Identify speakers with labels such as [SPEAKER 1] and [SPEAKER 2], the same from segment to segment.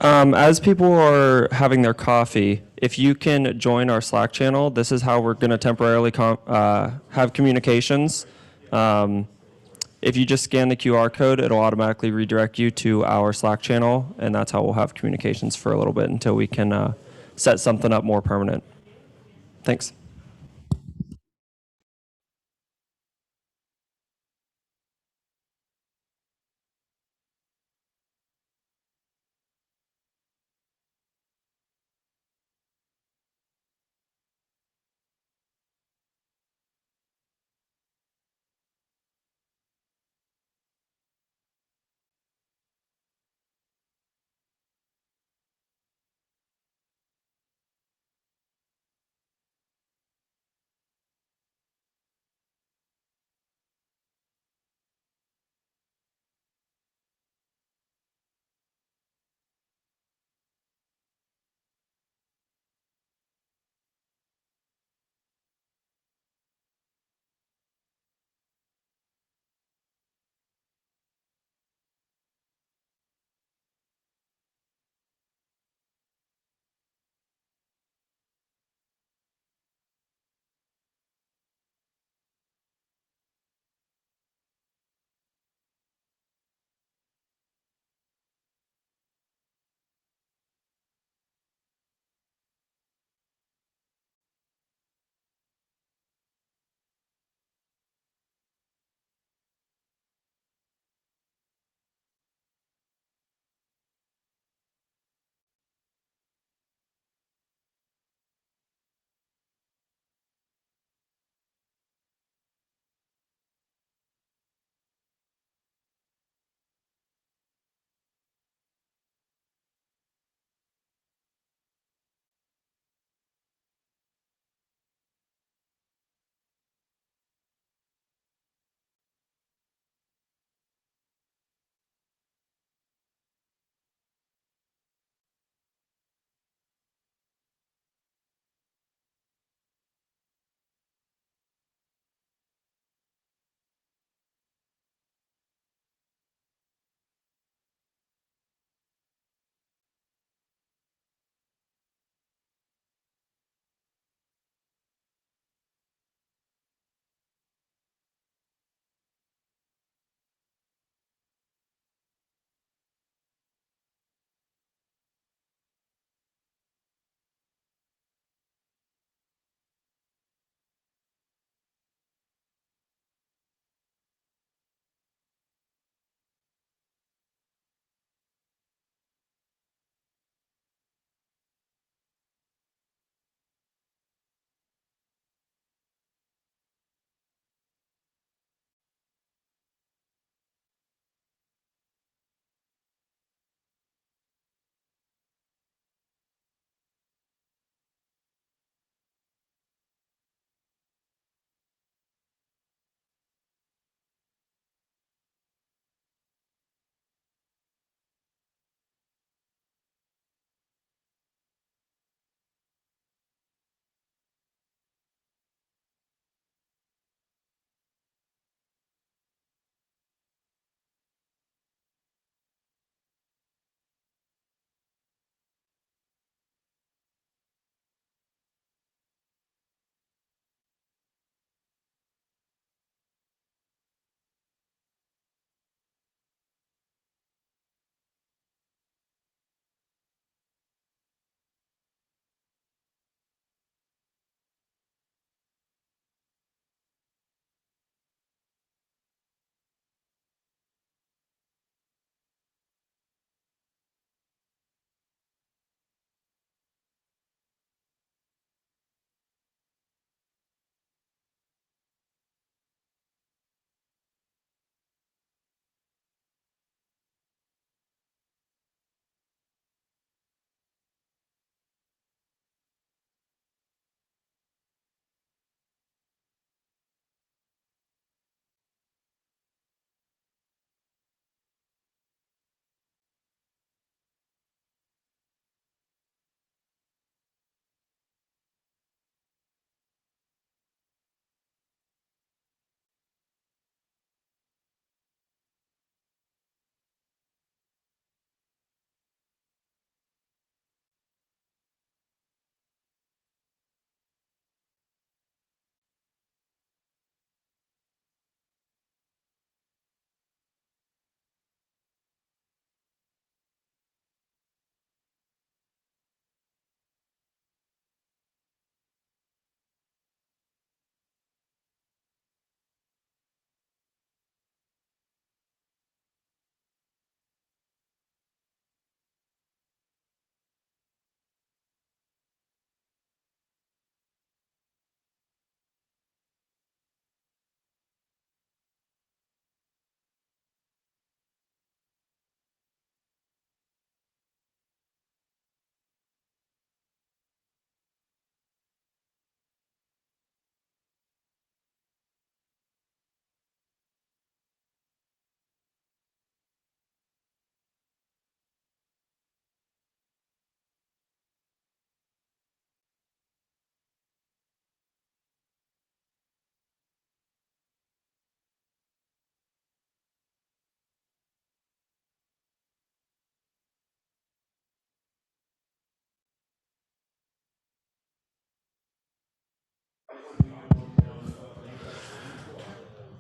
[SPEAKER 1] As people are having their coffee, if you can join our Slack channel, this is how we're going to temporarily have communications. If you just scan the QR code, it'll automatically redirect you to our Slack channel, and that's how we'll have communications for a little bit until we can set something up more permanent. Thanks.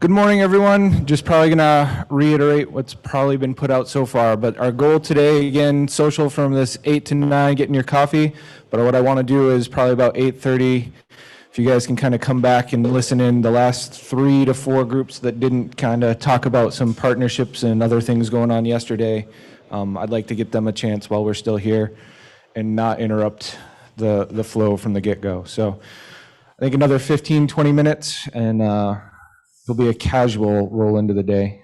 [SPEAKER 2] Good morning, everyone. Just probably gonna reiterate what's probably been put out so far, but our goal today, again, social from this 8 to 9, getting your coffee, but what I want to do is probably about 8:30, if you guys can kind of come back and listen in the last 3 to 4 groups that didn't kind of talk about some partnerships and other things going on yesterday. I'd like to get them a chance while we're still here and not interrupt the flow from the get-go. So I think another 15, 20 minutes, and it'll be a casual roll into the day.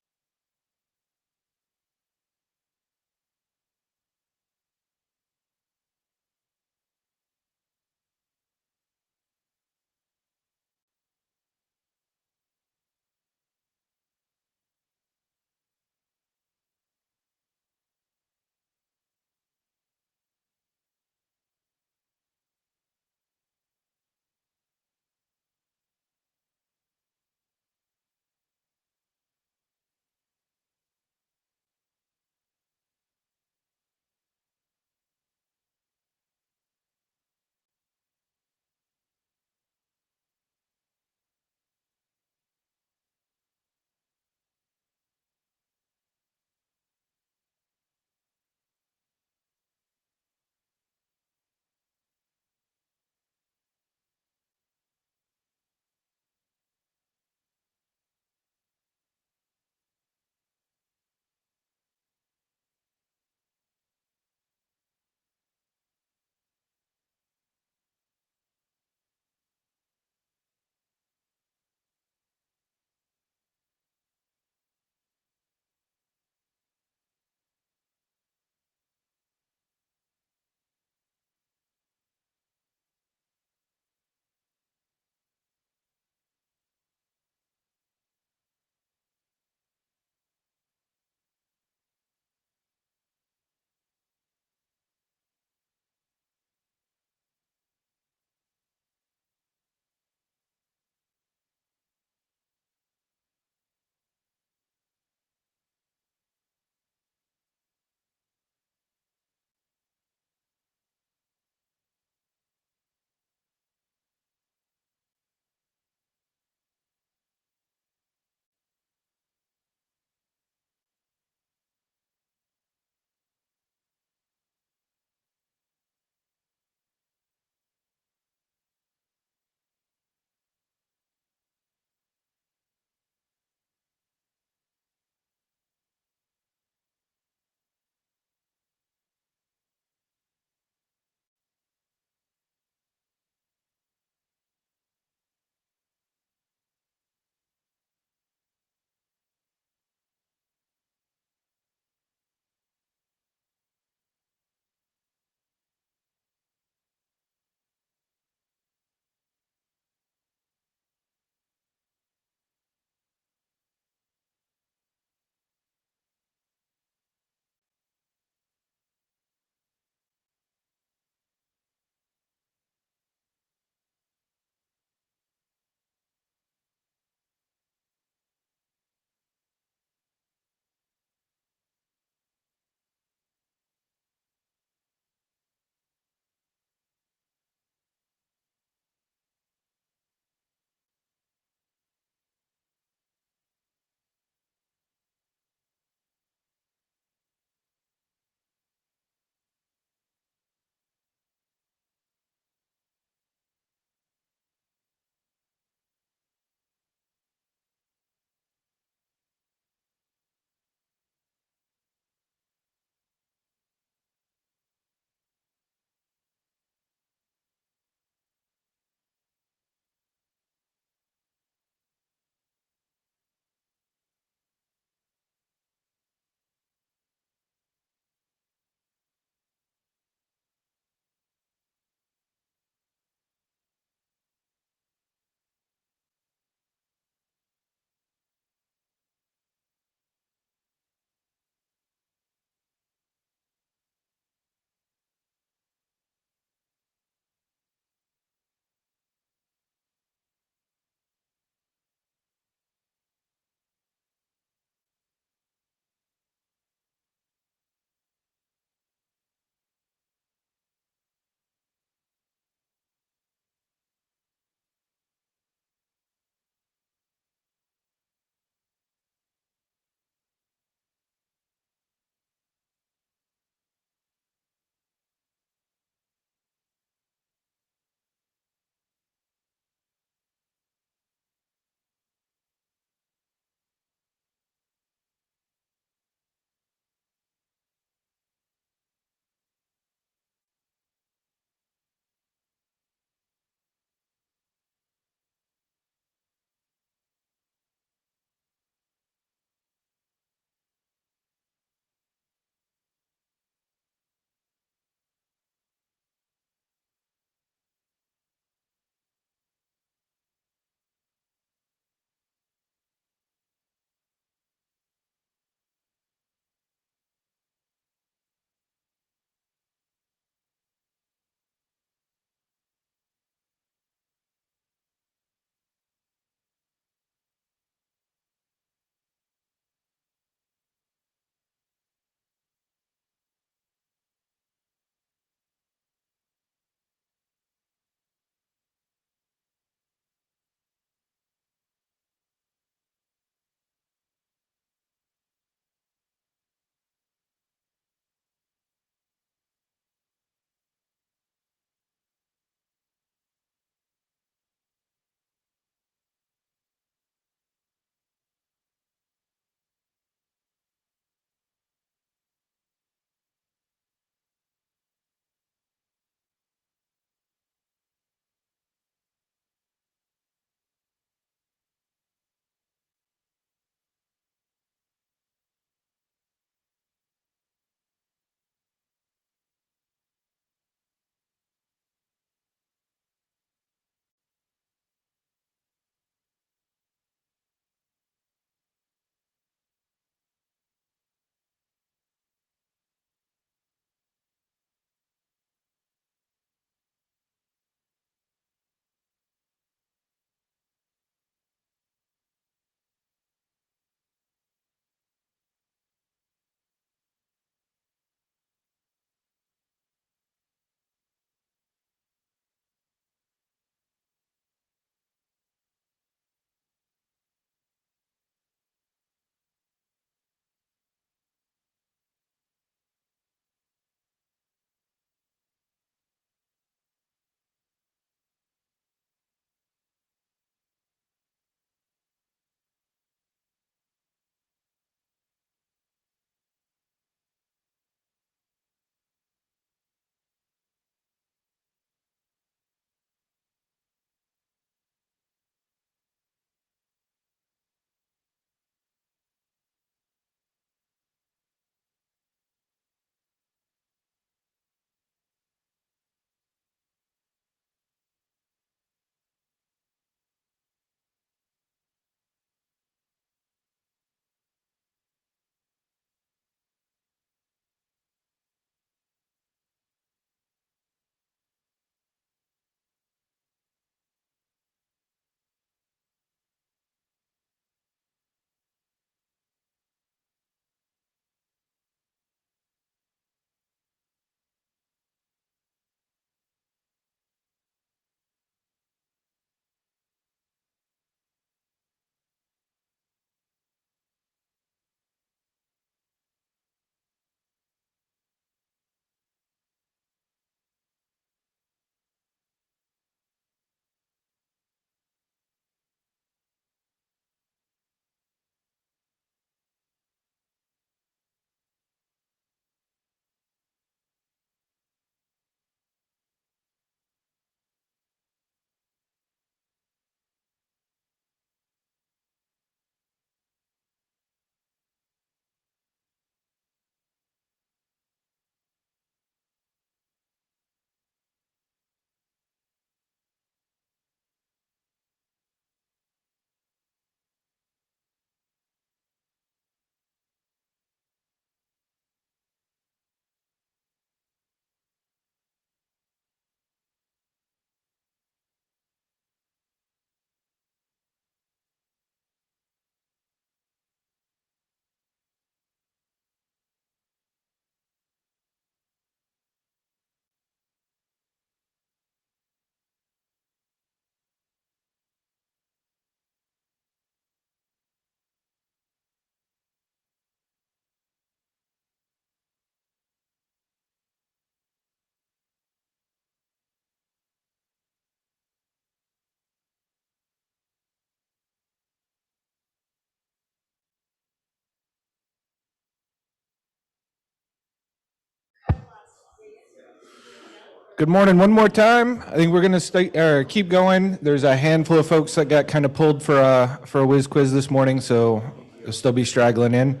[SPEAKER 2] Good morning one more time. I think we're going to keep going. There's a handful of folks that got kind of pulled for a whiz quiz this morning, so they'll still be straggling in.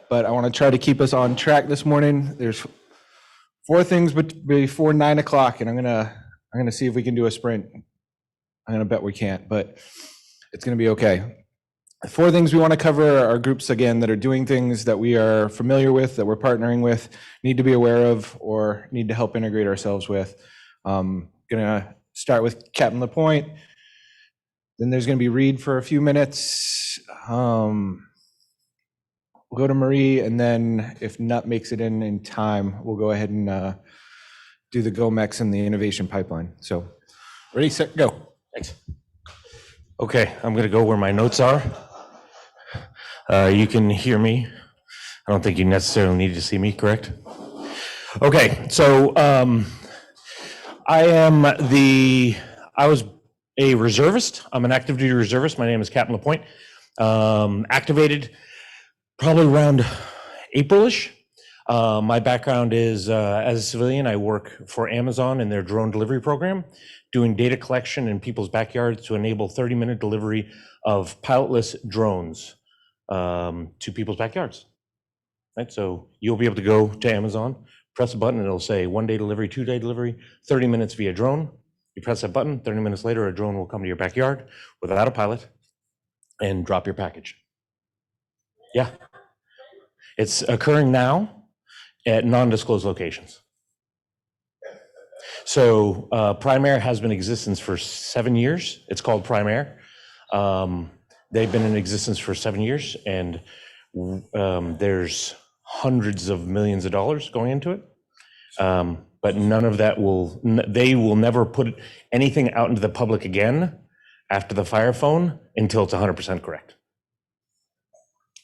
[SPEAKER 2] But I want to try to keep us on track this morning. There's 4 things before 9 o'clock, and I'm gonna see if we can do a sprint. I'm gonna bet we can't, but it's gonna be okay. 4 things we want to cover are groups, again, that are doing things that we are familiar with, that we're partnering with, need to be aware of, or need to help integrate ourselves with. Gonna start with Captain LaPointe. Then there's gonna be Reed for a few minutes. We'll go to Marie, and then if Nut makes it in time, we'll go ahead and do the GOMEX and the innovation pipeline. So, ready, set, go.
[SPEAKER 3] Thanks. Okay, I'm going to go where my notes are. You can hear me. I don't think you necessarily need to see me, correct? Okay, so I was a reservist. I'm an active duty reservist. My name is Captain LaPointe. Activated probably around April-ish. My background is as a civilian, I work for Amazon in their drone delivery program, doing data collection in people's backyards to enable 30-minute delivery of pilotless drones to people's backyards. Right, so you'll be able to go to Amazon, press a button, and it'll say 1-day delivery, 2-day delivery, 30 minutes via drone. You press that button, 30 minutes later, a drone will come to your backyard without a pilot and drop your package. Yeah, it's occurring now at non-disclosed locations. So Primair has been in existence for 7 years. It's called Primair. They've been in existence for 7 years, and there's hundreds of millions of dollars going into it. But none of that they will never put anything out into the public again after the Fire Phone until it's 100% correct.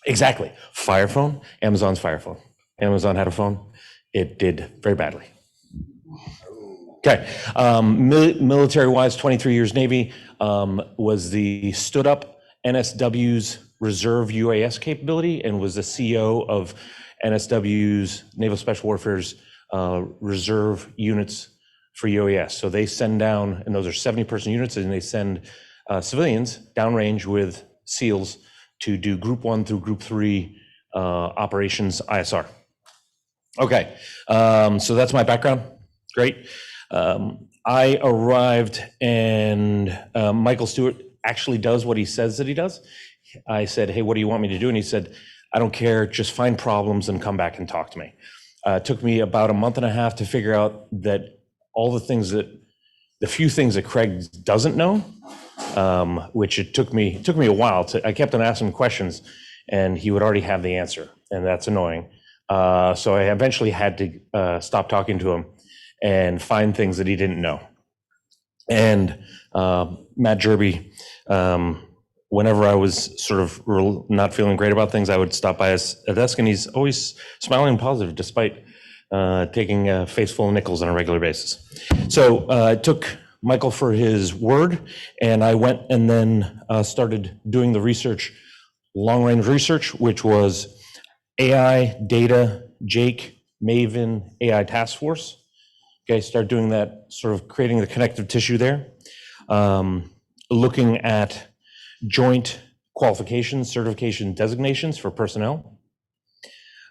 [SPEAKER 3] Exactly. Fire Phone, Amazon's Fire Phone. Amazon had a phone. It did very badly. Okay. Military-wise, 23 years Navy, was the stood up NSW's reserve UAS capability and was the CEO of NSW's Naval Special Warfare's reserve units for UAS. So they send down, and those are 70-person units, and they send civilians downrange with SEALs to do Group 1 through Group 3 operations ISR. Okay, so that's my background. Great. I arrived, and Michael Stewart actually does what he says that he does. I said, hey, what do you want me to do? And he said, I don't care, just find problems and come back and talk to me. It took me about a month and a half to figure out that the few things that Craig doesn't know, which it took me a while I kept on asking questions, and he would already have the answer, and that's annoying. So I eventually had to stop talking to him and find things that he didn't know. And Matt Jerby, whenever I was sort of not feeling great about things, I would stop by his desk, and he's always smiling and positive despite taking a face full of nickels on a regular basis. So I took Michael for his word, and I went and then started doing the research, long-range research, which was AI, data, Jake, Maven, AI task force. Okay, start doing that, sort of creating the connective tissue there. Looking at joint qualifications, certification designations for personnel.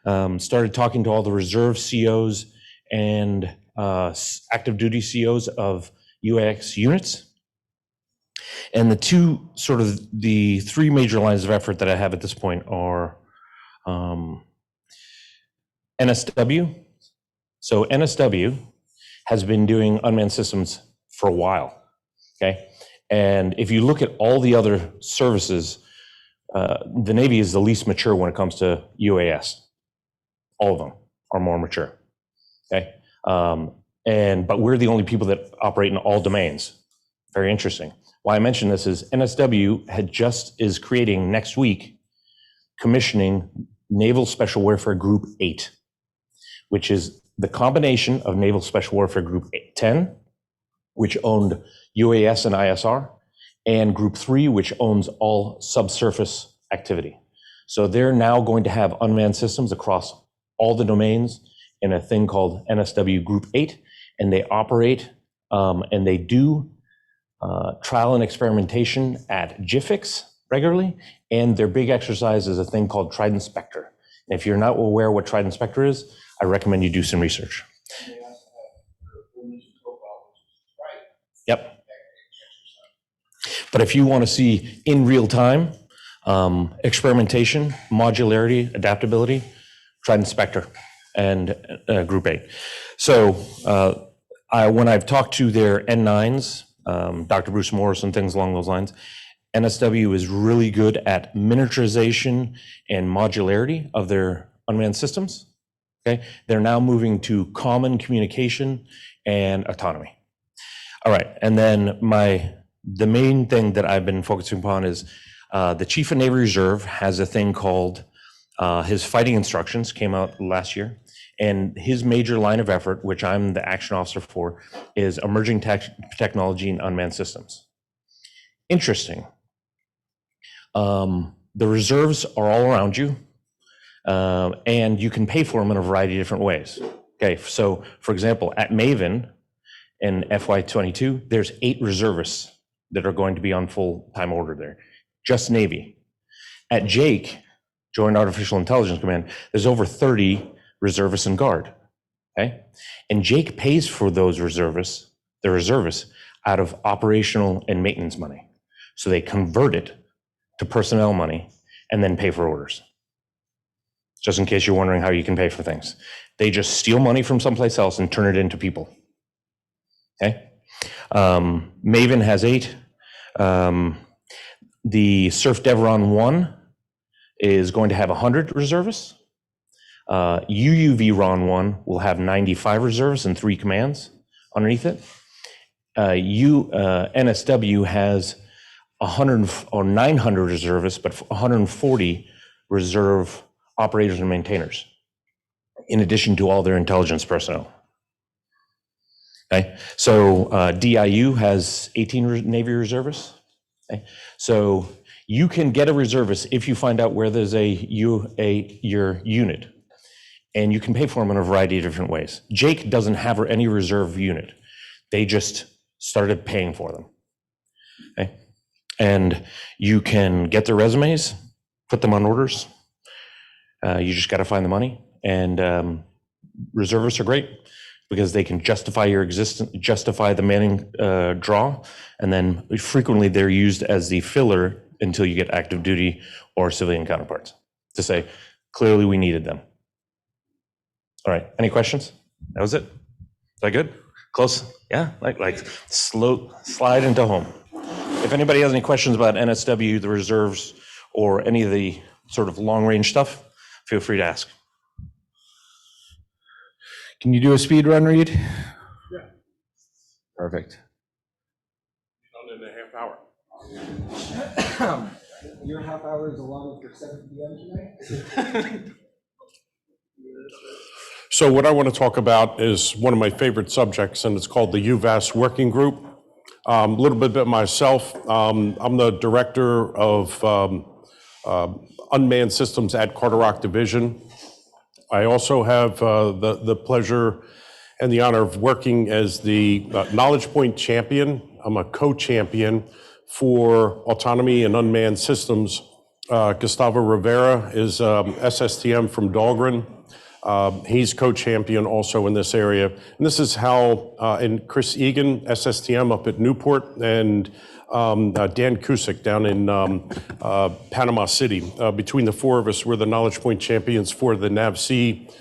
[SPEAKER 3] Started talking to all the reserve COs and active duty COs of UAX units. And the 3 major lines of effort that I have at this point are NSW. So NSW has been doing unmanned systems for a while, okay? And if you look at all the other services, the Navy is the least mature when it comes to UAS. All of them are more mature, okay? But we're the only people that operate in all domains. Very interesting. Why I mention this is NSW is creating next week, commissioning Naval Special Warfare Group 8, which is the combination of Naval Special Warfare Group 10, which owned UAS and ISR, and Group 3, which owns all subsurface activity. So they're now going to have unmanned systems across all the domains in a thing called NSW Group 8, and they operate and they do trial and experimentation at GIFIX regularly, and their big exercise is a thing called Trident Spectre. And if you're not aware what Trident Spectre is, I recommend you do some research. Yep. But if you want to see in real time experimentation, modularity, adaptability, Trident Spectre and Group 8. So when I've talked to their N9s, Dr. Bruce Morris and things along those lines, NSW is really good at miniaturization and modularity of their unmanned systems. Okay, they're now moving to common communication and autonomy. All right, and then the main thing that I've been focusing upon is the Chief of Navy Reserve has a thing called his fighting instructions, came out last year, and his major line of effort, which I'm the action officer for, is emerging technology in unmanned systems. Interesting. The reserves are all around you, and you can pay for them in a variety of different ways. Okay, so for example, at Maven in FY22, there's 8 reservists that are going to be on full-time order there, just Navy. At Jake, Joint Artificial Intelligence Command, there's over 30 reservists and Guard, okay? And Jake pays for those reservists, the reservists, out of operational and maintenance money. So they convert it to personnel money and then pay for orders. Just in case you're wondering how you can pay for things. They just steal money from someplace else and turn it into people, okay? Maven has 8. The Surf Devron 1 is going to have 100 reservists. UUV RON 1 will have 95 reservists and 3 commands underneath it. NSW has 100 or 900 reservists, but 140 reserve operators and maintainers, in addition to all their intelligence personnel. Okay, so DIU has 18 Navy reservists. Okay, so you can get a reservist if you find out where there's your unit, and you can pay for them in a variety of different ways. Jake doesn't have any reserve unit. They just started paying for them. Okay, and you can get their resumes, put them on orders. You just got to find the money, and reservists are great because they can justify your existence, justify the manning draw, and then frequently they're used as the filler until you get active duty or civilian counterparts to say, clearly we needed them. All right, any questions? That was it? Is that good? Close? Yeah, like slow slide into home. If anybody has any questions about NSW, the reserves, or any of the sort of long range stuff, feel free to ask.
[SPEAKER 2] Can you do a speed run, Reed?
[SPEAKER 4] Yeah.
[SPEAKER 2] Perfect.
[SPEAKER 4] Done in a half hour.
[SPEAKER 2] Your half hour is allotted for 7 p.m. tonight?
[SPEAKER 4] So what I want to talk about is one of my favorite subjects, and it's called the UVAS Working Group. A little bit about myself. I'm the director of Unmanned Systems at Carter-Rock Division. I also have the pleasure and the honor of working as the Knowledge Point Champion. I'm a co-champion for autonomy and unmanned systems. Gustavo Rivera is SSTM from Dahlgren. He's co-champion also in this area. And this is how, and Chris Egan, SSTM up at Newport, and Dan Cusick down in Panama City. Between the 4 of us, we're the Knowledge Point champions for the NAVC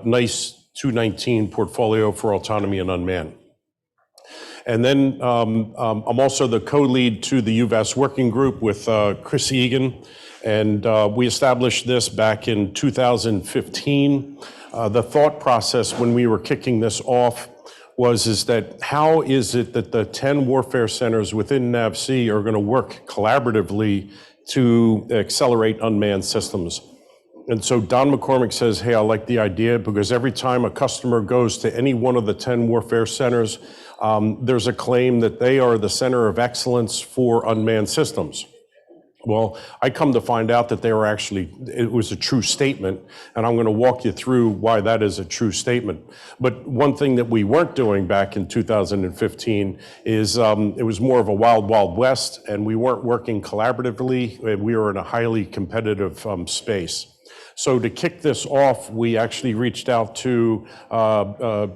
[SPEAKER 4] NICE 219 portfolio for autonomy and unmanned. And then I'm also the co-lead to the UVAS working group with Chris Egan. And we established this back in 2015. The thought process when we were kicking this off is that how is it that the 10 warfare centers within NAVC are going to work collaboratively to accelerate unmanned systems? And so Don McCormick says, hey, I like the idea because every time a customer goes to any one of the 10 warfare centers, there's a claim that they are the center of excellence for unmanned systems. Well, I come to find out that it was a true statement, and I'm going to walk you through why that is a true statement. But one thing that we weren't doing back in 2015 is it was more of a wild, wild west, and we weren't working collaboratively. We were in a highly competitive space. So to kick this off, we actually reached out to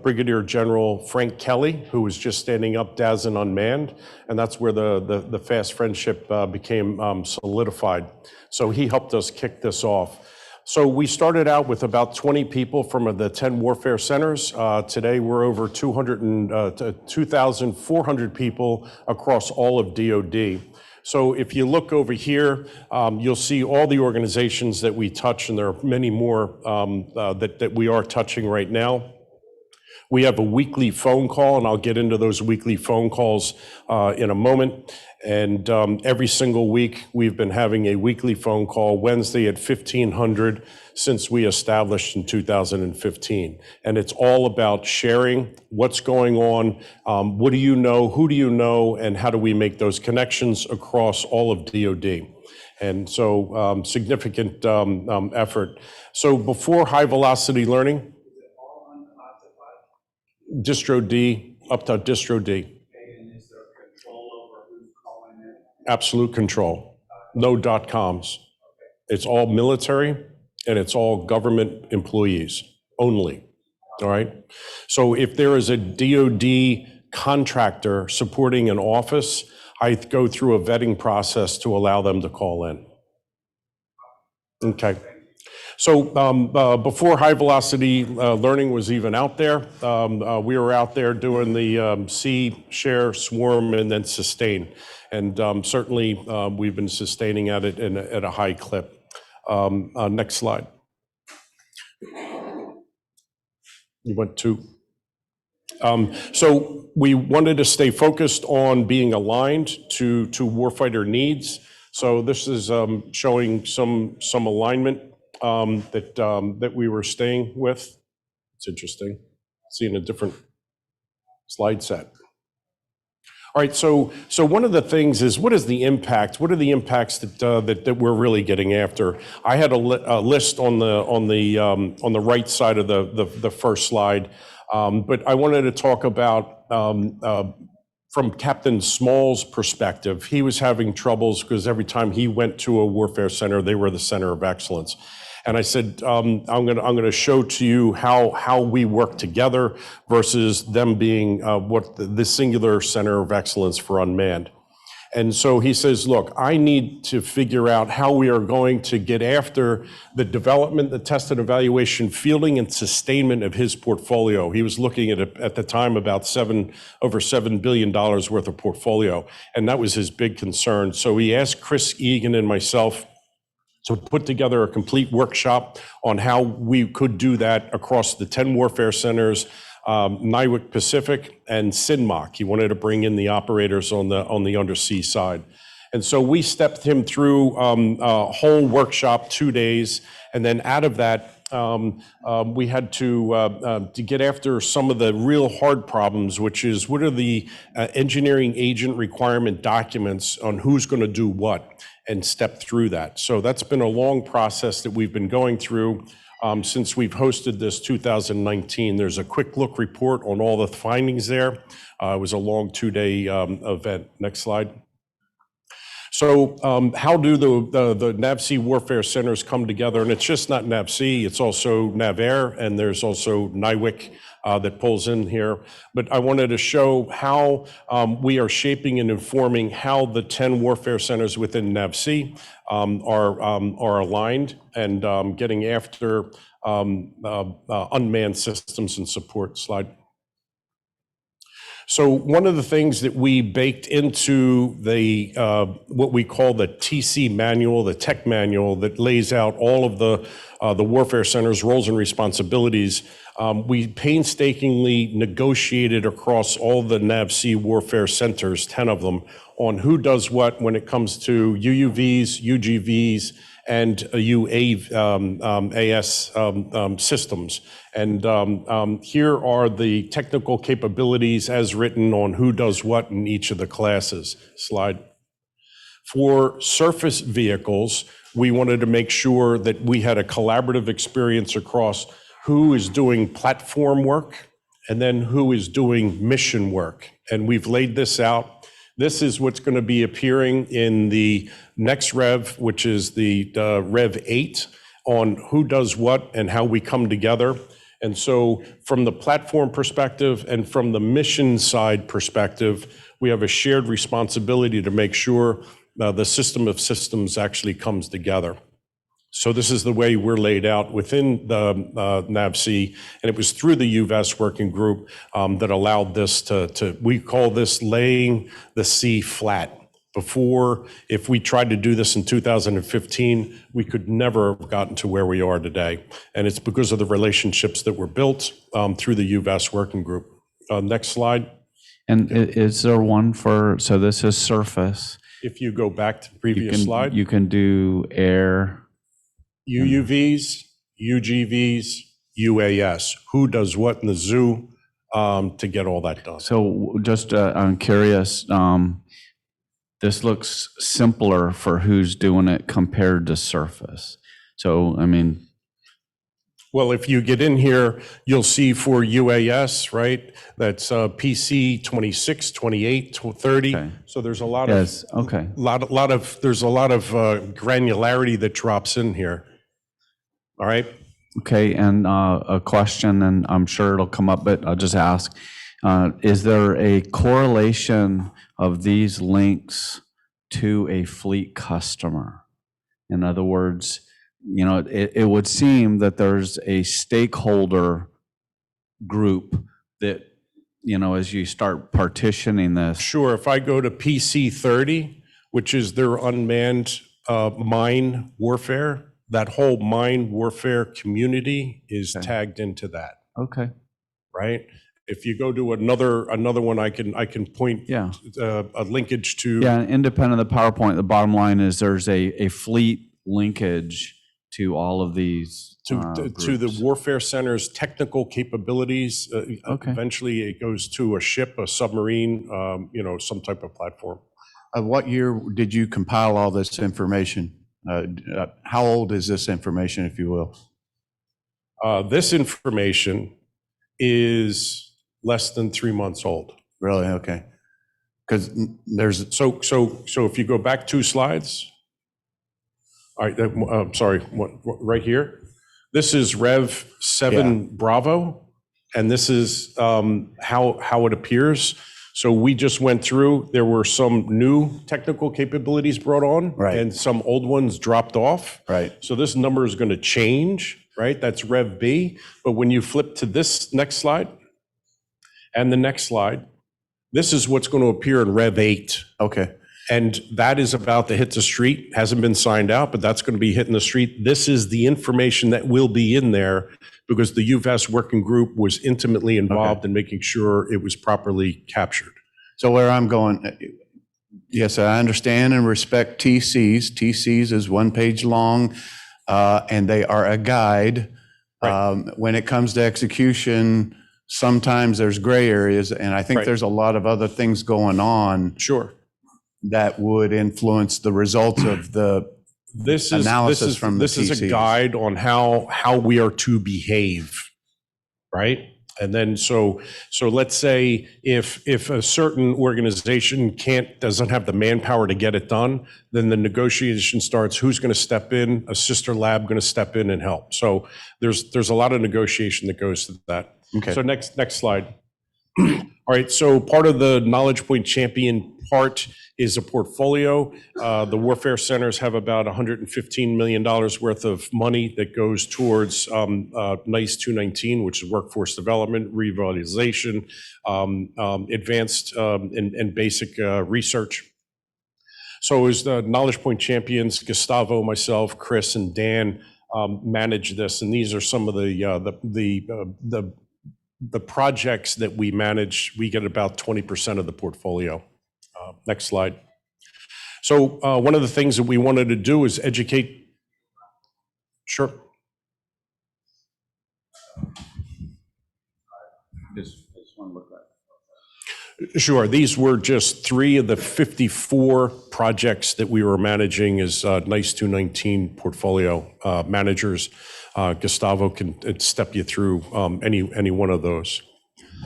[SPEAKER 4] Brigadier General Frank Kelly, who was just standing up DAS and Unmanned, and that's where the fast friendship became solidified. So he helped us kick this off. So we started out with about 20 people from the 10 warfare centers. Today we're over 2,400 people across all of DoD. So if you look over here, you'll see all the organizations that we touch, and there are many more that we are touching right now. We have a weekly phone call, and I'll get into those weekly phone calls in a moment. And every single week, we've been having a weekly phone call, Wednesday at 1500, since we established in 2015. And it's all about sharing what's going on, what do you know, who do you know, and how do we make those connections across all of DoD. And so significant effort. So before high velocity learning, Distro D, up to Distro D.
[SPEAKER 5] And is there control over who's calling in?
[SPEAKER 4] Absolute control. No .coms. It's all military and it's all government employees only. All right. So if there is a DoD contractor supporting an office, I go through a vetting process to allow them to call in. Okay. So before high velocity learning was even out there, we were out there doing the see, share, swarm, and then sustain. And certainly we've been sustaining at it at a high clip. Next slide. You went to. So we wanted to stay focused on being aligned to warfighter needs. So this is showing some alignment that we were staying with. It's interesting, seeing a different slide set. All right, so one of the things is, what is the impact? What are the impacts that we're really getting after? I had a list on the right side of the first slide, but I wanted to talk about from Captain Small's perspective. He was having troubles because every time he went to a warfare center, they were the center of excellence. And I said, I'm going to show to you how we work together versus them being what the singular center of excellence for Unmanned. And so he says, look, I need to figure out how we are going to get after the development, the test and evaluation, fielding, and sustainment of his portfolio. He was looking at the time about over $7 billion worth of portfolio, and that was his big concern. So he asked Chris Egan and myself to put together a complete workshop on how we could do that across the 10 warfare centers, NIWC Pacific and CINMOC. He wanted to bring in the operators on the undersea side. And so we stepped him through a whole workshop, 2 days, and then out of that, we had to get after some of the real hard problems, which is what are the engineering agent requirement documents on who's going to do what, and step through that. So that's been a long process that we've been going through since we've hosted this 2019. There's a quick look report on all the findings there. It was a long 2-day event. Next slide. So how do the NAVSEA warfare centers come together? And it's just not NAVSEA, it's also NAVAIR, and there's also NIWC that pulls in here. But I wanted to show how we are shaping and informing how the 10 warfare centers within NAVSEA are aligned and getting after unmanned systems and support. Slide. So one of the things that we baked into the what we call the TC manual, the tech manual that lays out all of the warfare centers' roles and responsibilities, we painstakingly negotiated across all the NAVSEA warfare centers, 10 of them, on who does what when it comes to UUVs, UGVs, and UAS systems. And here are the technical capabilities as written on who does what in each of the classes. Slide. For surface vehicles, we wanted to make sure that we had a collaborative experience across who is doing platform work and then who is doing mission work. And we've laid this out. This is what's going to be appearing in the next Rev, which is the Rev 8, on who does what and how we come together. And so from the platform perspective and from the mission side perspective, we have a shared responsibility to make sure the system of systems actually comes together. So this is the way we're laid out within the NAVC, and it was through the UVAS working group that allowed this to, we call this laying the C flat. Before, if we tried to do this in 2015, we could never have gotten to where we are today. And it's because of the relationships that were built through the UVAS working group. Next slide.
[SPEAKER 6] And is there one for, so this is surface.
[SPEAKER 4] If you go back to the previous slide.
[SPEAKER 6] You can do air.
[SPEAKER 4] UUVs, UGVs, UAS. Who does what in the zoo to get all that done?
[SPEAKER 6] So just, I'm curious, this looks simpler for who's doing it compared to surface. So, I mean,
[SPEAKER 4] Well, if you get in here, you'll see for UAS, right? That's PC 26, 28, 30.
[SPEAKER 6] Okay.
[SPEAKER 4] So there's a lot
[SPEAKER 6] yes,
[SPEAKER 4] of
[SPEAKER 6] okay.
[SPEAKER 4] there's a lot of granularity that drops in here. All right.
[SPEAKER 6] Okay, and a question, and I'm sure it'll come up, but I'll just ask. Is there a correlation of these links to a fleet customer? In other words, you know, it would seem that there's a stakeholder group that, you know, as you start partitioning this.
[SPEAKER 4] Sure. If I go to PC 30, which is their unmanned mine warfare, that whole mine warfare community is
[SPEAKER 6] Okay.
[SPEAKER 4] tagged into that.
[SPEAKER 6] Okay,
[SPEAKER 4] Right. If you go to another one, I can point
[SPEAKER 6] yeah.
[SPEAKER 4] a linkage to.
[SPEAKER 6] Yeah, independent of the PowerPoint, the bottom line is there's a fleet linkage to all of these
[SPEAKER 4] to the
[SPEAKER 6] groups.
[SPEAKER 4] warfare center's technical capabilities.
[SPEAKER 6] Okay.
[SPEAKER 4] Eventually, it goes to a ship, a submarine, you know, some type of platform.
[SPEAKER 7] What year did you compile all this information? How old is this information, if you will?
[SPEAKER 4] This information is less than 3 months old.
[SPEAKER 7] Really? Okay. Because there's,
[SPEAKER 4] So if you go back 2 slides. All right, I'm sorry, right here. This is Rev 7 Bravo, and this is how it appears. So we just went through, there were some new technical capabilities brought on,
[SPEAKER 7] Right.
[SPEAKER 4] and some old ones dropped off.
[SPEAKER 7] Right.
[SPEAKER 4] So this number is going to change, right? That's Rev B. But when you flip to this next slide and the next slide, this is what's going to appear in Rev 8.
[SPEAKER 7] okay.
[SPEAKER 4] And that is about to hit the street, hasn't been signed out, but that's going to be hitting the street. This is the information that will be in there because the UVAS working group was intimately involved in making sure it was properly captured.
[SPEAKER 7] So where I'm going, yes, I understand and respect TCs. TCs is 1 page long, and they are a guide.
[SPEAKER 4] Right.
[SPEAKER 7] When it comes to execution, sometimes there's gray areas, and I think
[SPEAKER 4] Right.
[SPEAKER 7] there's a lot of other things going on
[SPEAKER 4] Sure.
[SPEAKER 7] that would influence the results of the
[SPEAKER 4] This
[SPEAKER 7] analysis from the
[SPEAKER 4] this is a
[SPEAKER 7] TCs.
[SPEAKER 4] guide on how we are to behave, right? And then so let's say if a certain organization doesn't have the manpower to get it done, then the negotiation starts. Who's going to step in? A sister lab going to step in and help. So there's a lot of negotiation that goes to that.
[SPEAKER 7] Okay.
[SPEAKER 4] So next slide. All right, so part of the Knowledge Point Champion part is a portfolio. The warfare centers have about $115 million worth of money that goes towards NICE 219, which is workforce development, revitalization, advanced and basic research. So as the Knowledge Point Champions, Gustavo, myself, Chris, and Dan manage this, and these are some of the projects that we manage. We get about 20% of the portfolio. Next slide. So one of the things that we wanted to do is educate. Sure.
[SPEAKER 6] This one look like.
[SPEAKER 4] Sure. These were just 3 of the 54 projects that we were managing as NICE 219 portfolio managers. Gustavo can step you through any one of those.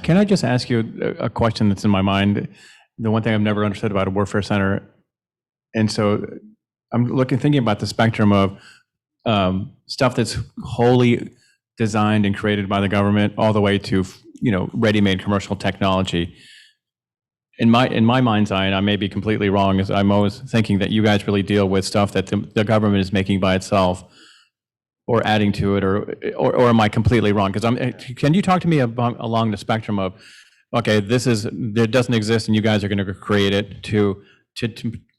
[SPEAKER 8] Can I just ask you a question that's in my mind? The one thing I've never understood about a warfare center, and so I'm thinking about the spectrum of stuff that's wholly designed and created by the government, all the way to ready-made commercial technology. In my mind's eye, and I may be completely wrong, is I'm always thinking that you guys really deal with stuff that the government is making by itself, or adding to it, or am I completely wrong? Because can you talk to me about along the spectrum of, okay, there doesn't exist, and you guys are going to create it. To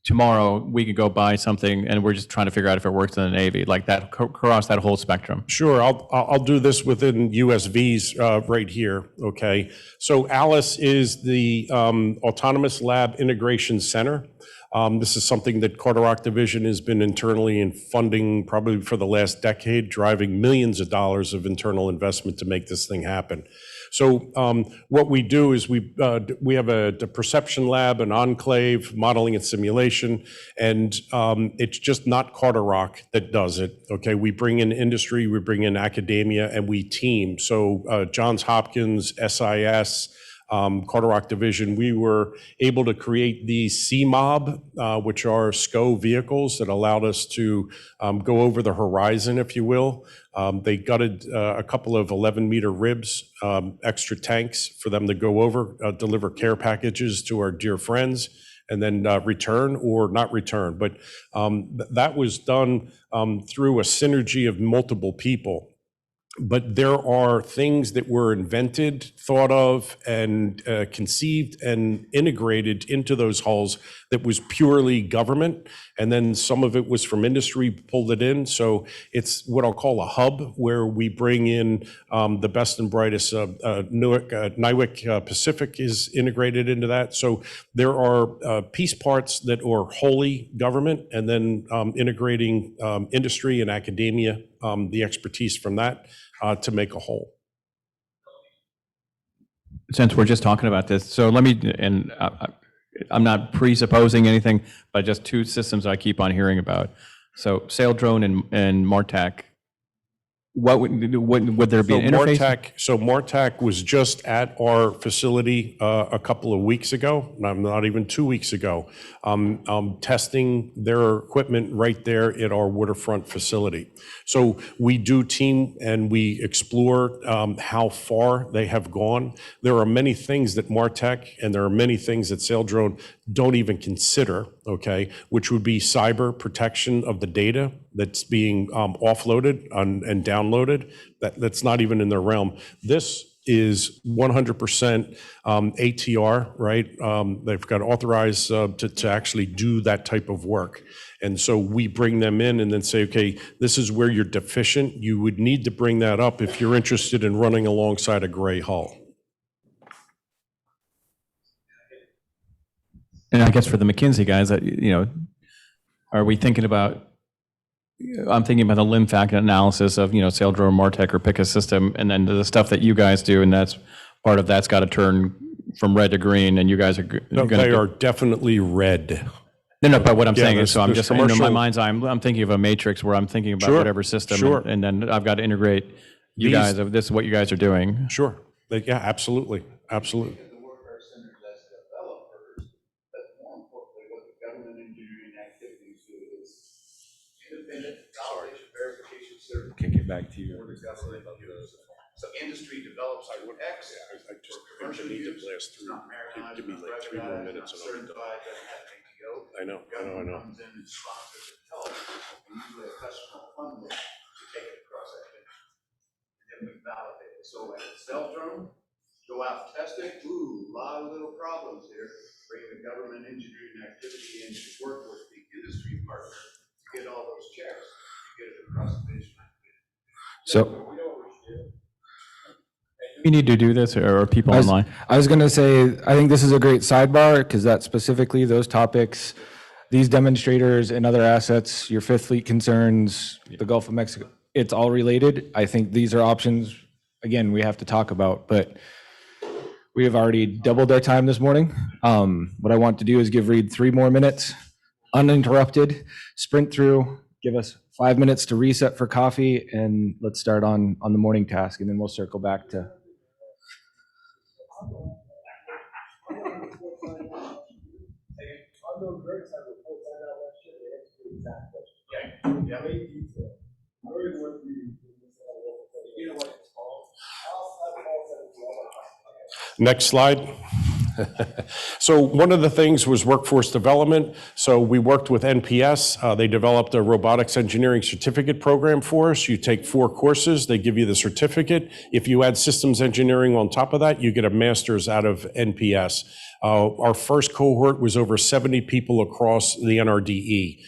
[SPEAKER 8] tomorrow we could go buy something, and we're just trying to figure out if it works in the Navy, like that, across that whole spectrum.
[SPEAKER 4] Sure, I'll do this within USVs right here, okay? So Alice is the Autonomous Lab Integration Center. This is something that Carter-Rock Division has been internally and funding probably for the last decade, driving millions of dollars of internal investment to make this thing happen. So what we do is we have a perception lab, an enclave, modeling and simulation, and it's just not Carter-Rock that does it, okay? We bring in industry, we bring in academia, and we team. So Johns Hopkins, SIS, Carter-Rock Division, we were able to create these CMOB, which are SCO vehicles that allowed us to go over the horizon, if you will. They gutted a couple of 11-meter ribs, extra tanks for them to go over, deliver care packages to our dear friends, and then return or not return. But that was done through a synergy of multiple people. But there are things that were invented, thought of, and conceived and integrated into those hulls that was purely government. And then some of it was from industry, pulled it in. So it's what I'll call a hub, where we bring in the best and brightest. NIWC Pacific is integrated into that. So there are piece parts that are wholly government, and then integrating industry and academia, the expertise from that, to make a whole.
[SPEAKER 8] Since we're just talking about this, so let me, and I'm not presupposing anything, but just 2 systems I keep on hearing about. So Saildrone and MARTAC. What would there be an interface?
[SPEAKER 4] So MARTAC was just at our facility a couple of weeks ago, not even 2 weeks ago, testing their equipment right there at our waterfront facility. So we do team and we explore how far they have gone. There are many things that MARTAC and there are many things that Saildrone don't even consider, okay, which would be cyber protection of the data that's being offloaded and downloaded. That's not even in their realm. This is 100% ATR, right? They've got authorized to actually do that type of work. And so we bring them in and then say, okay, this is where you're deficient. You would need to bring that up if you're interested in running alongside a gray hull.
[SPEAKER 8] And I guess for the McKinsey guys, are we thinking about, I'm thinking about the limb factor analysis of, Saildrone, MARTAC, or pick a system, and then the stuff that you guys do, and that's part of that's got to turn from red to green, and you guys are going to.
[SPEAKER 4] They are definitely red.
[SPEAKER 8] No, but what I'm saying is, so I'm just,
[SPEAKER 4] commercial.
[SPEAKER 8] in my mind's eye, I'm thinking of a matrix where I'm thinking about whatever system, and then I've got to integrate you guys, this is what you guys are doing.
[SPEAKER 4] Sure. Yeah, absolutely. Absolutely.
[SPEAKER 5] The warfare centers as developers, but more importantly, what the government engineering activities do is independent validation, verification, certification.
[SPEAKER 8] Kick it back to you.
[SPEAKER 5] So industry develops X.
[SPEAKER 4] I just need to blast through. Give me like 3 more minutes and I'll be done.
[SPEAKER 5] Certified, doesn't have an ATO.
[SPEAKER 4] I know.
[SPEAKER 5] Government comes in and sponsors and helps, and usually a customer fund them to take it across that finish. And then we validate it. So at Saildrone, go out, test it, a lot of little problems here. Bring the government engineering activity in to work with the industry partner to get all those checks, to get it across the finish line.
[SPEAKER 8] So we need to do this, or are people online?
[SPEAKER 2] I was going to say, I think this is a great sidebar because that specifically those topics, these demonstrators and other assets, your Fifth Fleet concerns, the Gulf of Mexico, it's all related. I think these are options, again, we have to talk about, but We have already doubled our time this morning. What I want to do is give Reed 3 more minutes, uninterrupted, sprint through, give us 5 minutes to reset for coffee, and let's start on the morning task, and then we'll circle back to.
[SPEAKER 4] Next slide. So one of the things was workforce development. So we worked with NPS. They developed a robotics engineering certificate program for us. You take 4 courses, they give you the certificate. If you add systems engineering on top of that, you get a master's out of NPS. Our first cohort was over 70 people across the NRDE.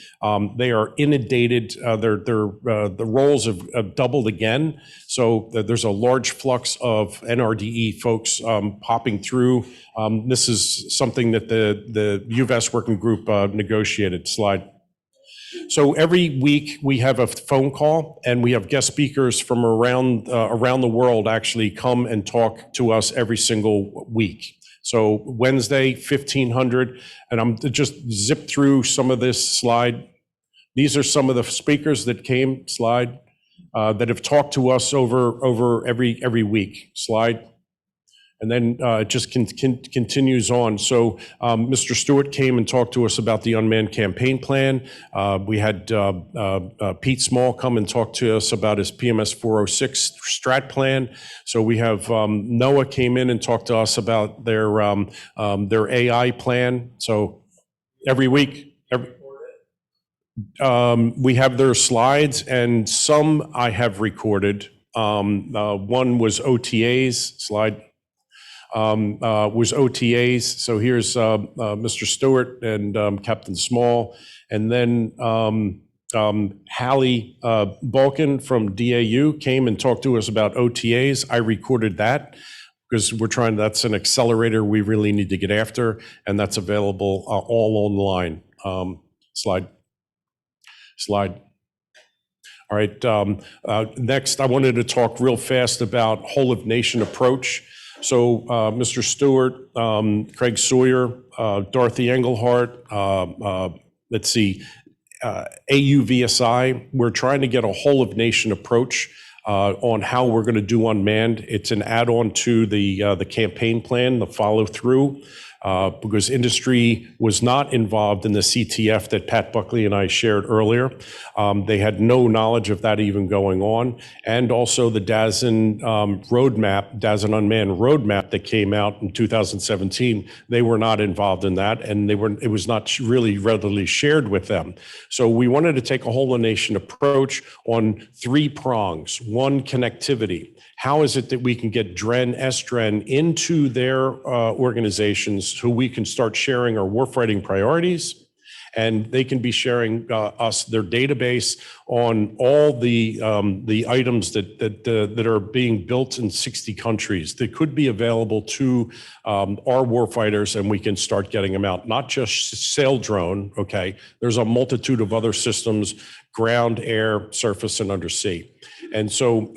[SPEAKER 4] They are inundated. The roles have doubled again. So there's a large flux of NRDE folks popping through. This is something that the UVS working group negotiated. Slide. So every week we have a phone call, and we have guest speakers from around the world actually come and talk to us every single week. So Wednesday, 1,500, and I'm just zip through some of this slide. These are some of the speakers that came, slide, that have talked to us over every week, slide. And then it just continues on. So Mr. Stewart came and talked to us about the Unmanned campaign plan. We had Pete Small come and talk to us about his PMS 406 strat plan. So we have NOAA came in and talked to us about their AI plan. So every week, we have their slides, and some I have recorded. One was OTAs, slide. Was OTAs. So here's Mr. Stewart and Captain Small. And then Hallie Balkin from DAU came and talked to us about OTAs. I recorded that because that's an accelerator we really need to get after, and that's available all online. Slide. All right, next I wanted to talk real fast about whole of nation approach. So Mr. Stewart, Craig Sawyer, Dorothy Engelhardt, let's see, AUVSI, we're trying to get a whole of nation approach on how we're going to do unmanned. It's an add-on to the campaign plan, the follow through. Because industry was not involved in the CTF that Pat Buckley and I shared earlier. They had no knowledge of that even going on. And also the DASN roadmap, DASN Unmanned roadmap that came out in 2017, they were not involved in that, and it was not really readily shared with them. So we wanted to take a whole of nation approach on 3 prongs. 1, connectivity. How is it that we can get DREN, SDREN into their organizations so we can start sharing our warfighting priorities, and they can be sharing us their database on all the items that are being built in 60 countries that could be available to our warfighters, and we can start getting them out. Not just sail drone, okay? There's a multitude of other systems, ground, air, surface, and undersea. And so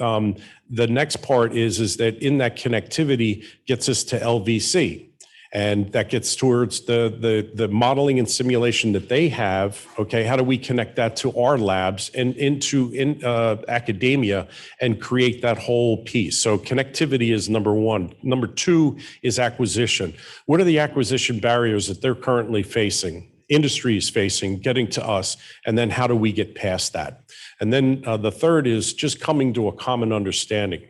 [SPEAKER 4] the next part is that in that connectivity gets us to LVC. And that gets towards the modeling and simulation that they have. Okay, how do we connect that to our labs and into academia and create that whole piece? So connectivity is number 1. Number 2 is acquisition. What are the acquisition barriers that they're currently facing? Industry is facing, getting to us, and then how do we get past that? And then the third is just coming to a common understanding.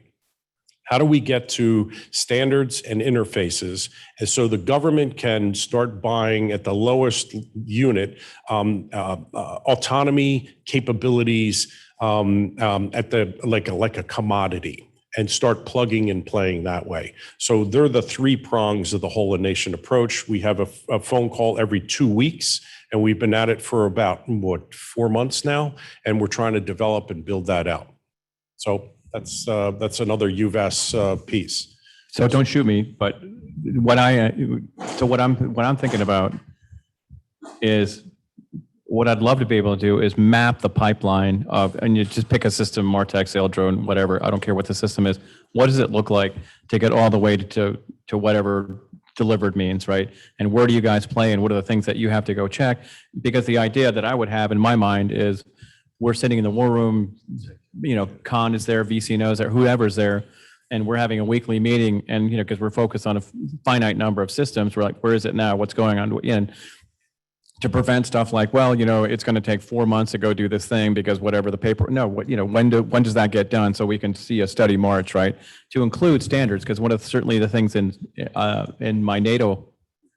[SPEAKER 4] How do we get to standards and interfaces, and so the government can start buying at the lowest unit autonomy capabilities at the like a commodity, and start plugging and playing that way. So they're the 3 prongs of the whole of nation approach. We have a phone call every 2 weeks, and we've been at it for about 4 months now, and we're trying to develop and build that out. So that's another UVS piece.
[SPEAKER 8] So don't shoot me, but what I'm thinking about is what I'd love to be able to do is map the pipeline of, and you just pick a system, Martex, Eldrone, whatever, I don't care what the system is. What does it look like to get all the way to whatever delivered means, right? And where do you guys play and what are the things that you have to go check? Because the idea that I would have in my mind is we're sitting in the war room, Con is there, VC knows there, whoever's there, and we're having a weekly meeting and, because we're focused on a finite number of systems, we're like, where is it now? What's going on? And to prevent stuff like, well, it's going to take 4 months to go do this thing because whatever the paper, no, when does that get done? So we can see a steady march, right? To include standards, because one of certainly the things in my NATO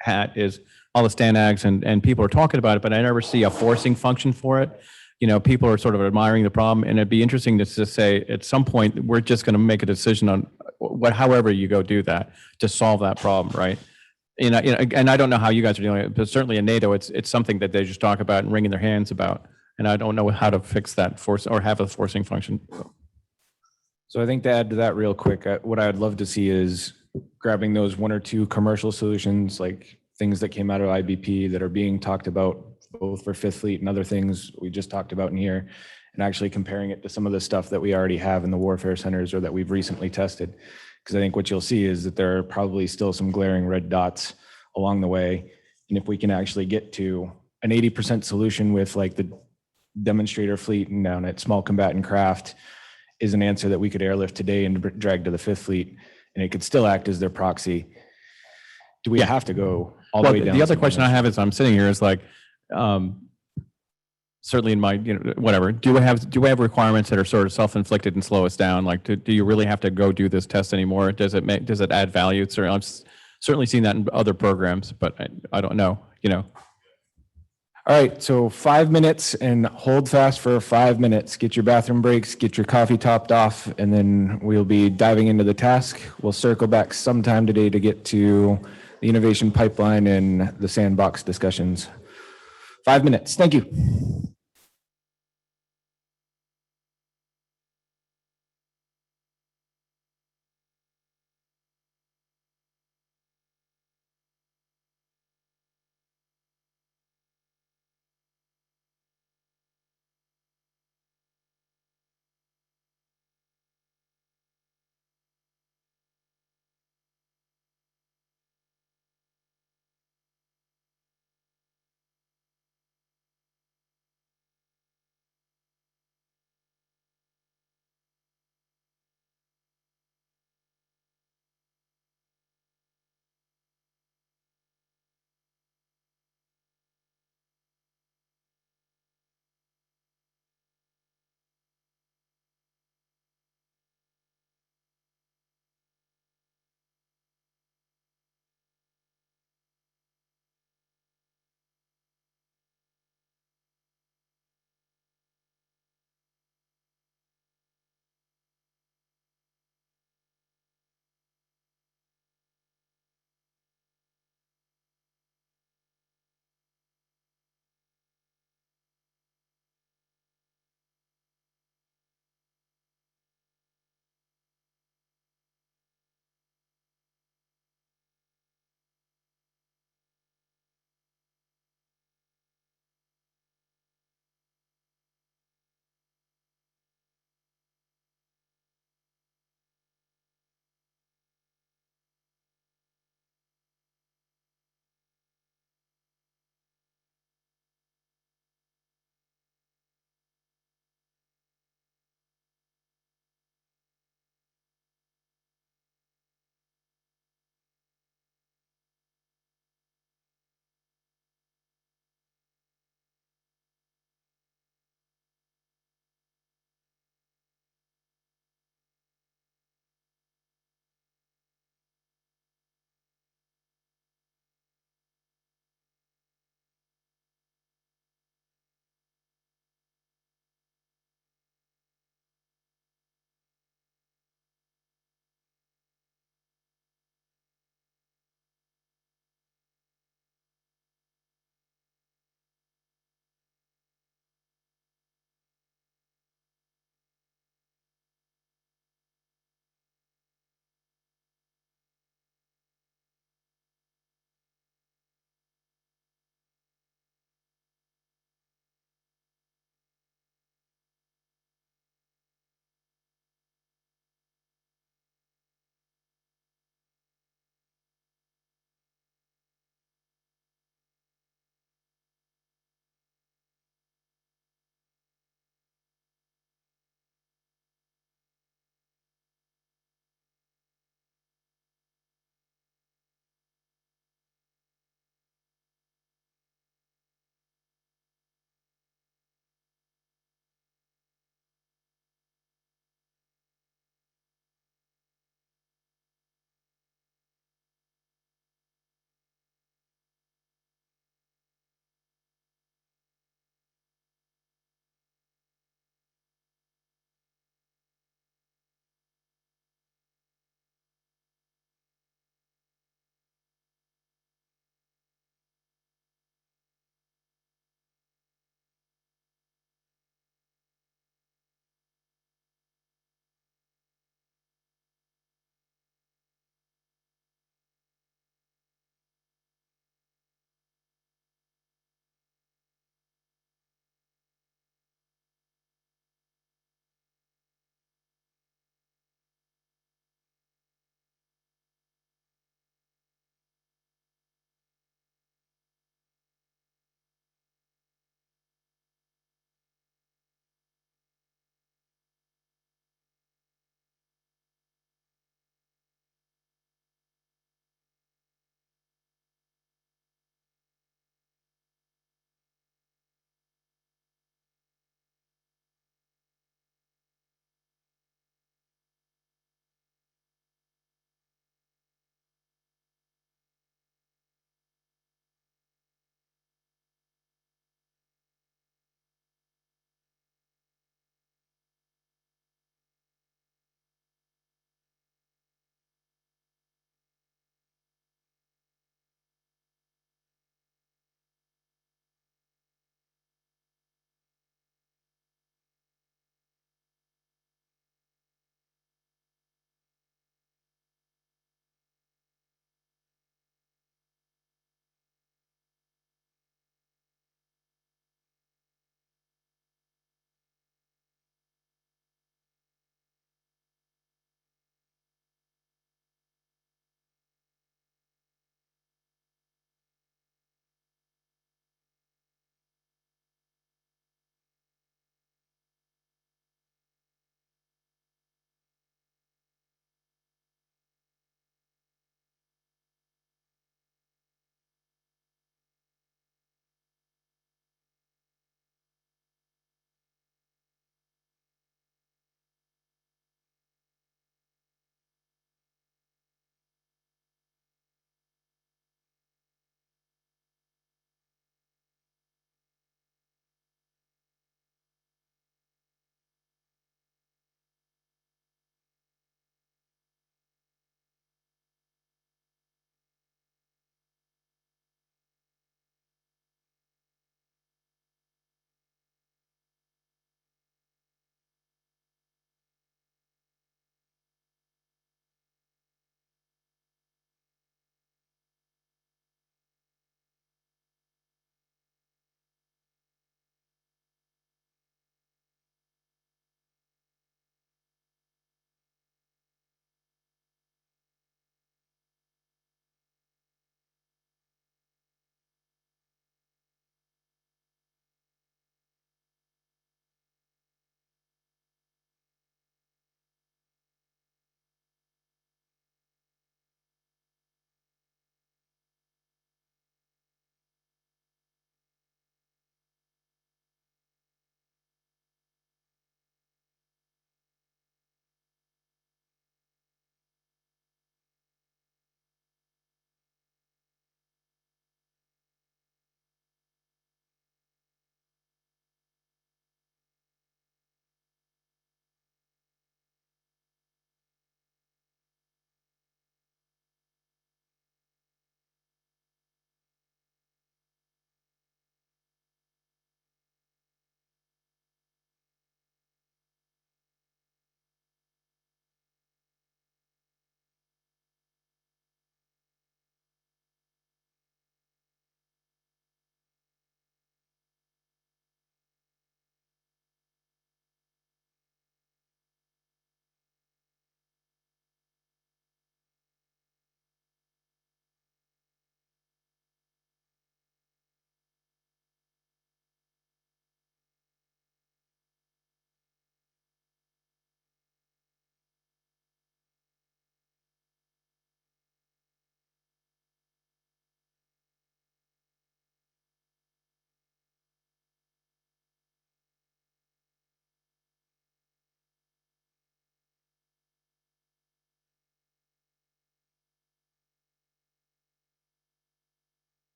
[SPEAKER 8] hat is all the STANAGs and people are talking about it, but I never see a forcing function for it. People are sort of admiring the problem, and it'd be interesting to just say at some point we're just going to make a decision on however you go do that to solve that problem, right? And I don't know how you guys are doing it, but certainly in NATO, it's something that they just talk about and wringing their hands about, and I don't know how to fix that force or have a forcing function.
[SPEAKER 2] So I think to add to that real quick, what I'd love to see is grabbing those 1 or 2 commercial solutions, like things that came out of IBP that are being talked about both for Fifth Fleet and other things we just talked about in here, and actually comparing it to some of the stuff that we already have in the warfare centers or that we've recently tested. Because I think what you'll see is that there are probably still some glaring red dots along the way. And if we can actually get to an 80% solution with like the demonstrator fleet and down at Small Combatant Craft is an answer that we could airlift today and drag to the Fifth Fleet, and it could still act as their proxy. Do we have to go all the way down?
[SPEAKER 8] The other question I have is I'm sitting here is like, certainly in my, whatever, do we have requirements that are sort of self-inflicted and slow us down? Like, do you really have to go do this test anymore? Does it add value? I've certainly seen that in other programs, but I don't know,
[SPEAKER 2] All right, so 5 minutes and hold fast for 5 minutes. Get your bathroom breaks, get your coffee topped off, and then we'll be diving into the task. We'll circle back sometime today to get to the innovation pipeline and the sandbox discussions. 5 minutes. Thank you.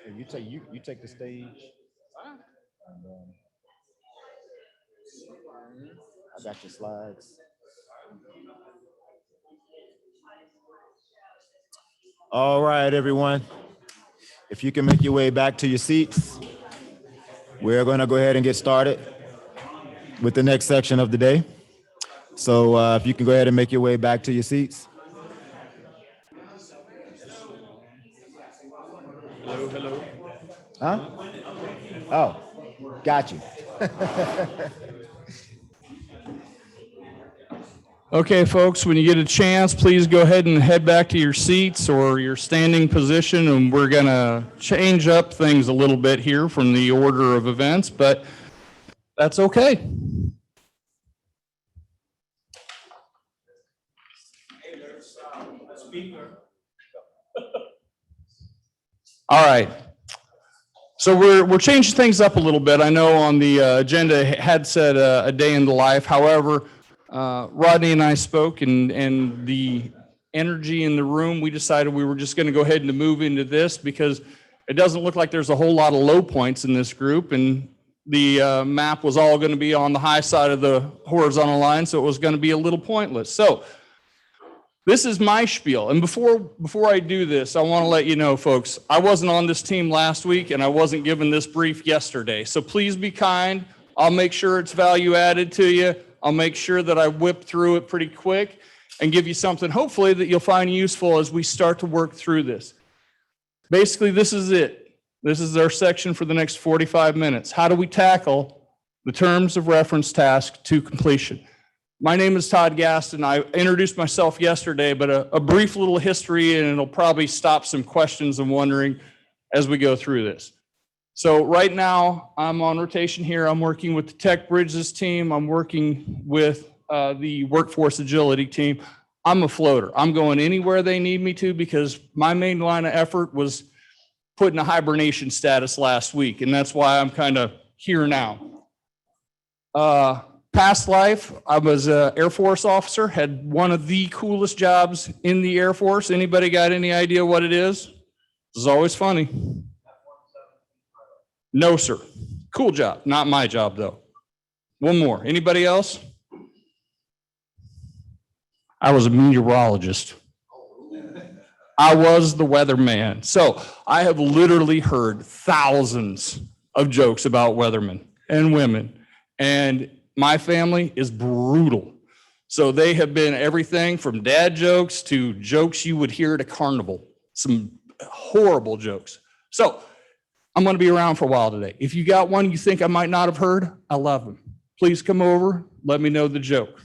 [SPEAKER 9] You take the stage. And, I got your slides. All right, everyone. If you can make your way back to your seats, we're going to go ahead and get started with the next section of the day. So if you can go ahead and make your way back to your seats.
[SPEAKER 8] Hello, hello.
[SPEAKER 9] Huh? Oh, got you.
[SPEAKER 10] Okay, folks, when you get a chance, please go ahead and head back to your seats or your standing position, and we're going to change up things a little bit here from the order of events, but that's okay. All right. So we're changing things up a little bit. I know on the agenda it had said a day in the life. However, Rodney and I spoke, and the energy in the room, we decided we were just going to go ahead and move into this because it doesn't look like there's a whole lot of low points in this group, and the map was all going to be on the high side of the horizontal line, so it was going to be a little pointless. So this is my spiel. And before I do this, I want to let you know, folks, I wasn't on this team last week and I wasn't given this brief yesterday. So please be kind. I'll make sure it's value added to you. I'll make sure that I whip through it pretty quick and give you something hopefully that you'll find useful as we start to work through this. Basically, this is it. This is our section for the next 45 minutes. How do we tackle the terms of reference task to completion? My name is Todd Gaston. I introduced myself yesterday, but a brief little history, and it'll probably stop some questions and wondering as we go through this. So right now, I'm on rotation here. I'm working with the Tech Bridges team. I'm working with the Workforce Agility team. I'm a floater. I'm going anywhere they need me to because my main line of effort was put in a hibernation status last week, and that's why I'm kind of here now. Past life, I was an Air Force officer, had one of the coolest jobs in the Air Force. Anybody got any idea what it is? It's always funny. No, sir. Cool job. Not my job, though. One more. Anybody else? I was a meteorologist. I was the weatherman. So I have literally heard thousands of jokes about weathermen and women, and my family is brutal. So they have been everything from dad jokes to jokes you would hear at a carnival. Some horrible jokes. So I'm going to be around for a while today. If you got one you think I might not have heard, I love them. Please come over. Let me know the joke.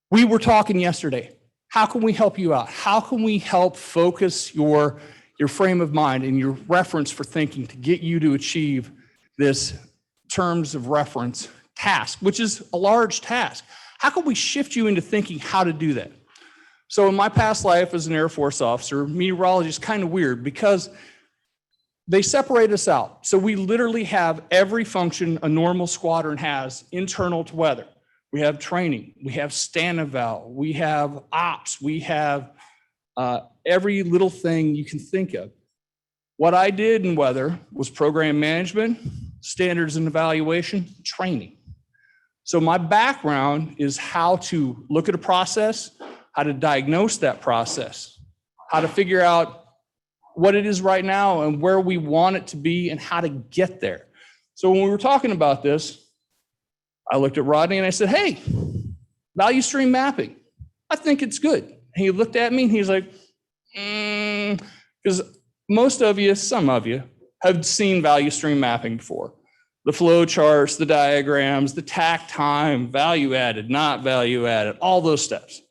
[SPEAKER 10] We were talking yesterday. How can we help you out? How can we help focus your frame of mind and your reference for thinking to get you to achieve this terms of reference task, which is a large task? How can we shift you into thinking how to do that? So in my past life as an Air Force officer, meteorology is kind of weird because they separate us out. So we literally have every function a normal squadron has internal to weather. We have training, we have stand eval, we have ops, we have every little thing you can think of. What I did in weather was program management, standards and evaluation, training. So my background is how to look at a process, how to diagnose that process, how to figure out what it is right now and where we want it to be and how to get there. So when we were talking about this, I looked at Rodney and I said, hey, value stream mapping, I think it's good. And he looked at me and he's like, because most of you, some of you, have seen value stream mapping before. The flow charts, the diagrams, the tack time, value added, not value added, all those steps.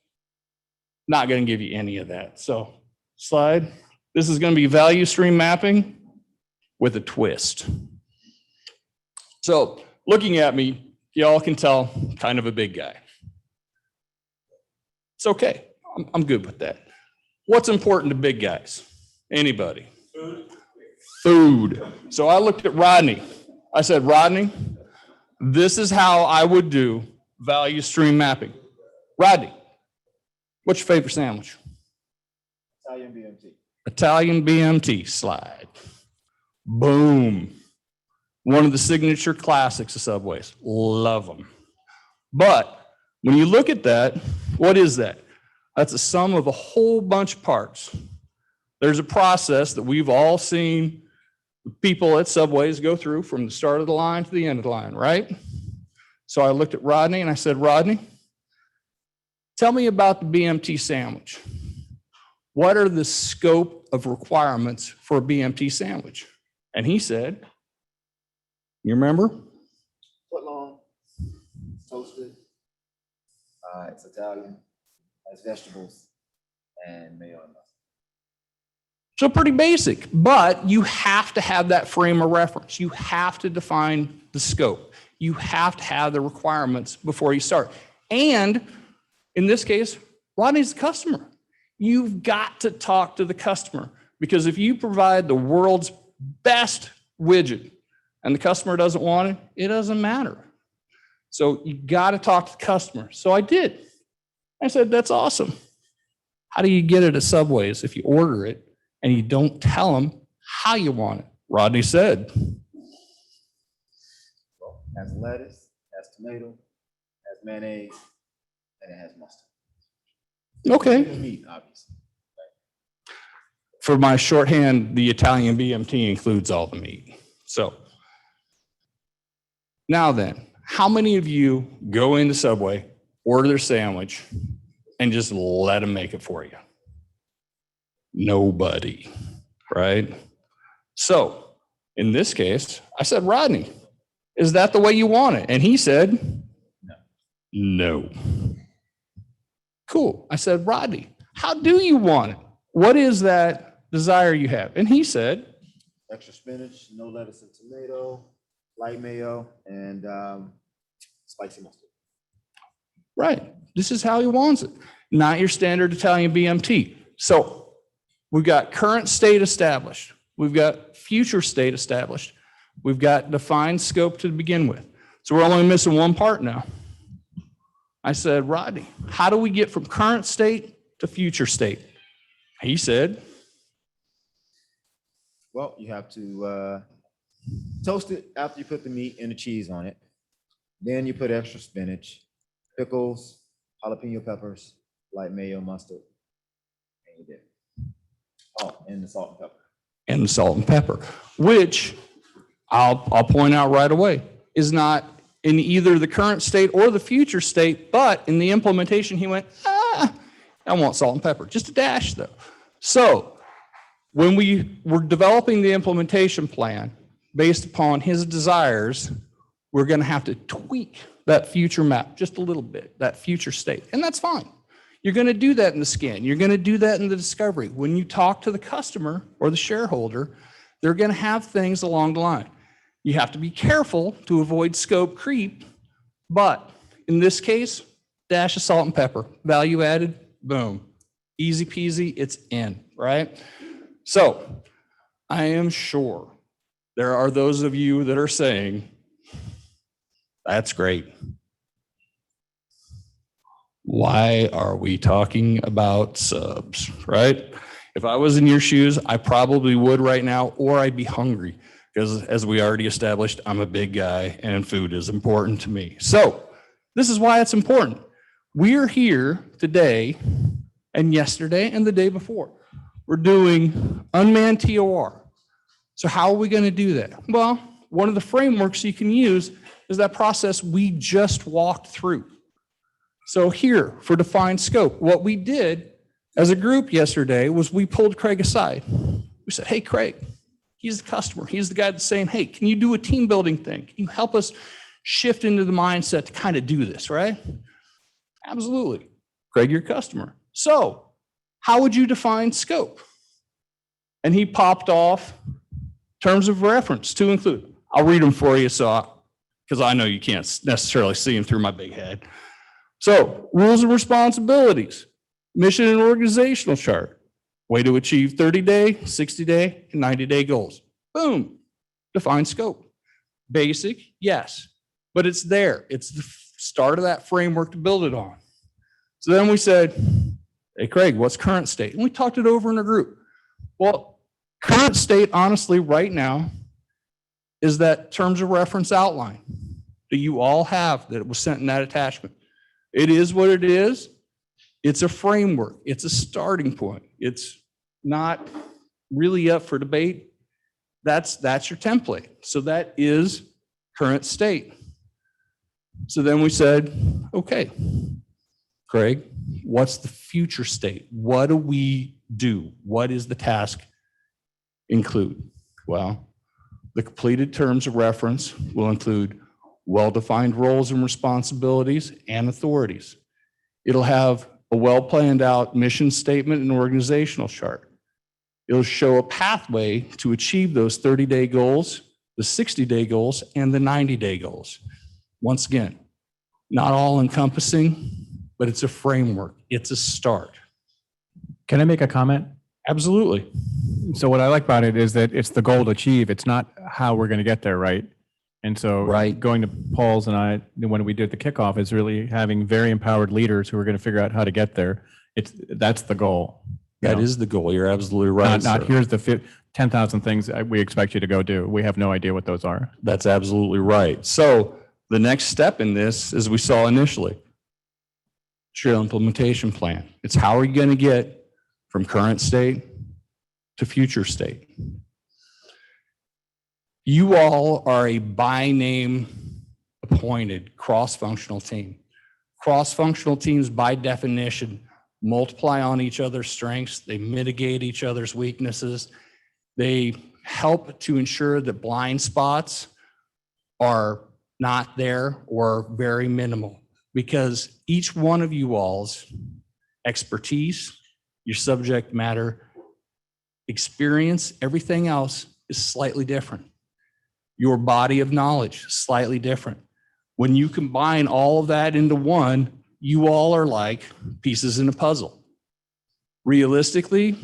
[SPEAKER 10] Not going to give you any of that. So slide. This is going to be value stream mapping with a twist. So looking at me, y'all can tell I'm kind of a big guy. It's okay. I'm good with that. What's important to big guys? Anybody? Food. So I looked at Rodney. I said, Rodney, this is how I would do value stream mapping. Rodney, what's your favorite sandwich?
[SPEAKER 9] Italian BMT.
[SPEAKER 10] Italian BMT slide. Boom. One of the signature classics of Subways. Love them. But when you look at that, what is that? That's a sum of a whole bunch of parts. There's a process that we've all seen people at Subways go through from the start of the line to the end of the line, right? So I looked at Rodney and I said, Rodney, tell me about the BMT sandwich. What are the scope of requirements for a BMT sandwich? And he said, you remember?
[SPEAKER 9] Foot long, toasted, it's Italian, has vegetables, and mayo and mustard.
[SPEAKER 10] So pretty basic, but you have to have that frame of reference. You have to define the scope. You have to have the requirements before you start. And in this case, Rodney's the customer. You've got to talk to the customer, because if you provide the world's best widget and the customer doesn't want it, it doesn't matter. So you got to talk to the customer. So I did. I said, that's awesome. How do you get it at Subways if you order it and you don't tell them how you want it? Rodney said,
[SPEAKER 9] Well, it has lettuce, has tomato, has mayonnaise, and it has mustard.
[SPEAKER 10] okay.
[SPEAKER 9] Meat, obviously.
[SPEAKER 10] For my shorthand, the Italian BMT includes all the meat. So now then, how many of you go into Subway, order their sandwich, and just let them make it for you? Nobody, right? So in this case, I said, Rodney, is that the way you want it? And he said, no. Cool. I said, Rodney, how do you want it? What is that desire you have? And he said,
[SPEAKER 9] Extra spinach, no lettuce and tomato, light mayo, and spicy mustard.
[SPEAKER 10] right, this is how he wants it. Not your standard Italian BMT. So we've got current state established. We've got future state established. We've got defined scope to begin with. So we're only missing one part now. I said, Rodney, how do we get from current state to future state? He said,
[SPEAKER 9] Well, you have to toast it after you put the meat and the cheese on it. Then you put extra spinach, pickles, jalapeno peppers, light mayo, mustard, and you dip. Oh, and the salt and pepper.
[SPEAKER 10] and the salt and pepper, which I'll point out right away is not in either the current state or the future state, but in the implementation, he went, I want salt and pepper, just a dash though. So when we were developing the implementation plan based upon his desires, we're going to have to tweak that future map just a little bit, that future state, and that's fine. You're going to do that in the scan. You're going to do that in the discovery. When you talk to the customer or the shareholder, they're going to have things along the line. You have to be careful to avoid scope creep, but in this case, dash of salt and pepper, value added, boom, easy peasy, it's in, right? So I am sure there are those of you that are saying, that's great. Why are we talking about subs, right? If I was in your shoes, I probably would right now, or I'd be hungry. Because as we already established, I'm a big guy and food is important to me. So this is why it's important. We're here today and yesterday and the day before. We're doing unmanned TOR. So how are we going to do that? Well, one of the frameworks you can use is that process we just walked through. So here for defined scope, what we did as a group yesterday was we pulled Craig aside. We said, hey, Craig, he's the customer. He's the guy that's saying, hey, can you do a team building thing? Can you help us shift into the mindset to kind of do this, right? Absolutely. Craig, your customer. So how would you define scope? And he popped off terms of reference to include. I'll read them for you because I know you can't necessarily see them through my big head. So rules and responsibilities, mission and organizational chart, way to achieve 30-day, 60-day, and 90-day goals. Boom, define scope. Basic, yes, but it's there. It's the start of that framework to build it on. So then we said, hey, Craig, what's current state? And we talked it over in a group. Well, current state, honestly, right now, is that terms of reference outline that you all have that was sent in that attachment. It is what it is. It's a framework. It's a starting point. It's not really up for debate. That's your template. So that is current state. So then we said, okay, Craig, what's the future state? What do we do? What is the task include? Well, the completed terms of reference will include well-defined roles and responsibilities and authorities. It'll have a well-planned out mission statement and organizational chart. It'll show a pathway to achieve those 30-day goals, the 60-day goals, and the 90-day goals. Once again, not all encompassing, but it's a framework. It's a start.
[SPEAKER 8] Can I make a comment?
[SPEAKER 10] Absolutely.
[SPEAKER 8] So what I like about it is that it's the goal to achieve. It's not how we're going to get there, right? And so
[SPEAKER 10] Right.
[SPEAKER 8] going to Paul's and I, when we did the kickoff, is really having very empowered leaders who are going to figure out how to get there. That's the goal.
[SPEAKER 10] That is the goal. You're absolutely right.
[SPEAKER 8] Not
[SPEAKER 10] sir.
[SPEAKER 8] here's the 10,000 things we expect you to go do. We have no idea what those are.
[SPEAKER 10] That's absolutely right. So the next step in this, as we saw initially, your implementation plan. It's how are you going to get from current state to future state? You all are a by name appointed cross-functional team. Cross-functional teams, by definition, multiply on each other's strengths. They mitigate each other's weaknesses. They help to ensure that blind spots are not there or very minimal, because each one of you all's expertise, your subject matter experience, everything else is slightly different. Your body of knowledge is slightly different. When you combine all of that into one, you all are like pieces in a puzzle. Realistically,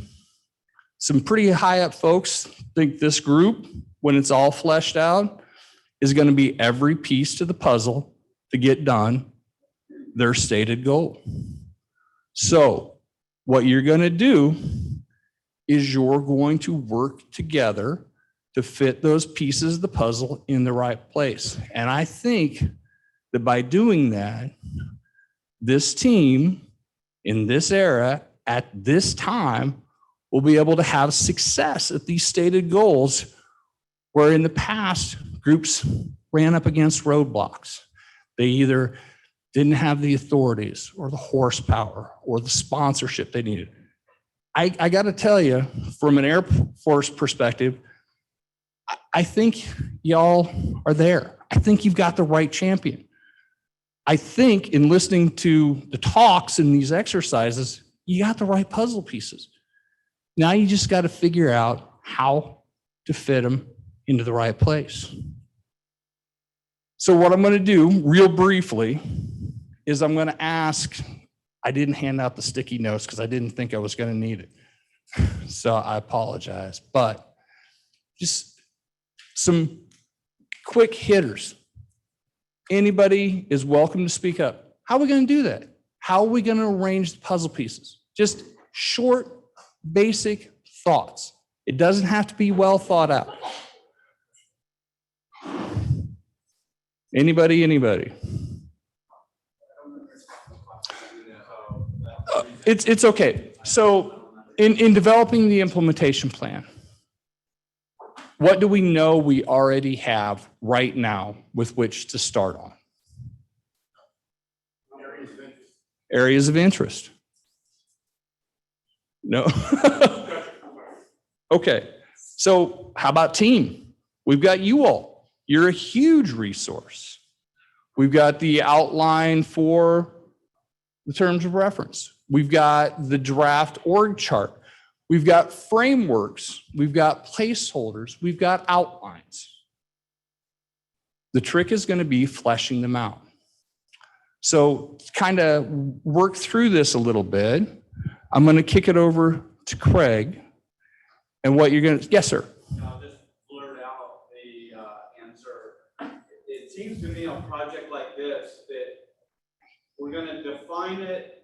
[SPEAKER 10] some pretty high up folks think this group, when it's all fleshed out, is going to be every piece to the puzzle to get done their stated goal. So what you're going to do is you're going to work together to fit those pieces of the puzzle in the right place. And I think that by doing that, this team in this era at this time will be able to have success at these stated goals, where in the past groups ran up against roadblocks. They either didn't have the authorities or the horsepower or the sponsorship they needed. I got to tell you, from an Air Force perspective, I think y'all are there. I think you've got the right champion. I think in listening to the talks in these exercises, you got the right puzzle pieces. Now you just got to figure out how to fit them into the right place. So what I'm going to do real briefly is I'm going to ask, I didn't hand out the sticky notes because I didn't think I was going to need it. So I apologize, but just some quick hitters. Anybody is welcome to speak up. How are we going to do that? How are we going to arrange the puzzle pieces? Just short, basic thoughts. It doesn't have to be well thought out. Anybody? It's okay. So in developing the implementation plan, what do we know we already have right now with which to start on? Areas of interest. No. Okay. So how about team? We've got you all. You're a huge resource. We've got the outline for the terms of reference. We've got the draft org chart. We've got frameworks. We've got placeholders. We've got outlines. The trick is going to be fleshing them out. So to kind of work through this a little bit, I'm going to kick it over to Craig. And what you're going to, yes, sir.
[SPEAKER 11] I'll just blurt out the answer. It seems to me on a project like this that we're going to define it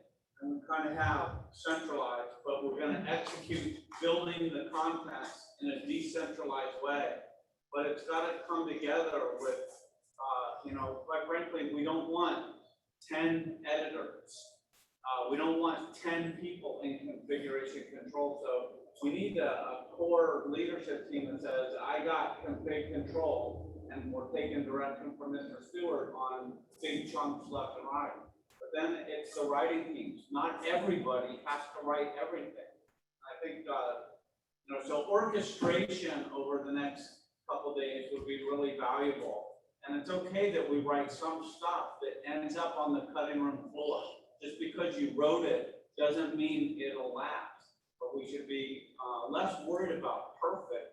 [SPEAKER 11] and we kind of have centralized, but we're going to execute building the contents in a decentralized way. But it's got to come together with, quite frankly, we don't want 10 editors. We don't want 10 people in configuration control. So we need a core leadership team that says, I got config control, and we're taking direction from Mr. Stewart on big chunks left and right. But then it's the writing teams. Not everybody has to write everything. I think, so orchestration over the next couple of days would be really valuable. And it's okay that we write some stuff that ends up on the cutting room floor. Just because you wrote it doesn't mean it'll last. But we should be less worried about perfect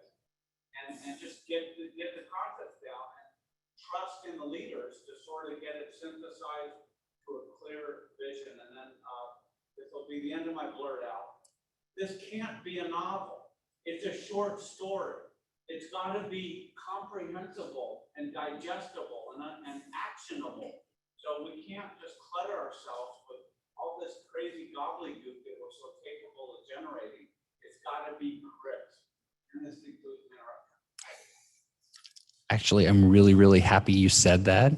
[SPEAKER 11] and just get the concepts down and trust in the leaders to sort of get it synthesized to a clear vision. And then this will be the end of my blurt out. This can't be a novel. It's a short story. It's got to be comprehensible and digestible and actionable. So we can't just clutter ourselves with all this crazy gobbledygook that we're so capable of generating. It's got to be crisp. And this includes
[SPEAKER 12] Actually, I'm really, really happy you said that,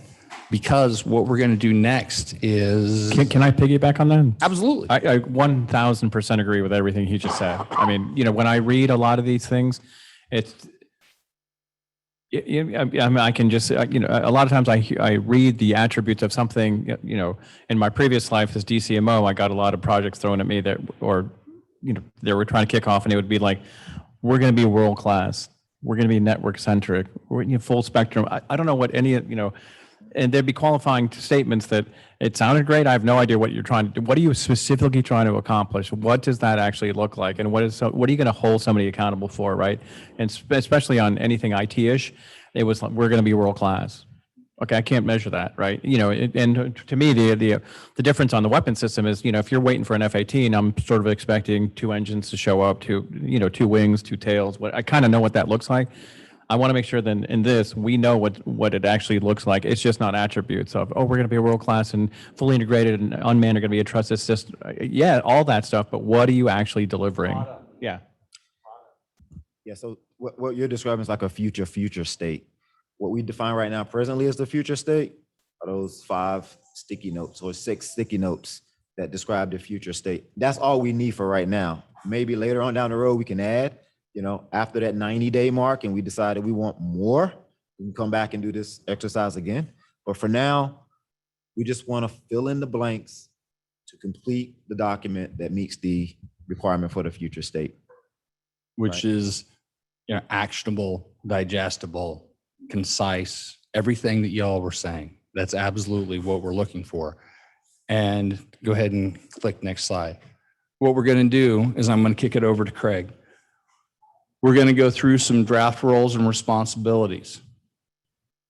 [SPEAKER 12] because what we're going to do next is.
[SPEAKER 8] Can I piggyback on that?
[SPEAKER 12] Absolutely.
[SPEAKER 8] I 1000% agree with everything he just said. I mean, when I read a lot of these things, I can just, a lot of times I read the attributes of something, in my previous life as DCMO, I got a lot of projects thrown at me they were trying to kick off, and it would be like, we're going to be world class. We're going to be network centric. We're full spectrum. I don't know what any, and there'd be qualifying statements that it sounded great. I have no idea what you're trying to do. What are you specifically trying to accomplish? What does that actually look like? And what are you going to hold somebody accountable for, right? And especially on anything IT-ish, it was like, we're going to be world class. Okay, I can't measure that, right? And to me, the difference on the weapon system is, if you're waiting for an F-18, I'm sort of expecting 2 engines to show up, 2 wings, 2 tails. I kind of know what that looks like. I want to make sure that in this, we know what it actually looks like. It's just not attributes of, we're going to be a world class and fully integrated and unmanned are going to be a trusted system. Yeah, all that stuff, but what are you actually delivering? Yeah.
[SPEAKER 9] Yeah, so what you're describing is like a future state. What we define right now presently as the future state are those 5 sticky notes or 6 sticky notes that describe the future state. That's all we need for right now. Maybe later on down the road, we can add, after that 90-day mark and we decided we want more, we can come back and do this exercise again. But for now, we just want to fill in the blanks to complete the document that meets the requirement for the future state.
[SPEAKER 13] Which is actionable, digestible, concise, everything that y'all were saying. That's absolutely what we're looking for. And go ahead and click next slide. What we're going to do is I'm going to kick it over to Craig. We're going to go through some draft roles and responsibilities.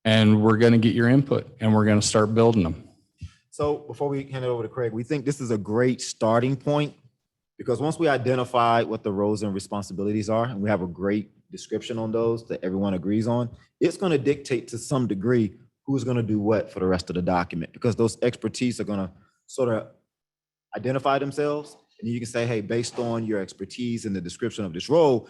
[SPEAKER 13] And we're going to get your input and we're going to start building them.
[SPEAKER 9] So before we hand it over to Craig, we think this is a great starting point, because once we identify what the roles and responsibilities are, and we have a great description on those that everyone agrees on, it's going to dictate to some degree who's going to do what for the rest of the document, because those expertise are going to sort of identify themselves. And you can say, hey, based on your expertise in the description of this role,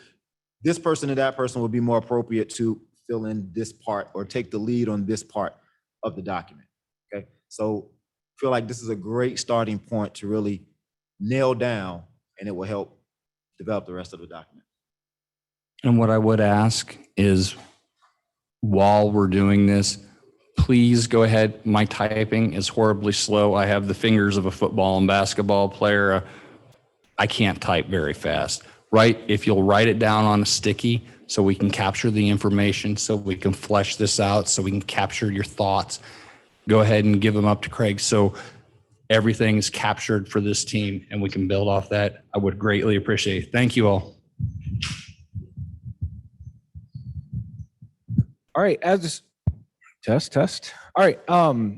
[SPEAKER 9] this person and that person would be more appropriate to fill in this part or take the lead on this part of the document. Okay, so I feel like this is a great starting point to really nail down, and it will help develop the rest of the document.
[SPEAKER 13] And what I would ask is, while we're doing this, please go ahead. My typing is horribly slow. I have the fingers of a football and basketball player. I can't type very fast. Right? If you'll write it down on a sticky so we can capture the information, so we can flesh this out, so we can capture your thoughts, go ahead and give them up to Craig. So everything is captured for this team and we can build off that. I would greatly appreciate it. Thank you all.
[SPEAKER 2] All right, test. All right,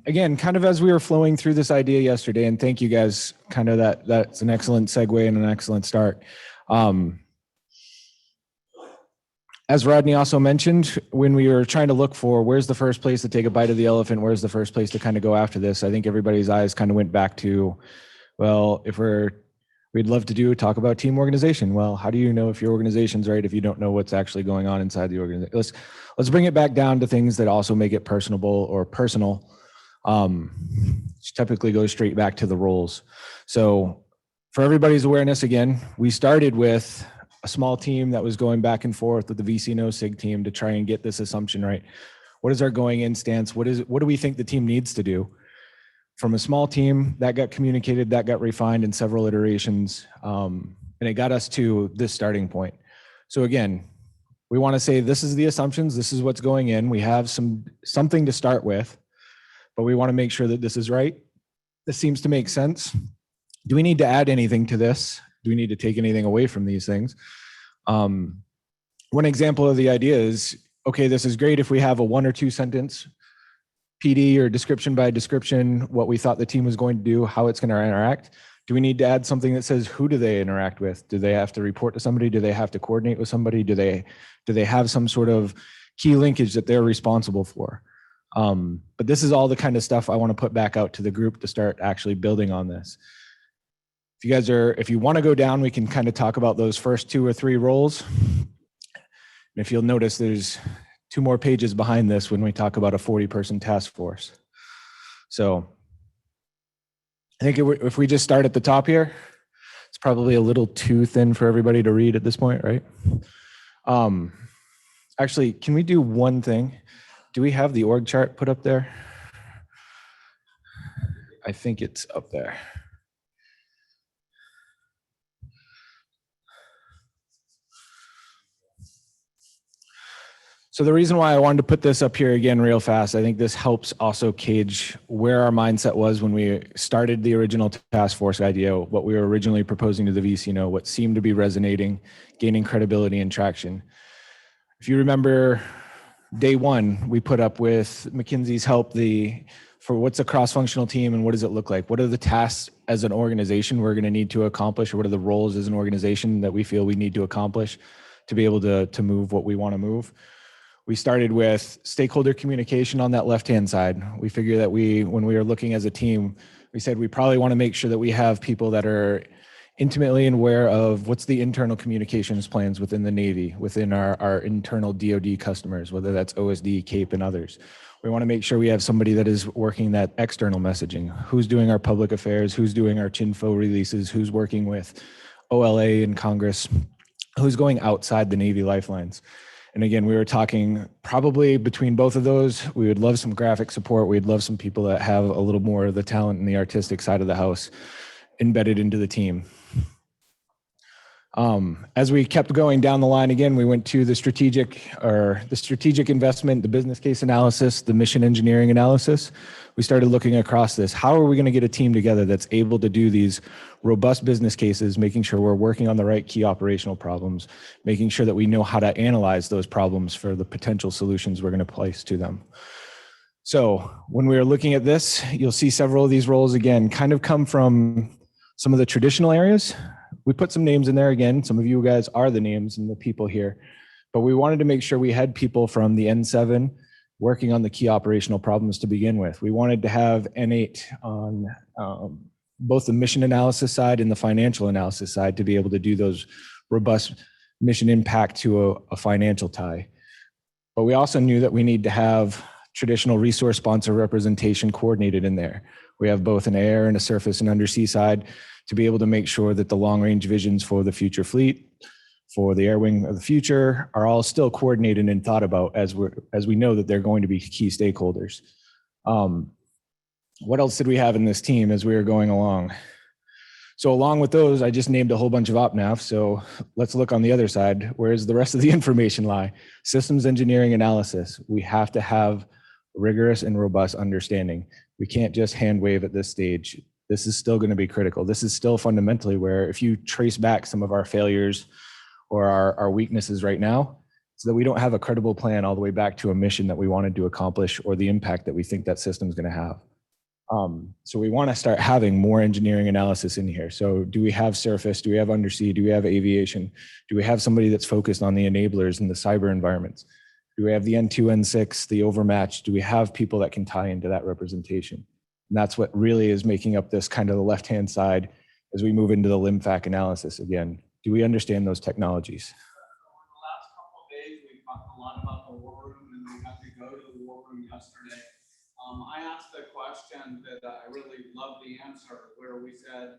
[SPEAKER 2] again, kind of as we were flowing through this idea yesterday, and thank you guys, kind of that's an excellent segue and an excellent start. As Rodney also mentioned, when we were trying to look for where's the first place to take a bite of the elephant, where's the first place to kind of go after this, I think everybody's eyes kind of went back to Well, we'd love to talk about team organization. Well, how do you know if your organization's right if you don't know what's actually going on inside the organization? Let's bring it back down to things that also make it personable or personal. Which typically goes straight back to the roles. So for everybody's awareness, again, we started with a small team that was going back and forth with the VC no SIG team to try and get this assumption right. What is our going in stance? What do we think the team needs to do? From a small team, that got communicated, that got refined in several iterations, and it got us to this starting point. So again, we want to say this is the assumptions, this is what's going in. We have something to start with, but we want to make sure that this is right. This seems to make sense. Do we need to add anything to this? Do we need to take anything away from these things? One example of the idea is, okay, this is great if we have a 1 or 2 sentence PD or description by description, what we thought the team was going to do, how it's going to interact. Do we need to add something that says who do they interact with? Do they have to report to somebody? Do they have to coordinate with somebody? Do they have some sort of key linkage that they're responsible for? But this is all the kind of stuff I want to put back out to the group to start actually building on this. If you want to go down, we can kind of talk about those first 2 or 3 roles. And if you'll notice, there's 2 more pages behind this when we talk about a 40-person task force. So I think if we just start at the top here, it's probably a little too thin for everybody to read at this point, right? Actually, can we do one thing? Do we have the org chart put up there? I think it's up there. So the reason why I wanted to put this up here again real fast, I think this helps also cage where our mindset was when we started the original task force idea, what we were originally proposing to the VC, what seemed to be resonating, gaining credibility and traction. If you remember day 1, we put up with McKinsey's help for what's a cross-functional team and what does it look like? What are the tasks as an organization we're going to need to accomplish, or what are the roles as an organization that we feel we need to accomplish to be able to move what we want to move? We started with stakeholder communication on that left-hand side. We figured that when we were looking as a team, we said we probably want to make sure that we have people that are intimately aware of what's the internal communications plans within the Navy, within our internal DoD customers, whether that's OSD, CAPE, and others. We want to make sure we have somebody that is working that external messaging. Who's doing our public affairs? Who's doing our CHINFO releases? Who's working with OLA and Congress? Who's going outside the Navy lifelines? And again, we were talking probably between both of those, we would love some graphic support. We'd love some people that have a little more of the talent and the artistic side of the house embedded into the team. As we kept going down the line, again, we went to the strategic investment, the business case analysis, the mission engineering analysis. We started looking across this. How are we going to get a team together that's able to do these robust business cases, making sure we're working on the right key operational problems, making sure that we know how to analyze those problems for the potential solutions we're going to place to them. So when we were looking at this, you'll see several of these roles, again, kind of come from some of the traditional areas. We put some names in there again. Some of you guys are the names and the people here, but we wanted to make sure we had people from the N7 working on the key operational problems to begin with. We wanted to have N8 on both the mission analysis side and the financial analysis side to be able to do those robust mission impact to a financial tie. But we also knew that we need to have traditional resource sponsor representation coordinated in there. We have both an air and a surface and undersea side to be able to make sure that the long range visions for the future fleet, for the air wing of the future, are all still coordinated and thought about as we know that they're going to be key stakeholders. What else did we have in this team as we were going along? So along with those, I just named a whole bunch of OpNav. So let's look on the other side. Where does the rest of the information lie? Systems engineering analysis. We have to have rigorous and robust understanding. We can't just hand wave at this stage. This is still going to be critical. This is still fundamentally where if you trace back some of our failures or our weaknesses right now, so that we don't have a credible plan all the way back to a mission that we wanted to accomplish or the impact that we think that system is going to have. So we want to start having more engineering analysis in here. So do we have surface? Do we have undersea? Do we have aviation? Do we have somebody that's focused on the enablers and the cyber environments? Do we have the N2, N6, the overmatch? Do we have people that can tie into that representation? And that's what really is making up this kind of the left-hand side as we move into the LIMFAC analysis again. Do we understand those technologies?
[SPEAKER 11] The last couple of days, we talked a lot about the war room, and we got to go to the war room yesterday. I asked a question that I really loved the answer, where we said,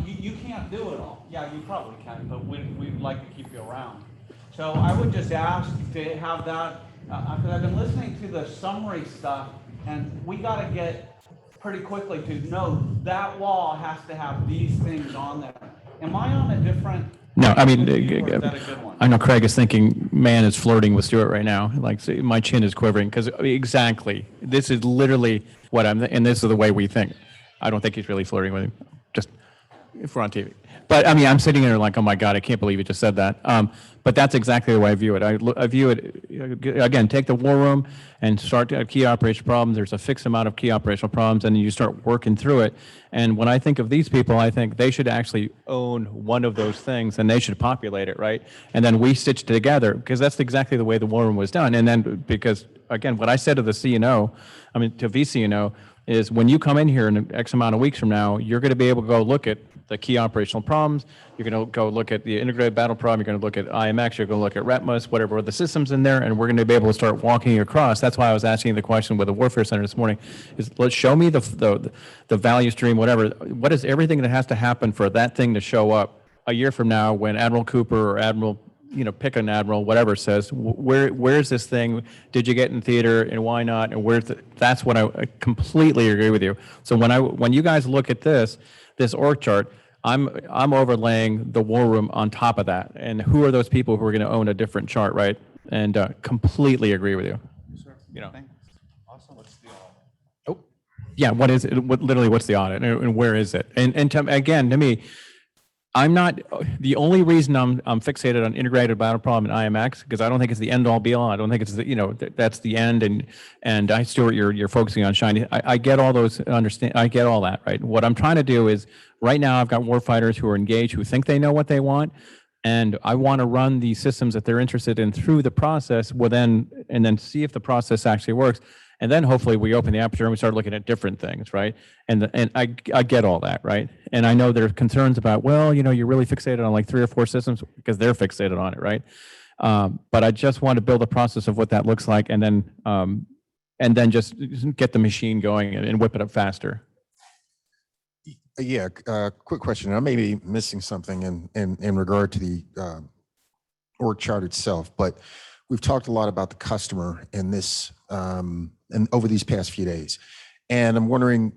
[SPEAKER 11] you can't do it all. Yeah, you probably can, but we'd like to keep you around. So I would just ask to have that, because I've been listening to the summary stuff, and we got to get pretty quickly to know that wall has to have these things on there. Am I on a different?
[SPEAKER 8] No, I mean,
[SPEAKER 11] or is that a good one?
[SPEAKER 8] I know Craig is thinking, man is flirting with Stuart right now. Like, see, my chin is quivering because exactly, this is literally what and this is the way we think. I don't think he's really flirting with him, just if we're on TV. But I mean, I'm sitting there like, oh my God, I can't believe you just said that. But that's exactly the way I view it. I view it, again, take the war room and start key operational problems. There's a fixed amount of key operational problems, and you start working through it. And when I think of these people, I think they should actually own one of those things, and they should populate it, right? And then we stitch together, because that's exactly the way the war room was done. And then, because, again, what I said to the CNO, I mean, to VCNO, is when you come in here in X amount of weeks from now, you're going to be able to go look at the key operational problems. You're going to go look at the integrated battle problem. You're going to look at IMX. You're going to look at RETMUS, whatever the systems in there, and we're going to be able to start walking across. That's why I was asking the question with the Warfare Center this morning, is let's show me the value stream, whatever. What is everything that has to happen for that thing to show up a year from now when Admiral Cooper or Admiral, pick an admiral, whatever says, where's this thing? Did you get in theater, and why not? And that's what I completely agree with you. So when you guys look at this org chart, I'm overlaying the war room on top of that. And who are those people who are going to own a different chart, right? And completely agree with you.
[SPEAKER 9] Sure. Awesome. What's the
[SPEAKER 8] Yeah, what is it? Literally, what's the audit, and where is it? And again, to me, I'm not, the only reason I'm fixated on integrated battle problem and IMX, because I don't think it's the end all be all. I don't think it's that's the end. And I, Stuart, you're focusing on shiny. I get all those, I get all that, right? What I'm trying to do is, right now I've got warfighters who are engaged, who think they know what they want. And I want to run the systems that they're interested in through the process, and then see if the process actually works. And then hopefully we open the aperture and we start looking at different things, right? And I get all that, right? And I know there are concerns about, well, you're really fixated on like 3 or 4 systems because they're fixated on it, right? But I just want to build a process of what that looks like, and then just get the machine going and whip it up faster.
[SPEAKER 14] Yeah, quick question. I may be missing something in regard to the org chart itself, but we've talked a lot about the customer in this and over these past few days, and I'm wondering,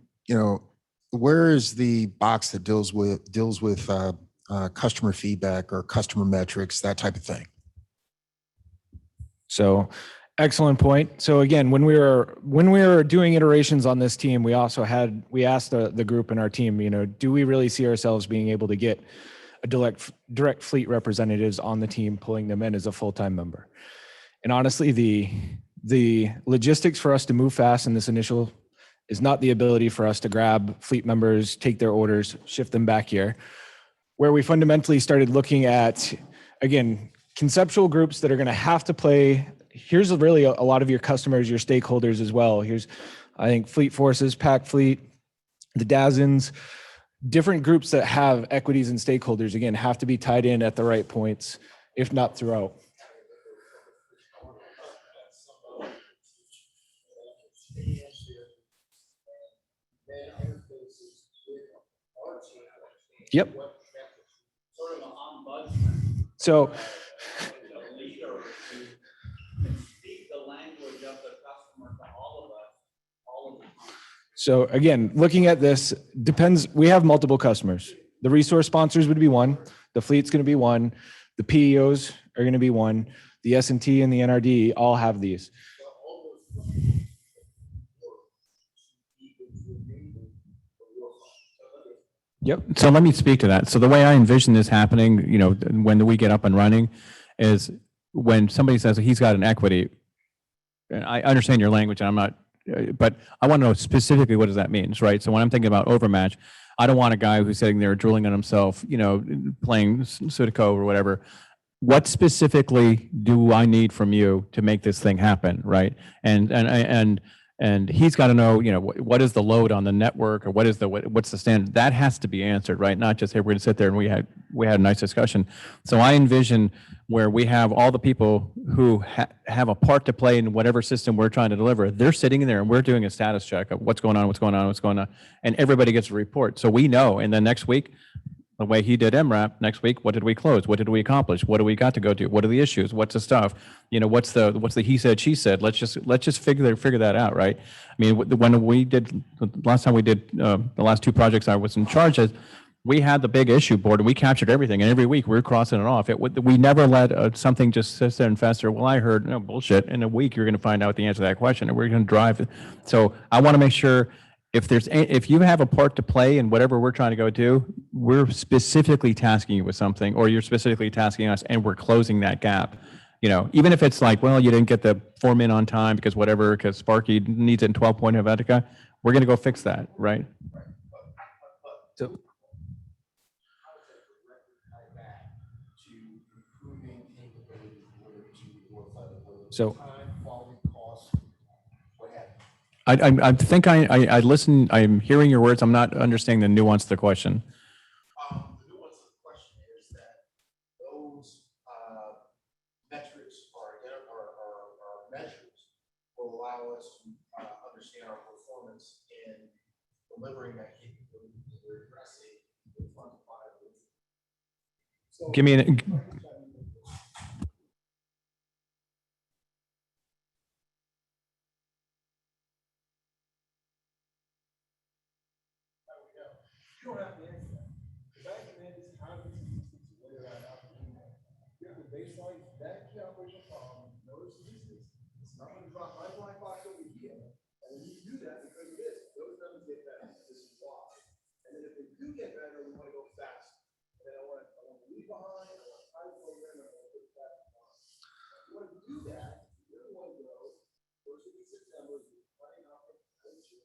[SPEAKER 14] where is the box that deals with customer feedback or customer metrics, that type of thing?
[SPEAKER 2] So, excellent point. So again, when we were doing iterations on this team, we asked the group in our team, do we really see ourselves being able to get a direct fleet representatives on the team, pulling them in as a full-time member? And honestly, the logistics for us to move fast in this initial is not the ability for us to grab fleet members, take their orders, shift them back here. Where we fundamentally started looking at, again, conceptual groups that are going to have to play. Here's really a lot of your customers, your stakeholders as well. Here's, I think, Fleet Forces, Pac Fleet, the DASNs, different groups that have equities and stakeholders, again, have to be tied in at the right points, if not throughout. Yep. So, again, looking at this depends. We have multiple customers. The resource sponsors would be one. The fleet's going to be one. The PEOs are going to be one. The S&T and the NRD all have these.
[SPEAKER 8] Yep. So let me speak to that. So the way I envision this happening, when we get up and running, is when somebody says he's got an equity. And I understand your language, and I'm not, but I want to know specifically what does that mean, right? So when I'm thinking about overmatch, I don't want a guy who's sitting there drooling on himself, playing Sudoku or whatever. What specifically do I need from you to make this thing happen, right? And he's got to know, what is the load on the network, or what's the standard? That has to be answered, right? Not just, hey, we're going to sit there and we had a nice discussion. So I envision where we have all the people who have a part to play in whatever system we're trying to deliver. They're sitting in there and we're doing a status check of what's going on, and everybody gets a report. So we know, and then next week, the way he did MRAP, next week, what did we close? What did we accomplish? What do we got to go do? What are the issues? What's the stuff? What's the he said, she said? Let's just figure that out, right? I mean, when we did the last time we did the last two projects I was in charge of, we had the big issue board and we captured everything. And every week we were crossing it off. We never let something just sit there and fester. Well, I heard no bullshit. In a week, you're going to find out the answer to that question, and we're going to drive. So I want to make sure. If you have a part to play in whatever we're trying to go do, we're specifically tasking you with something, or you're specifically tasking us, and we're closing that gap. Even if it's like, well, you didn't get the form in on time because Sparky needs it in 12 point Helvetica, we're going to go fix that, right? So,
[SPEAKER 2] So
[SPEAKER 8] I think I listen. I'm hearing your words. I'm not understanding the nuance of the question.
[SPEAKER 14] The nuance of the question is that those metrics are measures will allow us to understand our performance in delivering that capability that we're addressing with quantifiable.
[SPEAKER 8] Give me an.
[SPEAKER 2] You don't have to answer that. The back end is how do you lay that out? You have the baseline, that key operational problem, notice this is, it's not going to drop my black box over here. And when you do that, because of this, those numbers get better. This is why. And then if they do get better, we want to go fast. And then I want to leave behind, I want to try to program, and I want to put it back on. If you want to do that, you really want to go, first week of September, running off of this 100.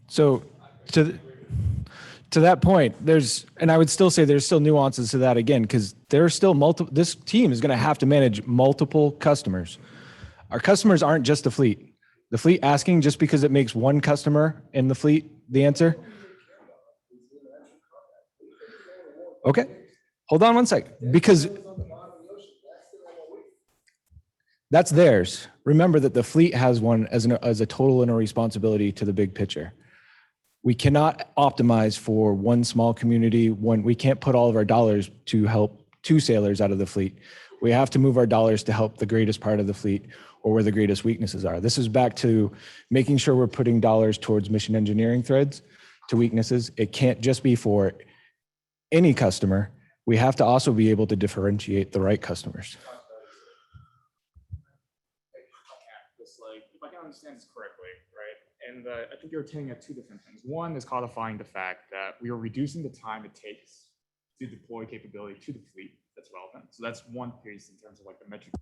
[SPEAKER 2] So to that point, and I would still say there's still nuances to that again, because there's still this team is going to have to manage multiple customers. Our customers aren't just the fleet. The fleet asking just because it makes one customer in the fleet the answer. Okay, hold on one sec, because that's theirs. Remember that the fleet has one as a total and a responsibility to the big picture. We cannot optimize for one small community. We can't put all of our dollars to help two sailors out of the fleet. We have to move our dollars to help the greatest part of the fleet, or where the greatest weaknesses are. This is back to making sure we're putting dollars towards mission engineering threads to weaknesses. It can't just be for any customer. We have to also be able to differentiate the right customers.
[SPEAKER 15] If I can understand this correctly, right? And I think you're attaining at two different things. One is codifying the fact that we are reducing the time it takes to deploy capability to the fleet that's relevant. So that's one piece in terms of like the metric.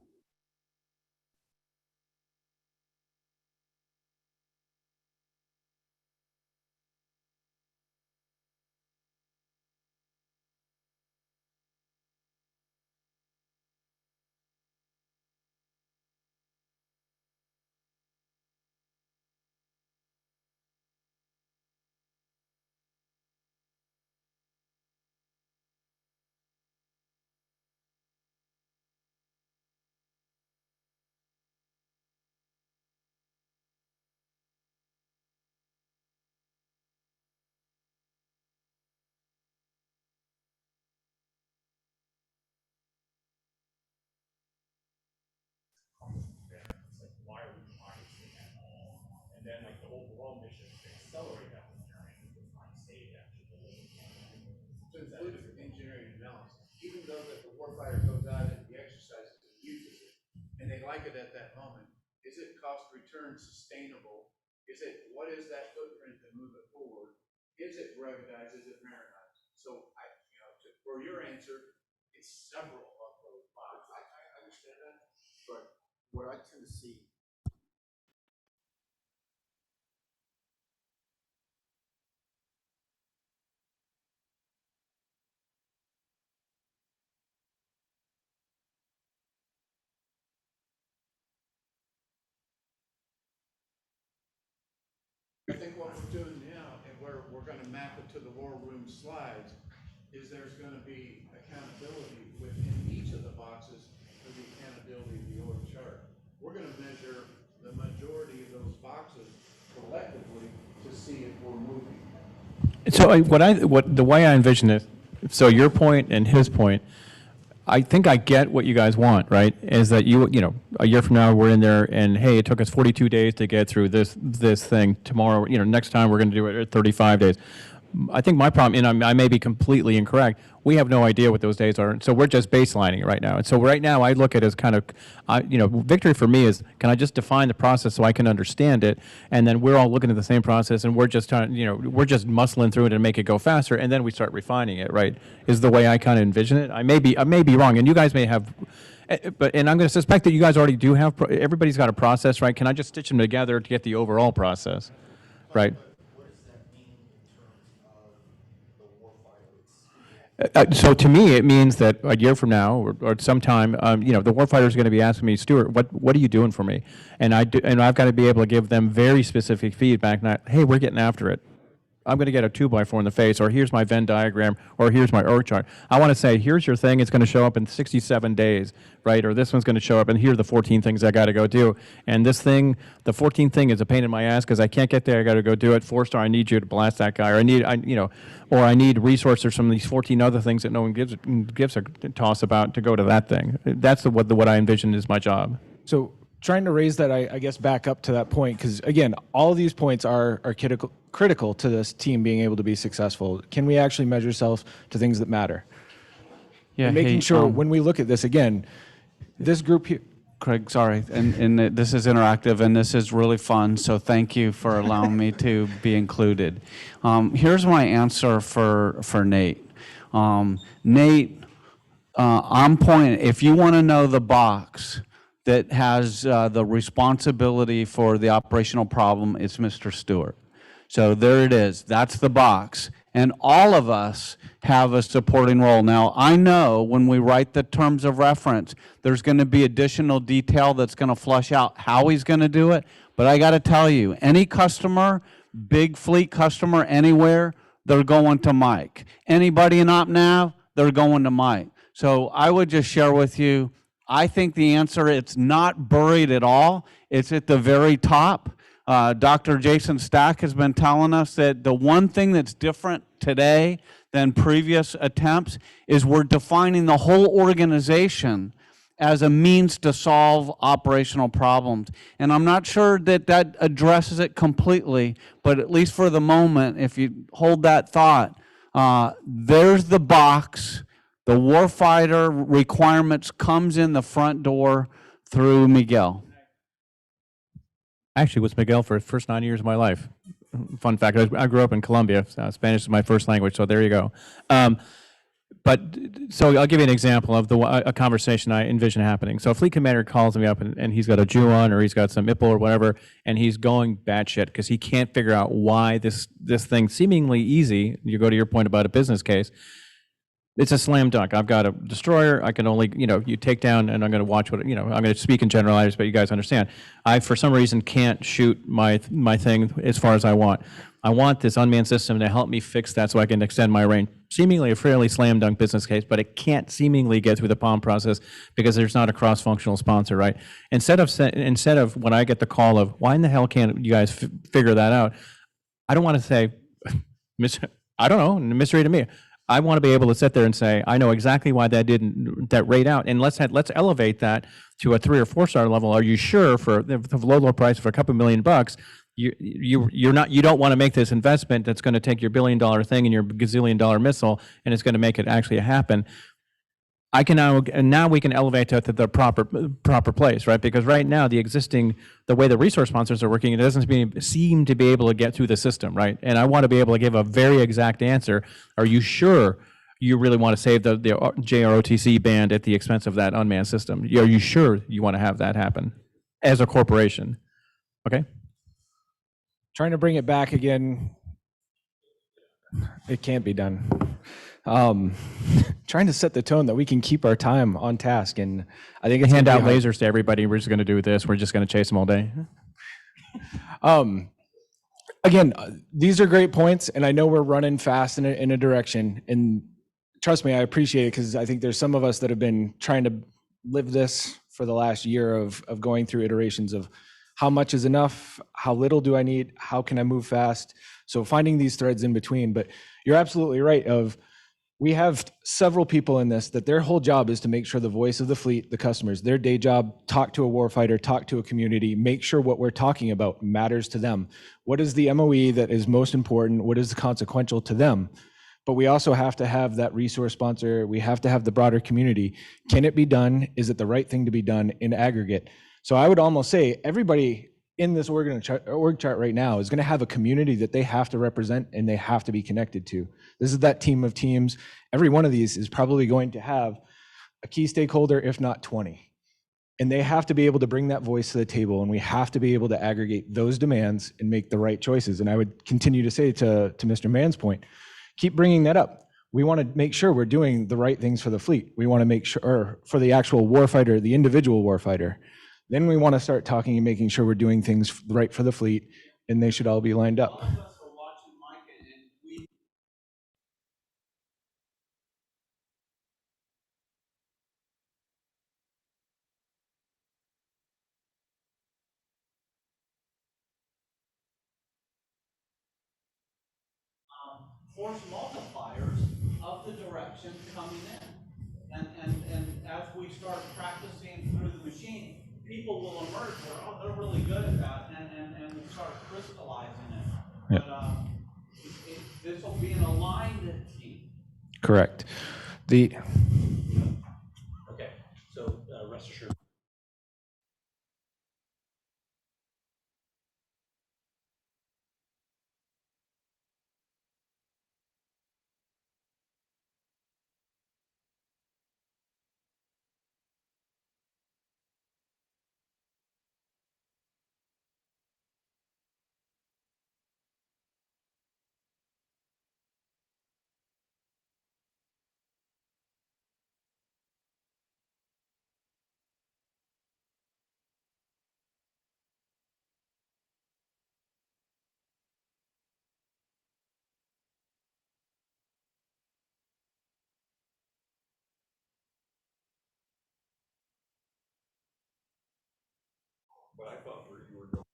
[SPEAKER 15] then like the overall mission is to accelerate that engineering to the final stage actually.
[SPEAKER 5] To include engineering analysis, even though that the warfighter goes out and the exercises and uses it, and they like it at that moment, is it cost return sustainable? What is that footprint to move it forward? Is it ruggedized? Is it marinized? So for your answer, it's several of those boxes. I understand that, but what I tend to see. I think what we're doing now, and we're going to map it to the war room slides, is there's going to be accountability within each of the boxes for the accountability of the org chart. We're going to measure the majority of those boxes collectively to see if we're moving.
[SPEAKER 8] So the way I envision it, so your point and his point, I think I get what you guys want, right? Is that you know, a year from now we're in there and hey, it took us 42 days to get through this thing. Tomorrow, you know, next time we're going to do it at 35 days. I think my problem, and I may be completely incorrect, we have no idea what those days are. So we're just baselining it right now. And so right now I look at it as kind of, you know, victory for me is, can I just define the process so I can understand it? And then we're all looking at the same process and we're just trying, you know, we're just muscling through it and make it go faster. And then we start refining it, right? Is the way I kind of envision it. I may be wrong. And you guys may have, and I'm going to suspect that you guys already do have, everybody's got a process, right? Can I just stitch them together to get the overall process, right? So to me, it means that a year from now, or sometime, you know, the warfighter is going to be asking me, Stuart, what are you doing for me? And I've got to be able to give them very specific feedback. Not, hey, we're getting after it. I'm going to get a 2x4 in the face, or here's my Venn diagram, or here's my org chart. I want to say, here's your thing. It's going to show up in 67 days, right? Or this one's going to show up, and here are the 14 things I got to go do. And this thing, the 14th thing is a pain in my ass because I can't get there. I got to go do it. 4-star, I need you to blast that guy, or I need resources from these 14 other things that no one gives a toss about to go to that thing. That's what I envision is my job.
[SPEAKER 2] So trying to raise that, I guess, back up to that point, because again, all of these points are critical to this team being able to be successful. Can we actually measure ourselves to things that matter?
[SPEAKER 6] Yeah,
[SPEAKER 2] and making sure when we look at this again, this group here.
[SPEAKER 6] Craig, sorry, and this is interactive and this is really fun, so thank you for allowing me to be included. Here's my answer for Nate. Nate, I'm pointing, if you want to know the box that has the responsibility for the operational problem, it's Mr. Stewart. So there it is. That's the box. And all of us have a supporting role. Now, I know when we write the terms of reference, there's going to be additional detail that's going to flush out how he's going to do it. But I got to tell you, any customer, big fleet customer anywhere, they're going to Mike. Anybody in OpNav, they're going to Mike. So I would just share with you, I think the answer, it's not buried at all. It's at the very top. Dr. Jason Stack has been telling us that the one thing that's different today than previous attempts is we're defining the whole organization as a means to solve operational problems. And I'm not sure that that addresses it completely, but at least for the moment, if you hold that thought, there's the box. The warfighter requirements comes in the front door through Miguel.
[SPEAKER 8] Actually, was Miguel for the first 9 years of my life. Fun fact, I grew up in Colombia. Spanish is my first language, so there you go. But so I'll give you an example of a conversation I envision happening. So a fleet commander calls me up and he's got a Jew on or he's got some IPL or whatever, and he's going batshit because he can't figure out why this thing seemingly easy, you go to your point about a business case, it's a slam dunk. I've got a destroyer. I can only, you take down, and I'm going to watch what, I'm going to speak in generalizers, but you guys understand. I, for some reason, can't shoot my thing as far as I want. I want this unmanned system to help me fix that so I can extend my range. Seemingly a fairly slam dunk business case, but it can't seemingly get through the POM process because there's not a cross-functional sponsor, right? Instead of when I get the call of, why in the hell can't you guys figure that out? I don't want to say, I don't know, mystery to me. I want to be able to sit there and say, I know exactly why that rate out, and let's elevate that to a 3 or 4 star level. Are you sure for the low price for a couple $1 million, you don't want to make this investment that's going to take your $1 billion thing and your gazillion-dollar missile, and it's going to make it actually happen. I can now we can elevate to the proper place, right? Because right now the way the resource sponsors are working, it doesn't seem to be able to get through the system, right? And I want to be able to give a very exact answer. Are you sure you really want to save the JROTC band at the expense of that unmanned system? Are you sure you want to have that happen as a corporation? Okay.
[SPEAKER 2] Trying to bring it back again, it can't be done. Trying to set the tone that we can keep our time on task, and I think it's
[SPEAKER 8] hand out lasers to everybody. We're just going to do this. We're just going to chase them all day.
[SPEAKER 2] Again, these are great points, and I know we're running fast in a direction. And trust me, I appreciate it, because I think there's some of us that have been trying to live this for the last year of going through iterations of how much is enough, how little do I need, how can I move fast. So finding these threads in between. But you're absolutely right. We have several people in this that their whole job is to make sure the voice of the fleet, the customers, their day job, talk to a warfighter, talk to a community, make sure what we're talking about matters to them. What is the MOE that is most important? What is consequential to them? But we also have to have that resource sponsor. We have to have the broader community. Can it be done? Is it the right thing to be done in aggregate? So I would almost say everybody in this org chart right now is going to have a community that they have to represent and they have to be connected to. This is that team of teams. Every one of these is probably going to have a key stakeholder, if not 20. And they have to be able to bring that voice to the table, and we have to be able to aggregate those demands and make the right choices. And I would continue to say to Mr. Mann's point, keep bringing that up. We want to make sure we're doing the right things for the fleet. We want to make sure, or for the actual warfighter, the individual warfighter. Then we want to start talking and making sure we're doing things right for the fleet, and they should all be lined up.
[SPEAKER 16] Force multipliers of the direction coming in. And as we start practicing through the machine, people will emerge where, oh, they're really good at that, and we start crystallizing it.
[SPEAKER 2] Yeah.
[SPEAKER 16] But this will be an aligned team.
[SPEAKER 2] Correct.
[SPEAKER 3] Okay, so rest assured.
[SPEAKER 5] But I thought you were going.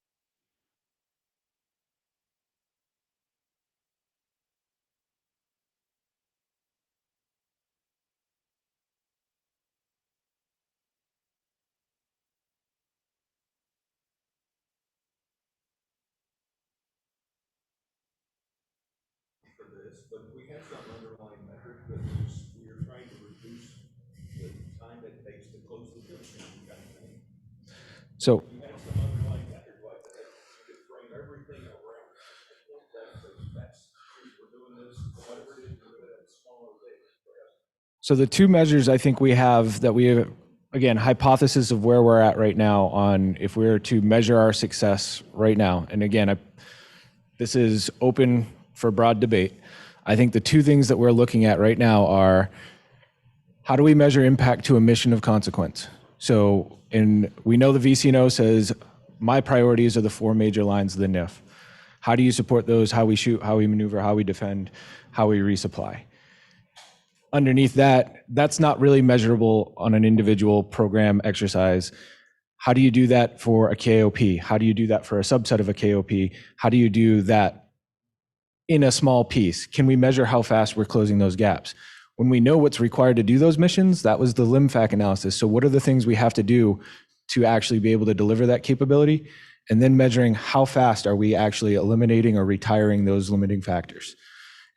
[SPEAKER 5] For this, but we have some underlying metric that we are trying to reduce the time it takes to close the deal.
[SPEAKER 2] So
[SPEAKER 5] You have some underlying metric like that. You could frame everything around. That's we're doing this, whatever it is, we're doing it at smaller things.
[SPEAKER 2] So the two measures I think we have that we have, again, hypothesis of where we're at right now on if we were to measure our success right now. And again, this is open for broad debate. I think the two things that we're looking at right now are how do we measure impact to a mission of consequence? So, and we know the VCNO says my priorities are the 4 major lines of the NIF. How do you support those? How we shoot, how we maneuver, how we defend, how we resupply. Underneath that, that's not really measurable on an individual program exercise. How do you do that for a KOP? How do you do that for a subset of a KOP? How do you do that in a small piece. Can we measure how fast we're closing those gaps? When we know what's required to do those missions, that was the LIMFAC analysis. So what are the things we have to do to actually be able to deliver that capability? And then measuring how fast are we actually eliminating or retiring those limiting factors.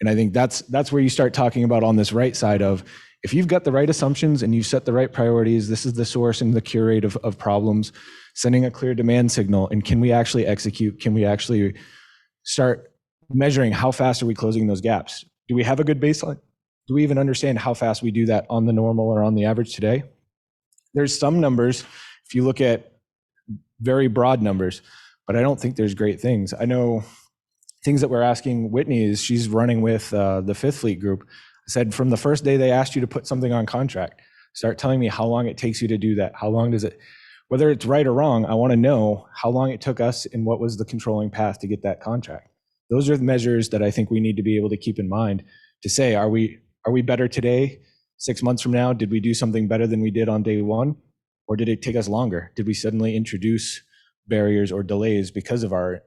[SPEAKER 2] And I think that's where you start talking about on this right side of, if you've got the right assumptions and you set the right priorities, this is the source and the curate of problems, sending a clear demand signal, and can we actually execute? Can we actually start measuring how fast are we closing those gaps? Do we have a good baseline? Do we even understand how fast we do that on the normal or on the average today? There's some numbers, if you look at very broad numbers, but I don't think there's great things. I know things that we're asking Whitney is, she's running with the Fifth Fleet group. I said, from the first day they asked you to put something on contract, start telling me how long it takes you to do that. How long does it, whether it's right or wrong, I want to know how long it took us and what was the controlling path to get that contract. Those are the measures that I think we need to be able to keep in mind to say, are we better today? 6 months from now, did we do something better than we did on day one? Or did it take us longer? Did we suddenly introduce barriers or delays because of our,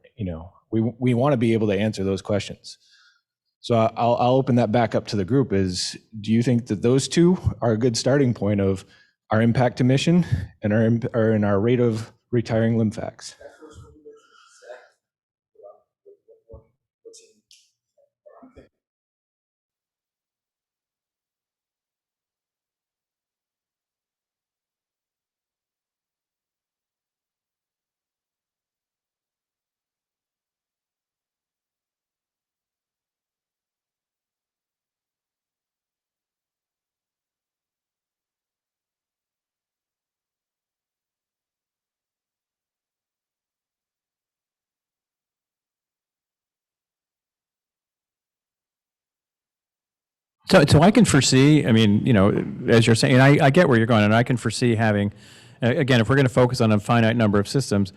[SPEAKER 2] we want to be able to answer those questions. So I'll open that back up to the group is, do you think that those two are a good starting point of our impact to mission and our rate of retiring LIMFACs?
[SPEAKER 8] So I can foresee, I mean, as you're saying, and I get where you're going, and I can foresee having, again, if we're going to focus on a finite number of systems,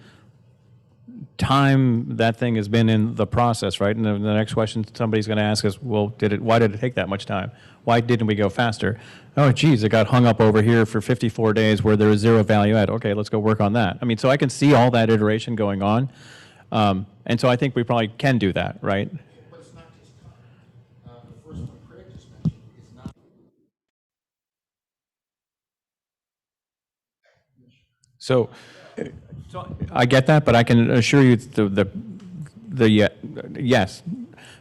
[SPEAKER 8] time that thing has been in the process, right? And the next question somebody's going to ask is, well, why did it take that much time? Why didn't we go faster? Oh, geez, it got hung up over here for 54 days where there was zero value add. Okay, let's go work on that. I mean, so I can see all that iteration going on. And so I think we probably can do that, right?
[SPEAKER 2] So
[SPEAKER 8] I get that, but I can assure you yes,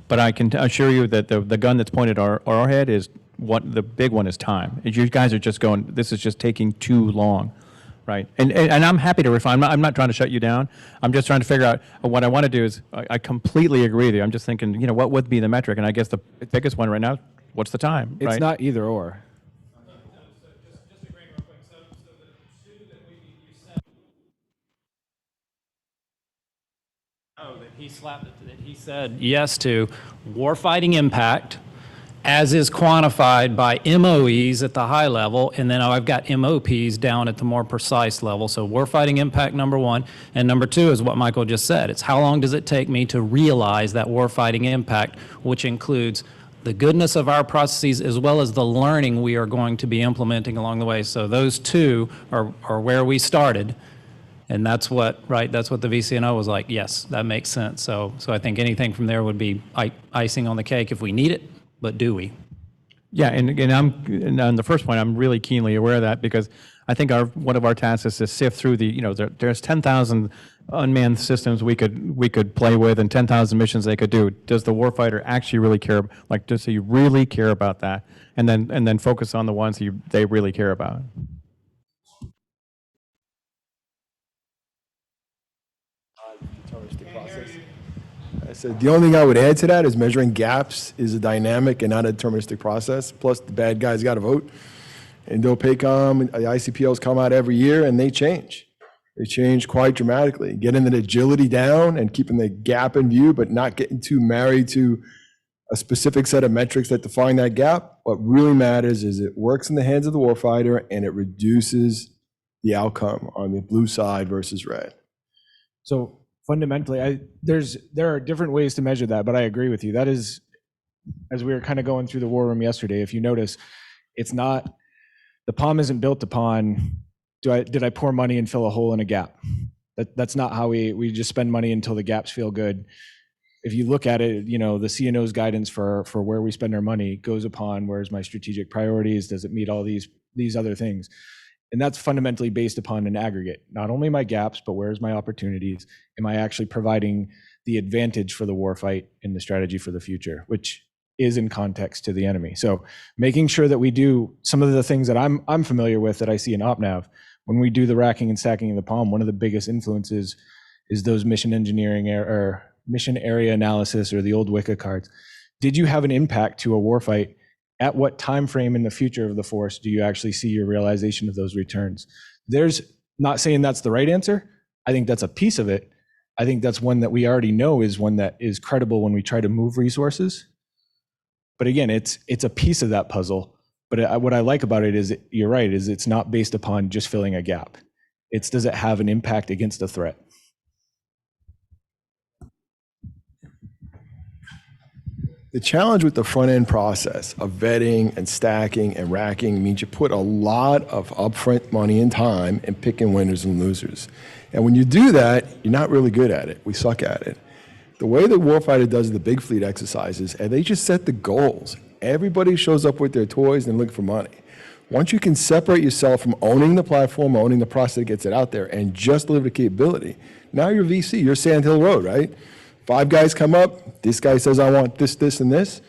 [SPEAKER 8] but I can assure you that the gun that's pointed at our head is what the big one is time. You guys are just going, this is just taking too long, right? And I'm happy to refine. I'm not trying to shut you down. I'm just trying to figure out what I want to do is I completely agree with you. I'm just thinking, what would be the metric? And I guess the biggest one right now, what's the time?
[SPEAKER 2] it's
[SPEAKER 8] right?
[SPEAKER 2] not either or.
[SPEAKER 17] That he said yes to warfighting impact as is quantified by MOEs at the high level, and then I've got MOPs down at the more precise level. So warfighting impact, number one, and number two is what Michael just said. It's how long does it take me to realize that warfighting impact, which includes the goodness of our processes as well as the learning we are going to be implementing along the way. So those two are where we started. And that's what the VCNO was like, yes, that makes sense. So I think anything from there would be icing on the cake if we need it, but do we?
[SPEAKER 8] Yeah, and on the first point, I'm really keenly aware of that because I think one of our tasks is to sift through there's 10,000 unmanned systems we could play with and 10,000 missions they could do. Does the warfighter actually really care? Does he really care about that? And then focus on the ones they really care about.
[SPEAKER 18] I said, the only thing I would add to that is measuring gaps is a dynamic and not a deterministic process. Plus, the bad guys got to vote. And DOPACOM, the ICPOs come out every year, and they change. They change quite dramatically. Getting the agility down and keeping the gap in view, but not getting too married to a specific set of metrics that define that gap. What really matters is it works in the hands of the warfighter, and it reduces the outcome on the blue side versus red.
[SPEAKER 2] So fundamentally, there are different ways to measure that, but I agree with you. That is, as we were kind of going through the war room yesterday, if you notice, it's not, the POM isn't built upon, did I pour money and fill a hole in a gap? That's not how we just spend money until the gaps feel good. if you look at it, the CNO's guidance for where we spend our money goes upon where's my strategic priorities, does it meet all these other things? And that's fundamentally based upon an aggregate, not only my gaps, but where's my opportunities? Am I actually providing the advantage for the warfight and the strategy for the future, which is in context to the enemy? So making sure that we do some of the things that I'm familiar with that I see in OpNav. When we do the racking and stacking in the palm, one of the biggest influences is those mission engineering or mission area analysis, or the old Wicca cards. Did you have an impact to a warfight? At what time frame in the future of the force do you actually see your realization of those returns? There's not saying that's the right answer. I think that's a piece of it. I think that's one that we already know is one that is credible when we try to move resources. But again, it's a piece of that puzzle. But what I like about it is, you're right, is it's not based upon just filling a gap. It's, does it have an impact against a threat?
[SPEAKER 18] The challenge with the front end process of vetting and stacking and racking means you put a lot of upfront money and time in picking winners and losers. And when you do that, you're not really good at it. We suck at it. The way the warfighter does the big fleet exercises, and they just set the goals. Everybody shows up with their toys and look for money. Once you can separate yourself from owning the platform, owning the process that gets it out there, and just deliver the capability, now you're VC, you're Sand Hill Road, right? 5 guys come up, this guy says, I want this, this, and this.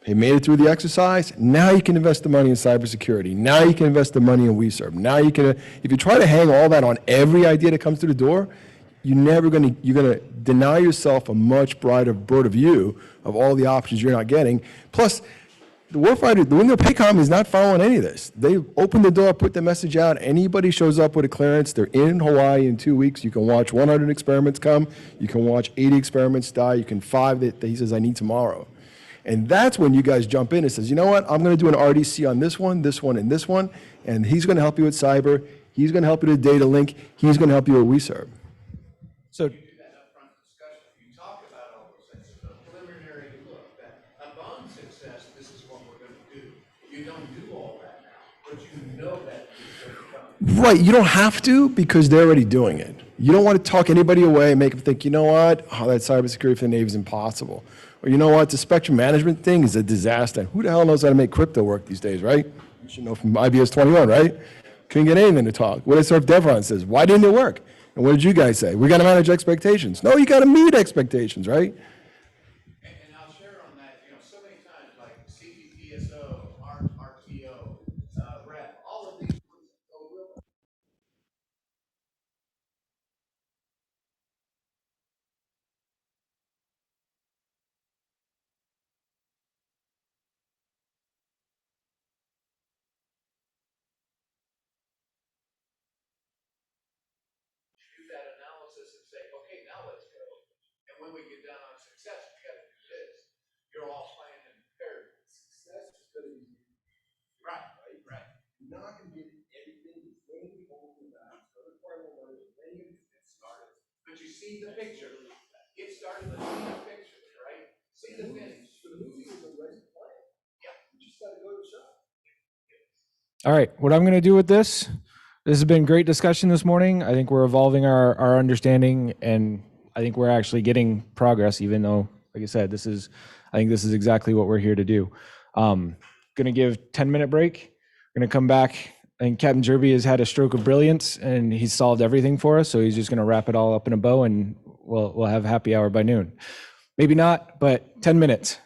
[SPEAKER 18] He made it through the exercise. Now you can invest the money in cybersecurity. Now you can invest the money in WeServe. Now you can, if you try to hang all that on every idea that comes through the door, you're gonna deny yourself a much broader view of all the options you're not getting. Plus, the warfighter, the window PACOM is not following any of this. They open the door, put the message out. Anybody shows up with a clearance, they're in Hawaii in 2 weeks. You can watch 100 experiments come. You can watch 80 experiments die. You can 5 that he says, I need tomorrow. And that's when you guys jump in and says, you know what? I'm going to do an RDC on this one, and this one. And he's going to help you with cyber. He's going to help you with data link. He's going to help you with WeServe. So right, you don't have to, because they're already doing it. You don't want to talk anybody away and make them think, you know what, oh, that cybersecurity for the Navy is impossible. Or you know what, the spectrum management thing is a disaster. Who the hell knows how to make crypto work these days, right? You should know from IBS 21, right? Couldn't get anything to talk. What did Surf Devron says? Why didn't it work? And what did you guys say? We got to manage expectations. No, you got to meet expectations, right?
[SPEAKER 5] And I'll share on that, so many times, like CPTSO, RTO, REP, all of these groups go real. Do that analysis and say, okay, now let's go. And when we get down on success, we got to do this. You're all planned and prepared. Success is going to be right. You're not going to get everything. It's going to be holding back. It's going to require more money. Then you get started. But you see the picture. Get started. Let's see the picture, right? See the finish. The movie is a ready to play. Yeah. You just got to go to the shop.
[SPEAKER 2] all right, what I'm going to do with this has been great discussion this morning. I think we're evolving our understanding, and I think we're actually getting progress, even though, like I said, I think this is exactly what we're here to do. Going to give 10-minute break. Going to come back. I think Captain Jerby has had a stroke of brilliance, and he's solved everything for us. So he's just going to wrap it all up in a bow, and we'll have happy hour by noon. Maybe not, but 10 minutes.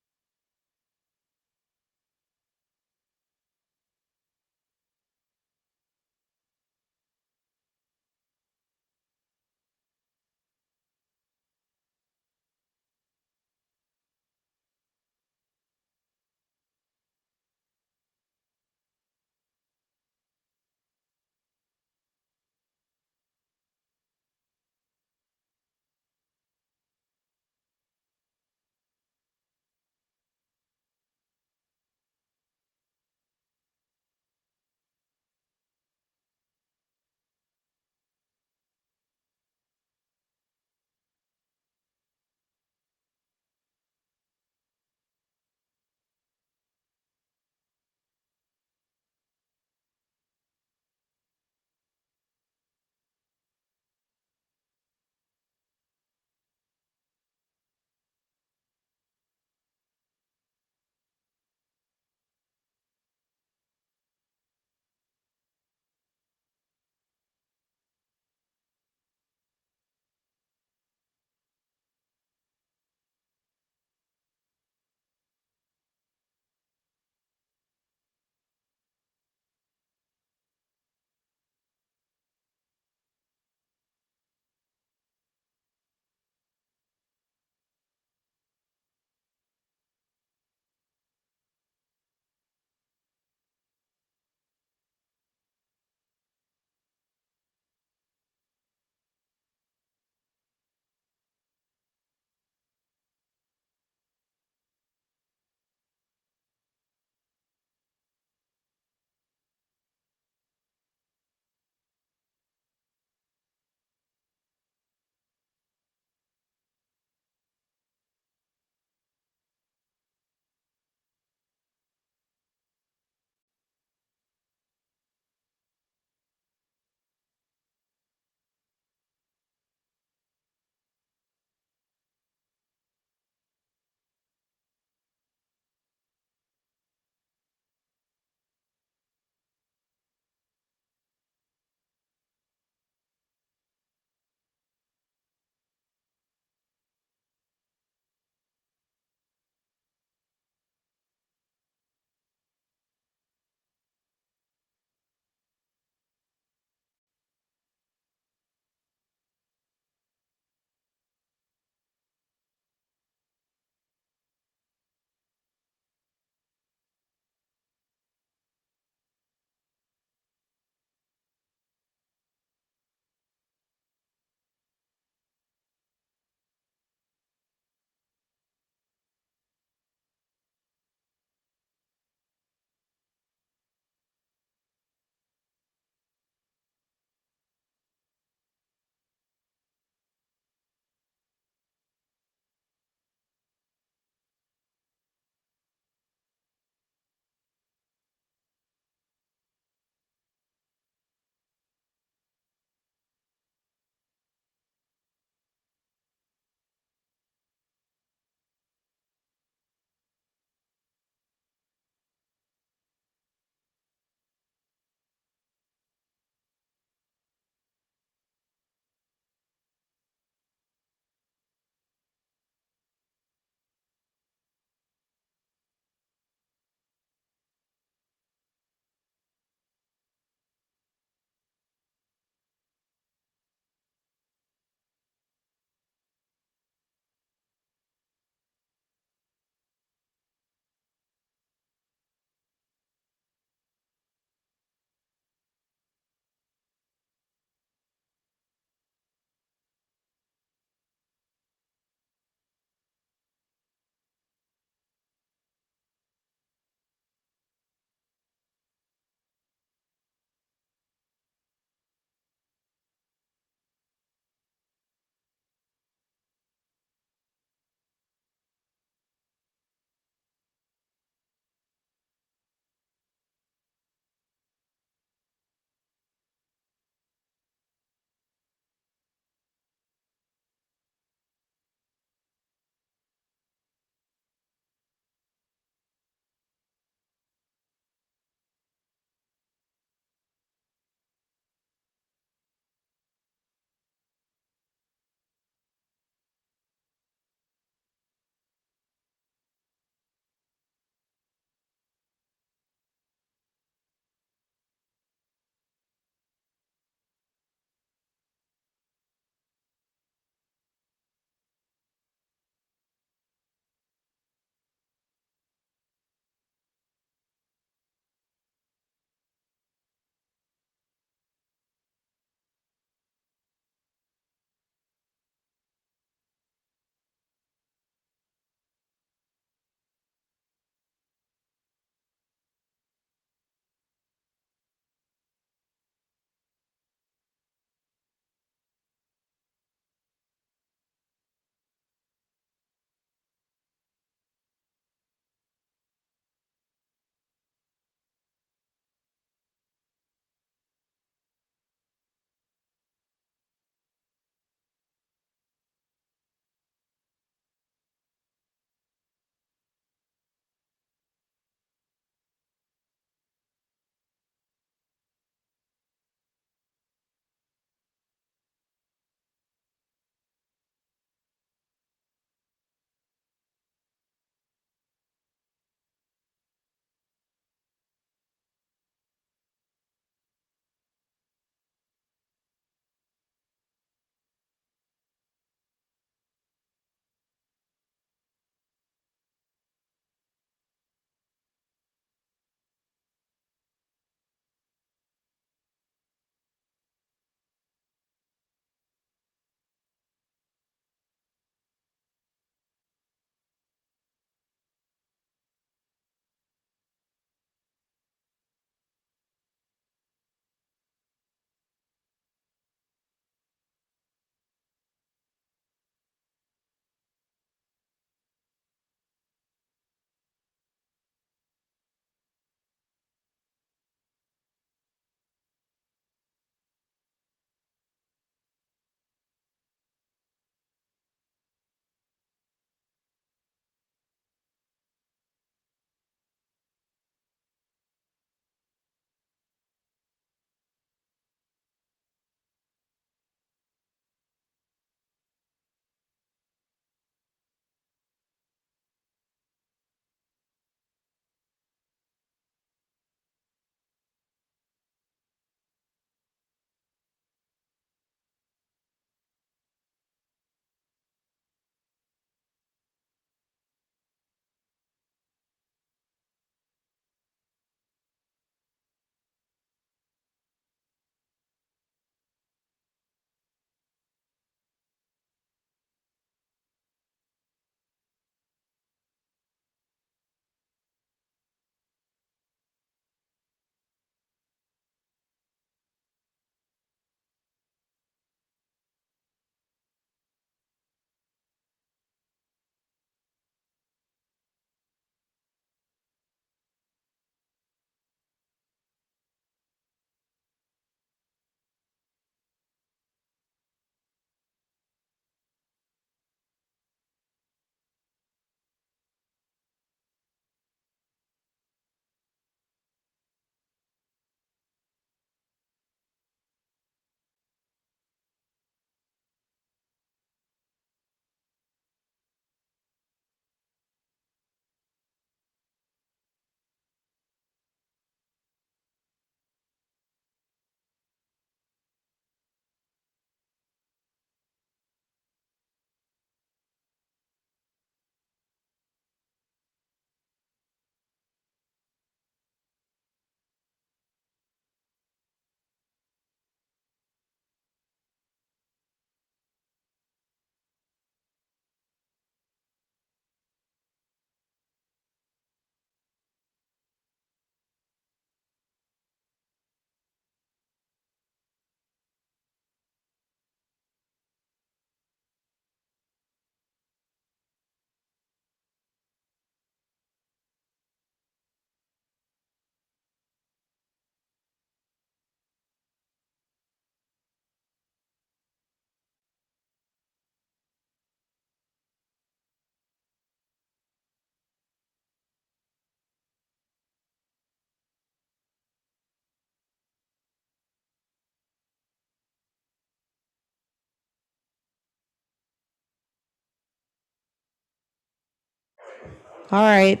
[SPEAKER 19] All right.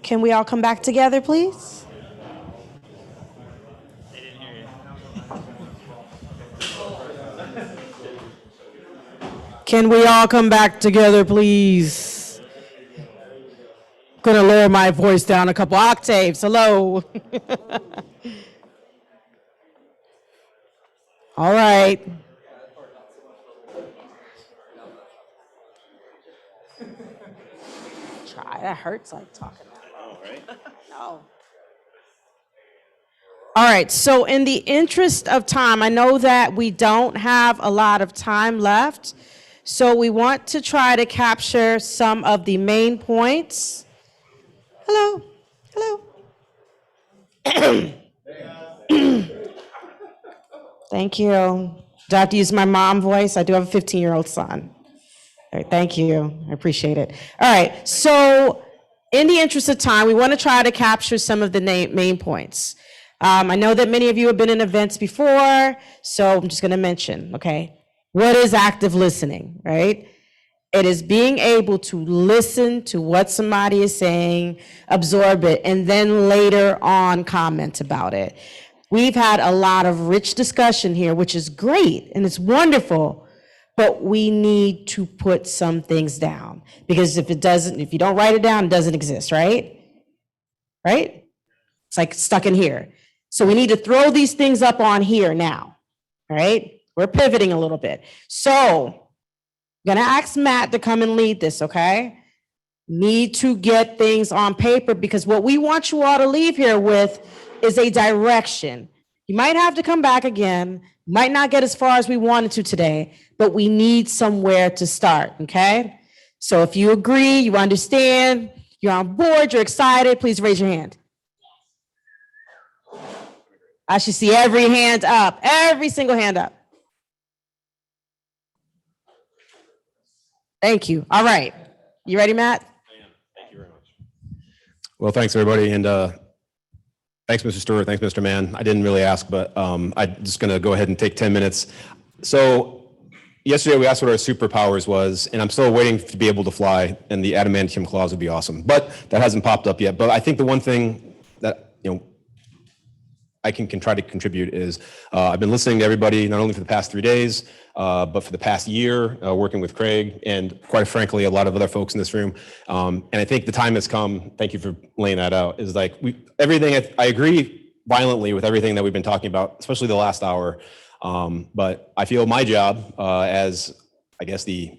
[SPEAKER 19] Can we all come back together, please? Can we all come back together, please? Gonna lower my voice down a couple octaves. Hello. All right. Try. That hurts like talking that low. No. All right. So, in the interest of time, I know that we don't have a lot of time left. So, we want to try to capture some of the main points. Hello. Hello. Thank you. Do I have to use my mom voice? I do have a 15-year-old son. All right, thank you. I appreciate it. All right. So, in the interest of time, we want to try to capture some of the main points. I know that many of you have been in events before, so I'm just going to mention, okay, what is active listening, right? It is being able to listen to what somebody is saying, absorb it, and then later on comment about it. We've had a lot of rich discussion here, which is great and it's wonderful, but we need to put some things down because if you don't write it down, it doesn't exist, right? Right? It's like stuck in here. So we need to throw these things up on here now, all right? We're pivoting a little bit. So I'm gonna ask Matt to come and lead this, okay? Need to get things on paper because what we want you all to leave here with is a direction. You might have to come back again, might not get as far as we wanted to today, but we need somewhere to start, okay? So if you agree, you understand, you're on board, you're excited, please raise your hand. I should see every hand up, every single hand up. Thank you. All right. You ready, Matt?
[SPEAKER 20] Well, thanks, everybody. And thanks, Mr. Stewart. Thanks, Mr. Mann. I didn't really ask, but I'm just going to go ahead and take 10 minutes. So yesterday we asked what our superpowers was, and I'm still waiting to be able to fly, and the adamantium claws would be awesome. But that hasn't popped up yet. But I think the one thing that, I can try to contribute is I've been listening to everybody, not only for the past 3 days, but for the past year, working with Craig and quite frankly, a lot of other folks in this room. And I think the time has come, thank you for laying that out, is like I agree violently with everything that we've been talking about, especially the last hour. But I feel my job as, I guess, the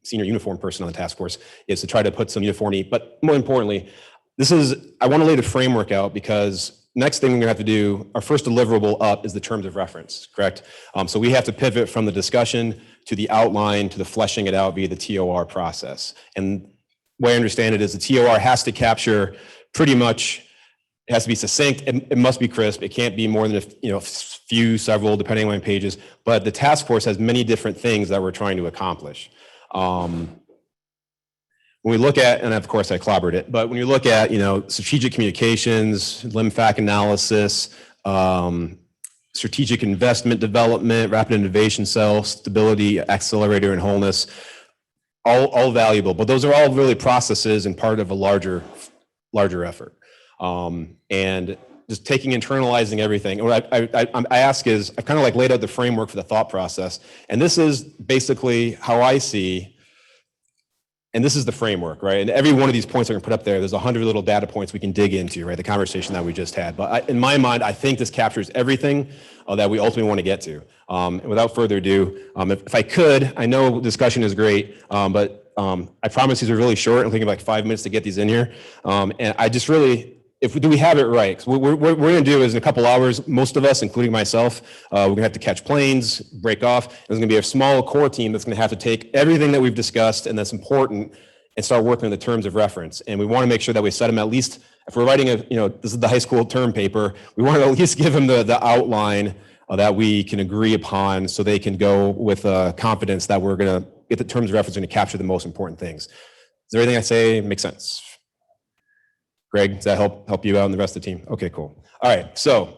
[SPEAKER 20] senior uniform person on the task force is to try to put some uniformity, but more importantly, I want to lay the framework out because next thing we're going to have to do, our first deliverable up is the terms of reference, correct? So we have to pivot from the discussion to the outline to the fleshing it out via the TOR process. And the way I understand it is the TOR has to capture pretty much, it has to be succinct, it must be crisp, it can't be more than several, depending on how many pages, but the task force has many different things that we're trying to accomplish. When we look at, and of course I clobbered it, but when you look at, strategic communications, LIMFAC analysis, strategic investment development, rapid innovation cell, stability, accelerator, and wholeness, all valuable, but those are all really processes and part of a larger effort. And just internalizing everything. And what I ask is, I've kind of laid out the framework for the thought process, and this is basically how I see. And this is the framework, right? And every one of these points I'm going to put up there, there's 100 little data points we can dig into, right? The conversation that we just had. But in my mind, I think this captures everything that we ultimately want to get to. And without further ado, if I could, I know discussion is great, but I promise these are really short. I'm thinking like 5 minutes to get these in here. And I just really, do we have it right? 'Cause what we're going to do is in a couple hours, most of us, including myself, we're going to have to catch planes, break off. There's going to be a small core team that's going to have to take everything that we've discussed and that's important and start working on the terms of reference. And we want to make sure that we set them at least, if we're writing this is the high school term paper, we want to at least give them the outline that we can agree upon so they can go with confidence that we're going to get the terms of reference and to capture the most important things. Does everything I say make sense? Greg, does that help you out and the rest of the team? Okay, cool. All right, so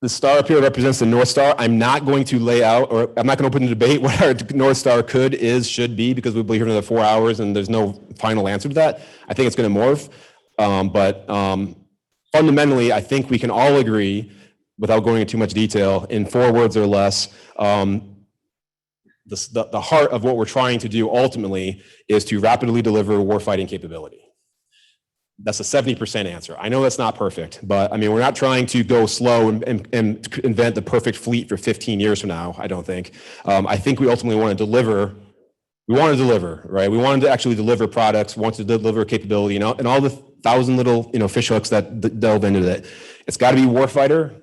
[SPEAKER 20] the the star up here represents the North Star. I'm not going to lay out, or I'm not going to open a debate what our North Star could, is, should be, because we'll be here for another 4 hours and there's no final answer to that. I think it's going to morph. But fundamentally, I think we can all agree, without going into too much detail, in 4 words or less, the heart of what we're trying to do ultimately is to rapidly deliver warfighting capability. That's a 70% answer. I know that's not perfect, but I mean, we're not trying to go slow and invent the perfect fleet for 15 years from now, I don't think. I think we ultimately want to deliver. We want to deliver, right? We wanted to actually deliver products, want to deliver capability, and all the 1,000 little fish hooks that delve into that. It's got to be warfighter.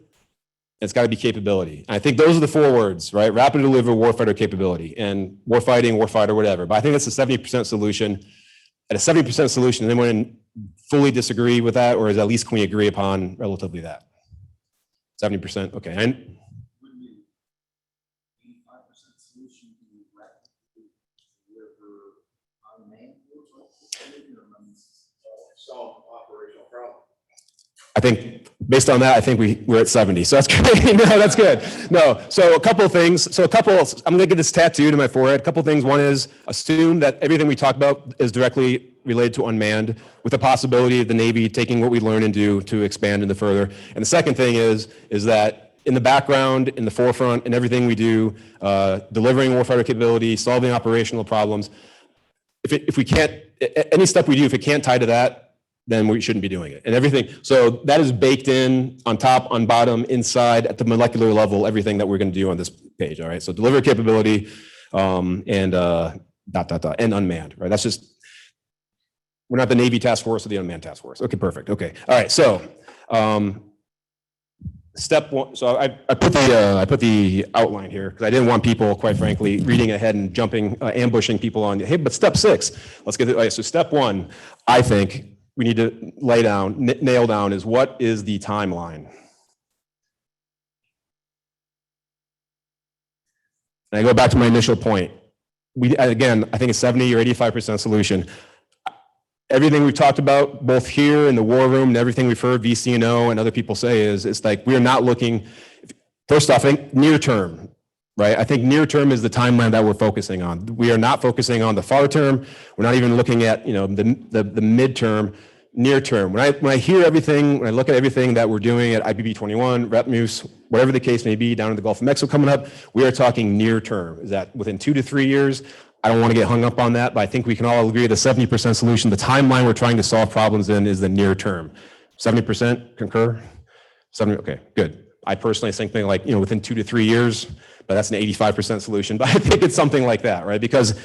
[SPEAKER 20] It's got to be capability. And I think those are the 4 words, right? Rapid deliver warfighter capability, and warfighting, warfighter, whatever. But I think that's a 70% solution. At a 70% solution, anyone fully disagree with that, or is at least can we agree upon relatively that? 70%, okay. And I think based on that, I think we're at 70. So that's great. No, that's good. No, so a couple of things. I'm going to get this tattooed in my forehead. A couple of things. One is assume that everything we talk about is directly related to unmanned, with the possibility of the Navy taking what we learn and do to expand into further. And the second thing is that in the background, in the forefront, in everything we do, delivering warfighter capability, solving operational problems, if we can't, any step we do, if it can't tie to that, then we shouldn't be doing it. And everything, so that is baked in on top, on bottom, inside, at the molecular level, everything that we're going to do on this page, all right? So deliver capability and unmanned, right? That's just, we're not the Navy task force or the unmanned task force. Okay, perfect, okay. All right, so step 1, so I put the outline here because I didn't want people, quite frankly, reading ahead and jumping, ambushing people on, hey, but step 6, let's get it. Right, so step 1, I think, we need to nail down is what is the timeline? And I go back to my initial point. Again, I think a 70 or 85% solution. Everything we've talked about, both here in the war room and everything we've heard VCNO and other people say is, it's like we are not looking, first off, I think near term, right? I think near term is the timeline that we're focusing on. We are not focusing on the far term. We're not even looking at the midterm, near term. When I hear everything, when I look at everything that we're doing at IPB 21, REPMUS, whatever the case may be, down in the Gulf of Mexico coming up, we are talking near term. Is that within 2 to 3 years? I don't want to get hung up on that, but I think we can all agree the 70% solution, the timeline we're trying to solve problems in is the near term. 70% concur? 70, okay, good. I personally think something like, within 2 to 3 years, but that's an 85% solution. But I think it's something like that, right? Because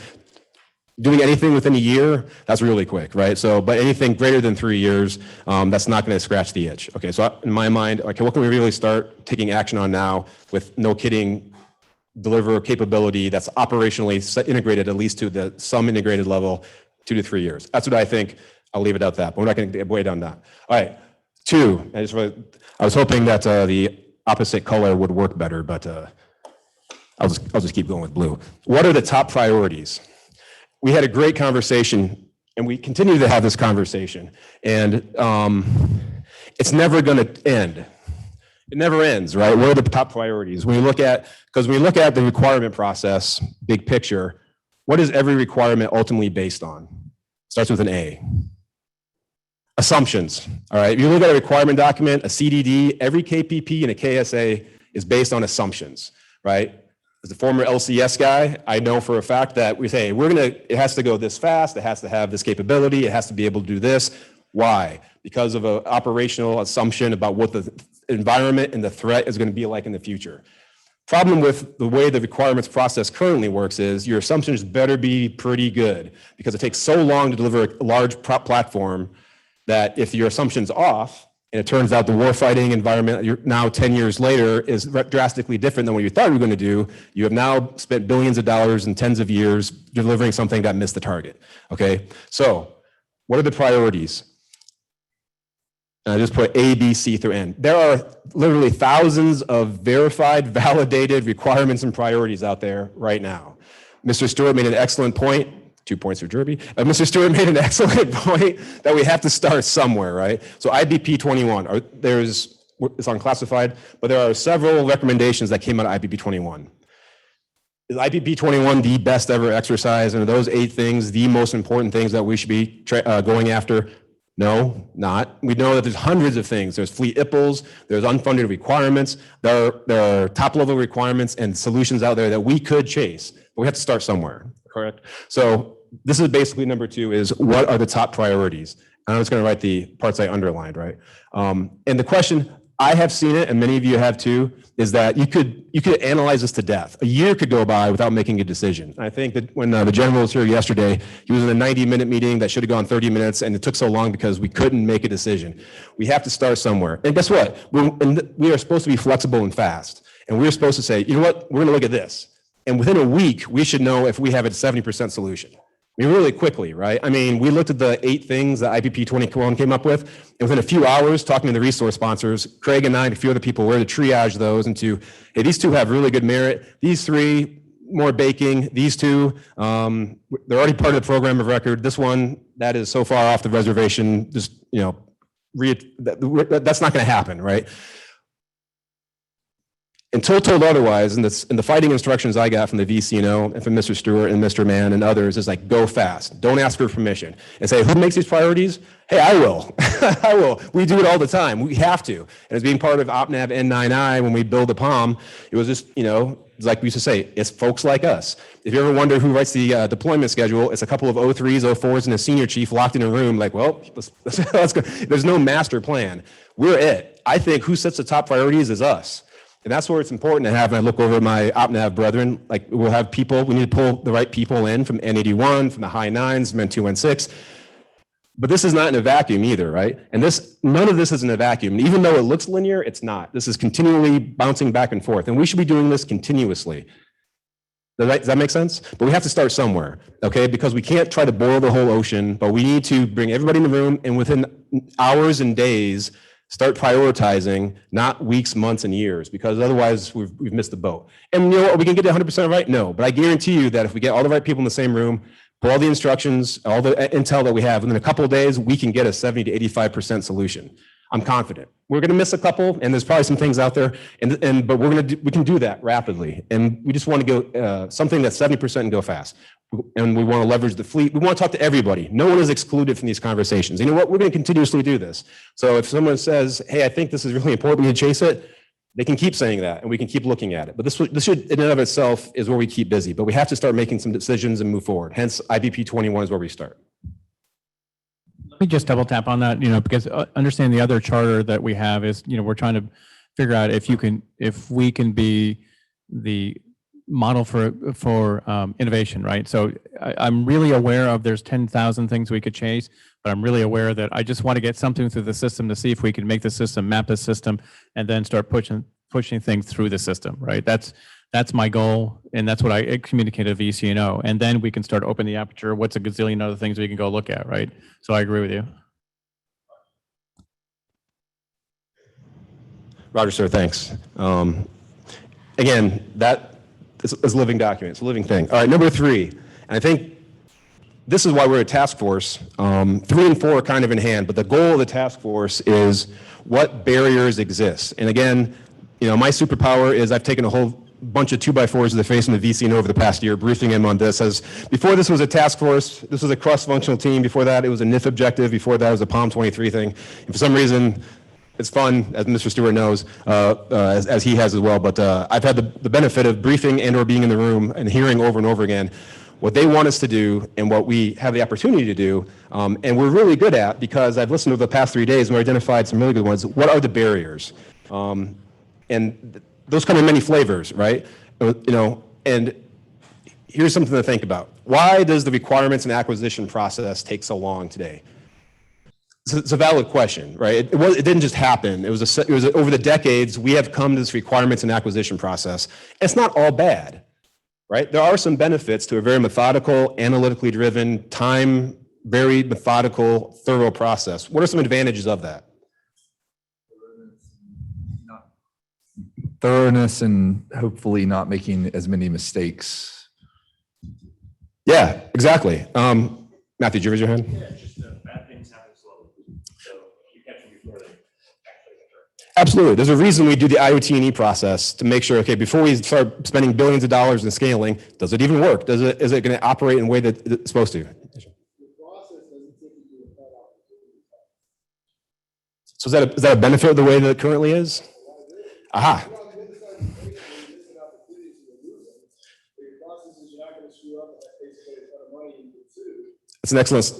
[SPEAKER 20] doing anything within a year, that's really quick, right? So, but anything greater than 3 years, that's not going to scratch the itch. Okay, so in my mind, okay, what can we really start taking action on now with, no kidding, deliver capability that's operationally integrated, at least to some integrated level, 2 to 3 years. That's what I think. I'll leave it at that, but we're not going to get way down that. All right, 2. I was hoping that the opposite color would work better, but I'll just keep going with blue. What are the top priorities? We had a great conversation, and we continue to have this conversation, and it's never going to end. It never ends, right? What are the top priorities? Because when we look at the requirement process, big picture, what is every requirement ultimately based on? Starts with an A. Assumptions, all right? If you look at a requirement document, a CDD, every KPP and a KSA is based on assumptions, right? As a former LCS guy, I know for a fact that we say, it has to go this fast, it has to have this capability, it has to be able to do this. Why? Because of an operational assumption about what the environment and the threat is going to be like in the future. Problem with the way the requirements process currently works is your assumptions better be pretty good, because it takes so long to deliver a large platform that if your assumption's off, and it turns out the warfighting environment now 10 years later is drastically different than what you thought you were going to do, you have now spent billions of dollars and tens of years delivering something that missed the target, okay? So what are the priorities? And I just put A, B, C through N. There are literally thousands of verified, validated requirements and priorities out there right now. Mr. Stewart made an excellent point. 2 points for Derby. Mr. Stewart made an excellent point that we have to start somewhere, right? So IBP 21, there's it's unclassified, but there are several recommendations that came out of IPP 21. Is IPP 21 the best ever exercise? And are those 8 things the most important things that we should be going after? No, not. We know that there's hundreds of things. There's fleet IPPLs, there's unfunded requirements, there are top-level requirements and solutions out there that we could chase, but we have to start somewhere, correct? So this is basically number 2 is what are the top priorities? And I'm just going to write the parts I underlined, right? And the question, I have seen it, and many of you have too, is that you could analyze this to death. A year could go by without making a decision. I think that when the general was here yesterday, he was in a 90-minute meeting that should have gone 30 minutes, and it took so long because we couldn't make a decision. We have to start somewhere. And guess what? We are supposed to be flexible and fast. And we're supposed to say, you know what? We're going to look at this. And within a week, we should know if we have a 70% solution. I mean, really quickly, right? I mean, we looked at the 8 things that IPP 21 came up with, and within a few hours, talking to the resource sponsors, Craig and I and a few other people were to triage those into, hey, these 2 have really good merit. These 3, more baking. These 2, they're already part of the program of record. This one, that is so far off the reservation, just, you know, that's not going to happen, right? Until told otherwise, in the fighting instructions I got from the VCNO and from Mr. Stewart and Mr. Mann and others is like, go fast. Don't ask for permission. And say, who makes these priorities? Hey, I will. I will. We do it all the time. We have to. And as being part of OpNav N9I, when we build a POM, it was just, you know, like we used to say, it's folks like us. If you ever wonder who writes the deployment schedule, it's a couple of 03s, 04s, and a senior chief locked in a room like, well, let's go. There's no master plan. We're it. I think who sets the top priorities is us. And that's where it's important to have, and I look over at my OpNav brethren, like we'll have people, we need to pull the right people in from N81, from the high 9s, from N216. But this is not in a vacuum either, right? And none of this is in a vacuum. And even though it looks linear, it's not. This is continually bouncing back and forth. And we should be doing this continuously. Does that make sense? But we have to start somewhere, okay? Because we can't try to boil the whole ocean, but we need to bring everybody in the room and within hours and days, start prioritizing, not weeks, months, and years, because otherwise we've missed the boat. And you know what, we can get it 100% right? No, but I guarantee you that if we get all the right people in the same room, put all the instructions, all the intel that we have, within a couple of days, we can get a 70 to 85% solution. I'm confident. We're going to miss a couple, and there's probably some things out there, but we can do that rapidly. And we just want to go something that's 70% and go fast. And we want to leverage the fleet. We want to talk to everybody. No one is excluded from these conversations. You know what? We're going to continuously do this. So if someone says, hey, I think this is really important, we need to chase it, they can keep saying that, and we can keep looking at it. But this should, in and of itself, is where we keep busy. But we have to start making some decisions and move forward. Hence, IPP 21 is where we start.
[SPEAKER 8] Let me just double tap on that, because understand the other charter that we have is, we're trying to figure out if we can be the model for innovation, right? So I'm really aware of there's 10,000 things we could chase, but I'm really aware that I just want to get something through the system to see if we can make the system, map the system, and then start pushing things through the system, right? That's my goal, and that's what I communicated to VCNO. And then we can start opening the aperture. What's a gazillion other things we can go look at, right? So I agree with you.
[SPEAKER 20] Roger, sir, thanks. Again, that is a living document. It's a living thing. All right, number 3, and I think this is why we're a task force. 3 and 4 are kind of in hand, but the goal of the task force is what barriers exist. And again, my superpower is I've taken a whole bunch of 2x4s to the face in the VCNO over the past year, briefing him on this. Before this was a task force, this was a cross-functional team. Before that, it was a NIF objective. Before that, it was a POM 23 thing. And for some reason, it's fun, as Mr. Stewart knows, as he has as well. But I've had the benefit of briefing and or being in the room and hearing over and over again what they want us to do and what we have the opportunity to do. And we're really good at, because I've listened over the past 3 days and we identified some really good ones. What are the barriers? And those come in many flavors, right? And here's something to think about. Why does the requirements and acquisition process take so long today? It's a valid question, right? It didn't just happen. It was over the decades, we have come to this requirements and acquisition process. It's not all bad, right? There are some benefits to a very methodical, analytically driven, very methodical, thorough process. What are some advantages of that?
[SPEAKER 21] Thoroughness and hopefully not making as many mistakes.
[SPEAKER 20] Yeah, exactly. Matthew, did you raise your hand? Yeah, just bad things happen slowly. So you catch them before they actually occur. Absolutely. There's a reason we do the IoT&E process to make sure, okay, before we start spending billions of dollars in scaling, does it even work? Is it going to operate in a way that it's supposed to? So is that a benefit of the way that it currently is? Aha. That's an excellent.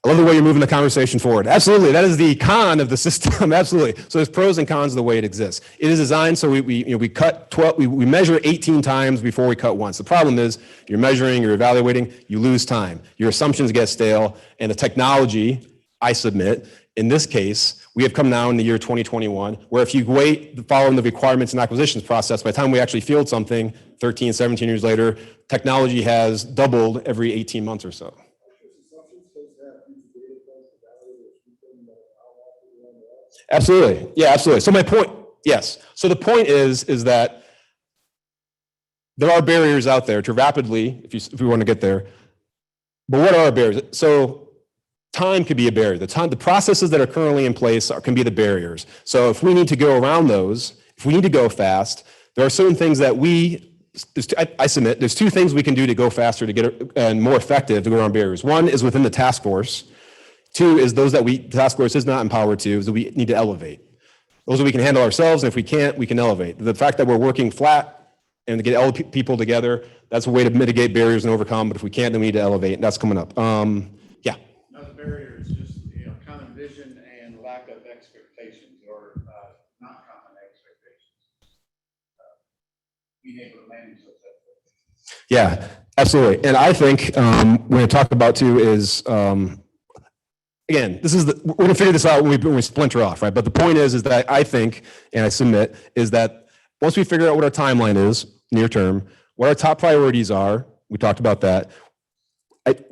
[SPEAKER 20] I love the way you're moving the conversation forward. Absolutely. That is the con of the system. Absolutely. So there's pros and cons of the way it exists. It is designed so we cut 12, we measure 18 times before we cut once. The problem is you're measuring, you're evaluating, you lose time. Your assumptions get stale, and the technology, I submit, in this case, we have come now in the year 2021, where if you wait following the requirements and acquisitions process, by the time we actually field something 13, 17 years later, technology has doubled every 18 months or so. Absolutely. Yeah, absolutely. So my point, yes. So the point is that there are barriers out there to rapidly, if we want to get there. But what are barriers? So time could be a barrier. The processes that are currently in place can be the barriers. So if we need to go around those, if we need to go fast, there are certain things that I submit, there's two things we can do to go faster to get and more effective to go around barriers. One is within the task force. Two is those that the task force is not empowered to, is that we need to elevate. Those that we can handle ourselves, and if we can't, we can elevate. The fact that we're working flat and to get all people together, that's a way to mitigate barriers and overcome, but if we can't, then we need to elevate, and that's coming up. Yeah.
[SPEAKER 5] Another barrier is just, common vision and lack of expectations, or not common expectations. Being able to manage those expectations.
[SPEAKER 20] Yeah, absolutely. And I think what we're talking about too is, again, we're going to figure this out when we splinter off, right? But the point is that I think, and I submit, is that once we figure out what our timeline is, near term, what our top priorities are, we talked about that,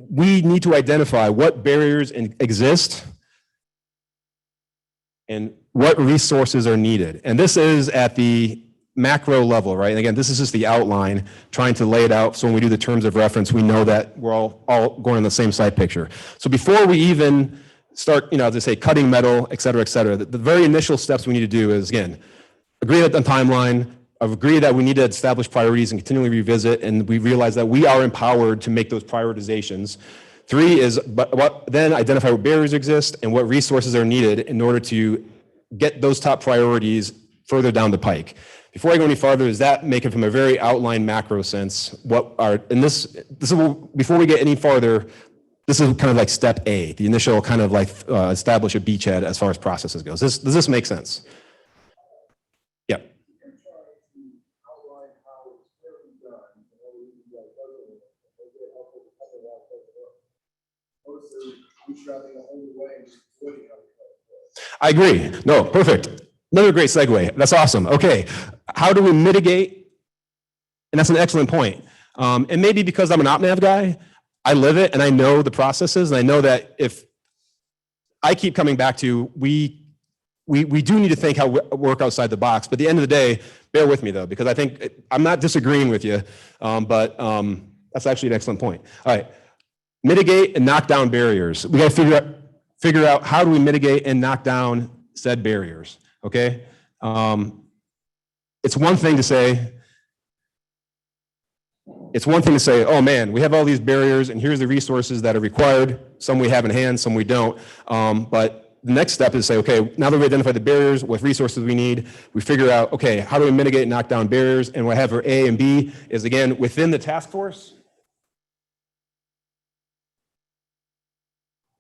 [SPEAKER 20] we need to identify what barriers exist and what resources are needed. And this is at the macro level, right? And again, this is just the outline, trying to lay it out so when we do the terms of reference, we know that we're all going on the same side picture. So before we even start, as I say, cutting metal, et cetera, the very initial steps we need to do is, again, agree on the timeline, agree that we need to establish priorities and continually revisit, and we realize that we are empowered to make those prioritizations. Three is, then identify what barriers exist and what resources are needed in order to get those top priorities further down the pike. Before I go any farther, is that make it from a very outline macro sense, before we get any farther, this is kind of like step A, the initial kind of like establish a beachhead as far as processes goes. Does this make sense? Yeah. I agree. No, perfect. Another great segue. That's awesome. Okay. How do we mitigate? And that's an excellent point. And maybe because I'm an OpNav guy, I live it and I know the processes, and I know that if I keep coming back to, we do need to think how we work outside the box. But at the end of the day, bear with me though, because I think I'm not disagreeing with you, but that's actually an excellent point. All right. Mitigate and knock down barriers. We got to figure out how do we mitigate and knock down said barriers. Okay. It's one thing to say, oh man, we have all these barriers and here's the resources that are required. Some we have in hand, some we don't. But the next step is say, okay, now that we identify the barriers, what resources we need, we figure out, okay, how do we mitigate and knock down barriers? And what I have for A and B is, again, within the task force.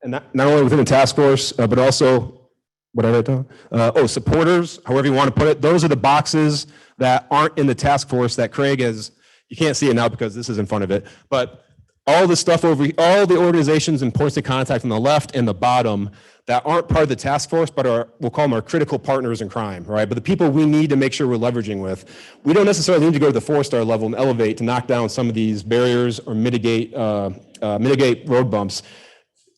[SPEAKER 20] And not only within the task force, but also, what have I done? Supporters, however you want to put it. Those are the boxes that aren't in the task force that Craig has. You can't see it now because this is in front of it, but all the stuff all the organizations and points of contact on the left and the bottom that aren't part of the task force, but we'll call them our critical partners in crime, right? But the people we need to make sure we're leveraging with. We don't necessarily need to go to the 4-star level and elevate to knock down some of these barriers or mitigate road bumps.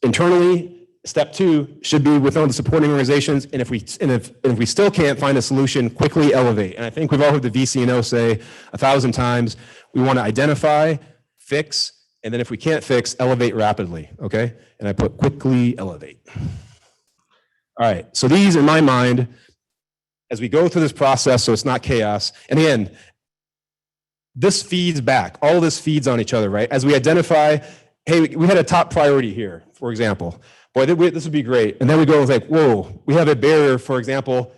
[SPEAKER 20] Internally, step 2 should be with all the supporting organizations, and if we still can't find a solution, quickly elevate. And I think we've all heard the VCNO say 1,000 times, we want to identify, fix, and then if we can't fix, elevate rapidly, okay? And I put quickly elevate. All right, so these, in my mind, as we go through this process, so it's not chaos, and again, this feeds back. All of this feeds on each other, right? As we identify, hey, we had a top priority here, for example. Boy, this would be great. And then we go and like, whoa, we have a barrier, for example,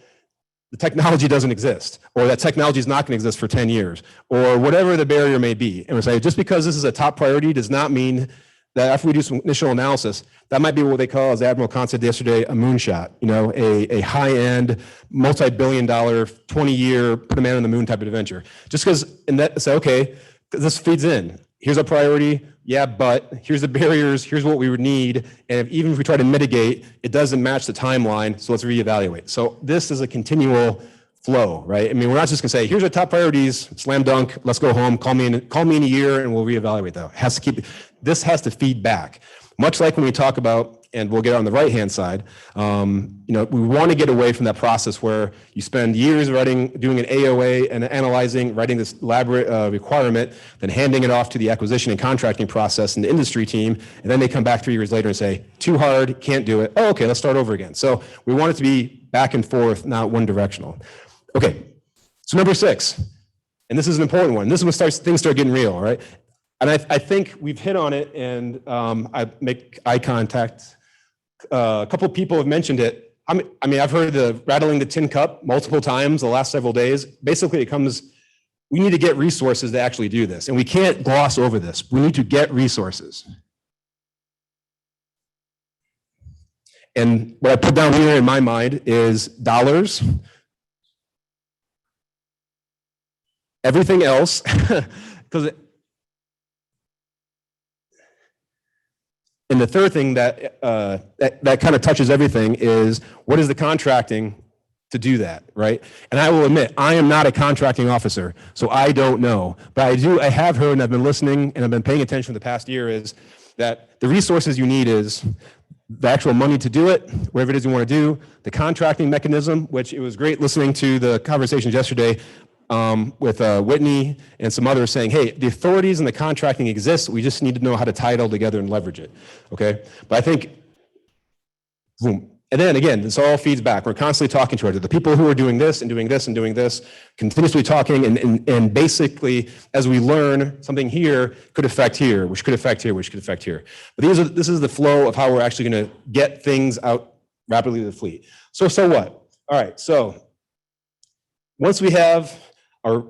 [SPEAKER 20] the technology doesn't exist, or that technology is not going to exist for 10 years, or whatever the barrier may be. And we say, just because this is a top priority does not mean that after we do some initial analysis, that might be what they call, as Admiral Khan said yesterday, a moonshot, a high-end, multi-billion-dollar, 20-year, put a man on the moon type of adventure. Just because, and that say, okay, this feeds in. Here's a priority, yeah, but here's the barriers, here's what we would need, and even if we try to mitigate, it doesn't match the timeline, so let's reevaluate. So this is a continual flow, right? I mean, we're not just gonna say, here's our top priorities, slam dunk, let's go home, call me in a year and we'll reevaluate that. This has to feed back. Much like when we talk about, and we'll get on the right-hand side, we want to get away from that process where you spend years doing an AOA and analyzing, writing this elaborate requirement, then handing it off to the acquisition and contracting process and the industry team, and then they come back 3 years later and say, too hard, can't do it. Oh, okay, let's start over again. So we want it to be back and forth, not one directional. Okay, so number 6, and this is an important one. This is when things start getting real, right? And I think we've hit on it, and I make eye contact. A couple of people have mentioned it. I mean, I've heard the rattling the tin cup multiple times the last several days. Basically, we need to get resources to actually do this, and we can't gloss over this. We need to get resources. And what I put down here in my mind is dollars. Everything else, because and the third thing that kind of touches everything is what is the contracting to do that, right? And I will admit, I am not a contracting officer, so I don't know. But I have heard, and I've been listening, and I've been paying attention the past year, is that the resources you need is the actual money to do it, whatever it is you want to do, the contracting mechanism, which it was great listening to the conversations yesterday with Whitney and some others saying, hey, the authorities and the contracting exist. We just need to know how to tie it all together and leverage it. Okay. But I think, boom. And then again, this all feeds back. We're constantly talking to each other. The people who are doing this and doing this and doing this, continuously talking. And basically, as we learn, something here could affect here, which could affect here, which could affect here. But this is the flow of how we're actually going to get things out rapidly to the fleet. So what? All right. So once we have our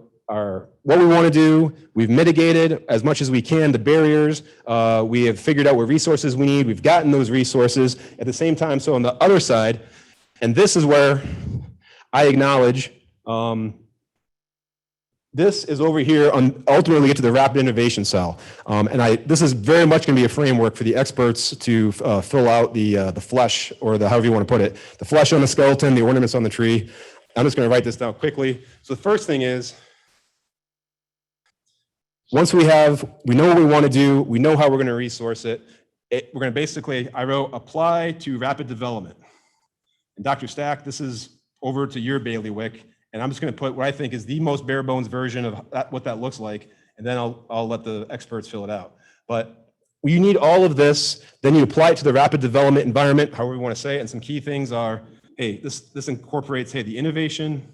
[SPEAKER 20] what we want to do, we've mitigated as much as we can the barriers. We have figured out what resources we need. We've gotten those resources at the same time. So on the other side, and this is where I acknowledge, this is over here on ultimately get to the rapid innovation cell. This is very much going to be a framework for the experts to fill out the flesh, or the however you want to put it, the flesh on the skeleton, the ornaments on the tree. I'm just going to write this down quickly. So the first thing is, once we know what we want to do, we know how we're going to resource it, we're going to basically, I wrote apply to rapid development. And Dr. Stack, this is over to your bailiwick, and I'm just going to put what I think is the most bare bones version of what that looks like, and then I'll let the experts fill it out. But you need all of this, then you apply it to the rapid development environment, however we want to say it, and some key things are, hey, this incorporates, hey, the innovation,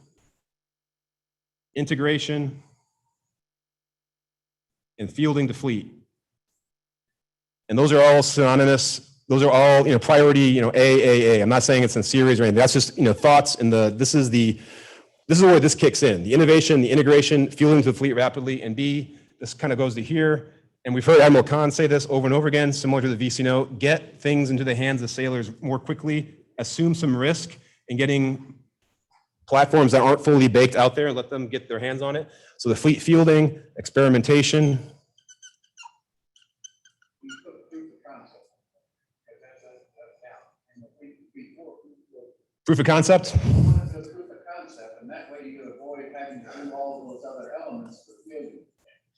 [SPEAKER 20] integration, and fielding to fleet. And those are all synonymous. Those are all, priority, A. I'm not saying it's in series or anything. That's just, thoughts, and this is where this kicks in. The innovation, the integration, fielding to the fleet rapidly, and B, this kind of goes to here. And we've heard Admiral Khan say this over and over again, similar to the VC note, get things into the hands of sailors more quickly, assume some risk in getting platforms that aren't fully baked out there and let them get their hands on it. So the fleet fielding, experimentation. Proof of concept?
[SPEAKER 5] Proof of concept, and that way you avoid having to do all those other elements for fielding.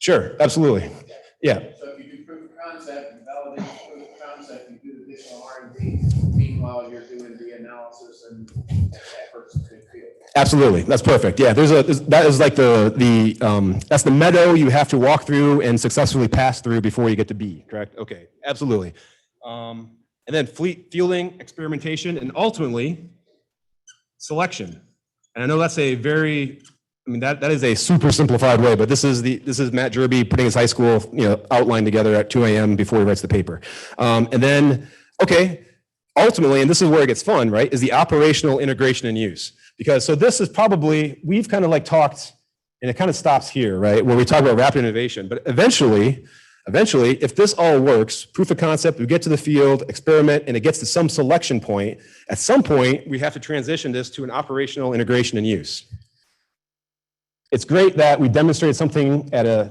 [SPEAKER 20] Sure, absolutely. Yeah.
[SPEAKER 5] So if you do proof of concept and validate proof of concept, you do additional R&D. Meanwhile, you're doing the analysis and efforts to field.
[SPEAKER 20] Absolutely, that's perfect. Yeah, that is like that's the meadow you have to walk through and successfully pass through before you get to B. Correct? Okay, absolutely. And and then fleet fueling, experimentation, and ultimately selection. And I know that's a very, I mean, that is a super simplified way, but this is Matt Jerby putting his high school, outline together at 2 a.m. before he writes the paper. And then, okay, ultimately, and this is where it gets fun, right, is the operational integration and use. Because so this is probably, we've kind of like talked, and it kind of stops here, right, where we talk about rapid innovation. But eventually, if this all works, proof of concept, we get to the field, experiment, and it gets to some selection point, at some point, we have to transition this to an operational integration and use. It's great that we demonstrated something at a,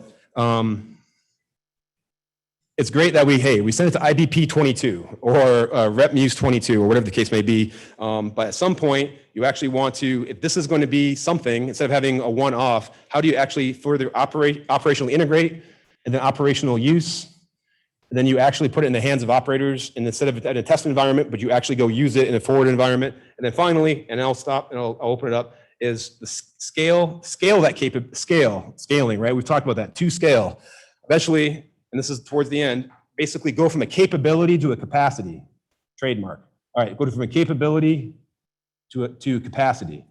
[SPEAKER 20] it's great that we sent it to IBP 22 or Rep Muse 22 or whatever the case may be. But at some point, you actually want to, if this is going to be something, instead of having a one-off, how do you actually further operationally integrate and then operational use? And then you actually put it in the hands of operators, and instead of in a test environment, but you actually go use it in a forward environment. And then finally, and I'll stop and I'll open it up, is the scaling, right? We've talked about that, to scale. Eventually, and this is towards the end, basically go from a capability to a capacity, trademark. All right, go from a capability to capacity.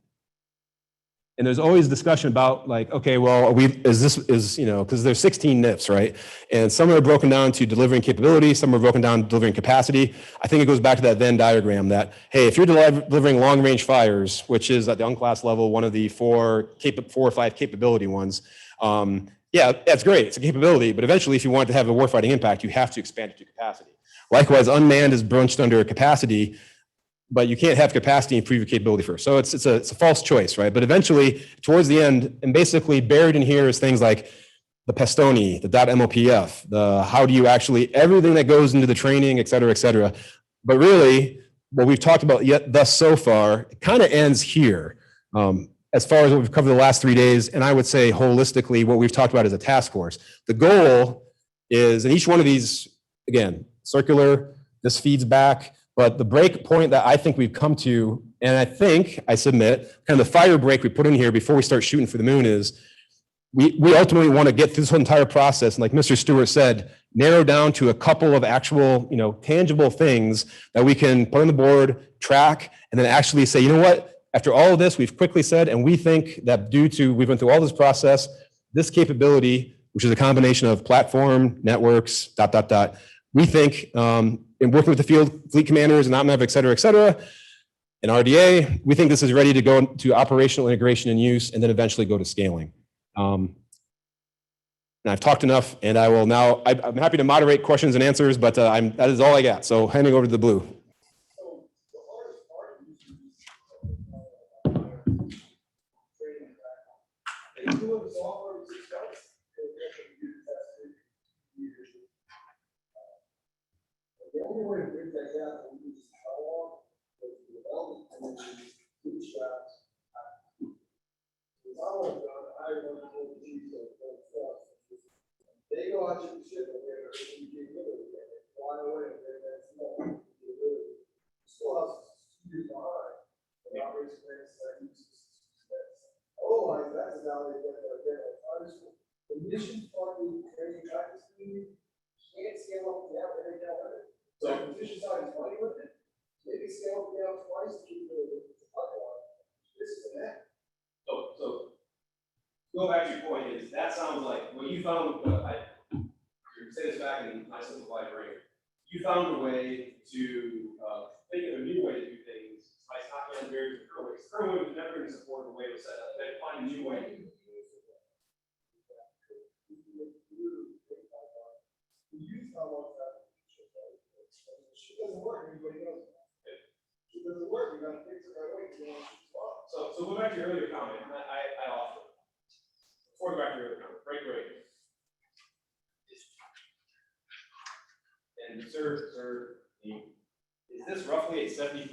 [SPEAKER 20] And there's always discussion about like, okay, well, because there's 16 NIFs, right? And some are broken down to delivering capability, some are broken down to delivering capacity. I think it goes back to that Venn diagram that, hey, if you're delivering long range fires, which is at the unclass level, one of the four or five capability ones, yeah, that's great, it's a capability, but eventually if you want to have a warfighting impact, you have to expand it to capacity. Likewise, unmanned is bunched under capacity, but you can't have capacity and prove your capability first. So it's a false choice, right? But eventually, towards the end, and basically buried in here is things like the Pestoni, the .mopf, the how do you actually, everything that goes into the training, et cetera, et cetera. But really, what we've talked about thus so far, it kind of ends here. As far as what we've covered the last 3 days, and I would say holistically, what we've talked about as a task force. The goal is, and each one of these, again, circular, this feeds back, but the break point that I think we've come to, and I think, I submit, kind of the fire break we put in here before we start shooting for the moon is, we ultimately want to get through this whole entire process, and like Mr. Stewart said, narrow down to a couple of actual, tangible things that we can put on the board, track, and then actually say, you know what? After all of this, we've quickly said, and we think that we've went through all this process, this capability, which is a combination of platform, networks, ... We think, in working with the field fleet commanders and OpNav, et cetera, and RDA, we think this is ready to go to operational integration and use, and then eventually go to scaling. And I've talked enough, and I will now, I'm happy to moderate questions and answers, but that is all I got. So handing over to the blue.
[SPEAKER 18] The only way to bridge that gap is how long the development and then the shots. I want to hire one of the chiefs of they go out to the ship and they're fly away and that's small. Still has 2 years behind. The operation otherwise, that's how they get their high school. The mission funding training practice community can't scale up and down every day. So competition side is money with it. Maybe scale it down twice to keep the pipeline. This is an act.
[SPEAKER 20] So go back to your point is that sounds like what you found, I say this back in my simplified brain. You found a way to think of a new way to do things by knocking on barriers of current ways. Current way was never going to support the way it was set up. They find a new way.
[SPEAKER 18] It doesn't work, everybody knows that. It doesn't work, we gotta fix it right away.
[SPEAKER 20] So go back to your earlier comment, and I offer. Before we go back to your earlier comment, break. And sir, is this roughly a 70%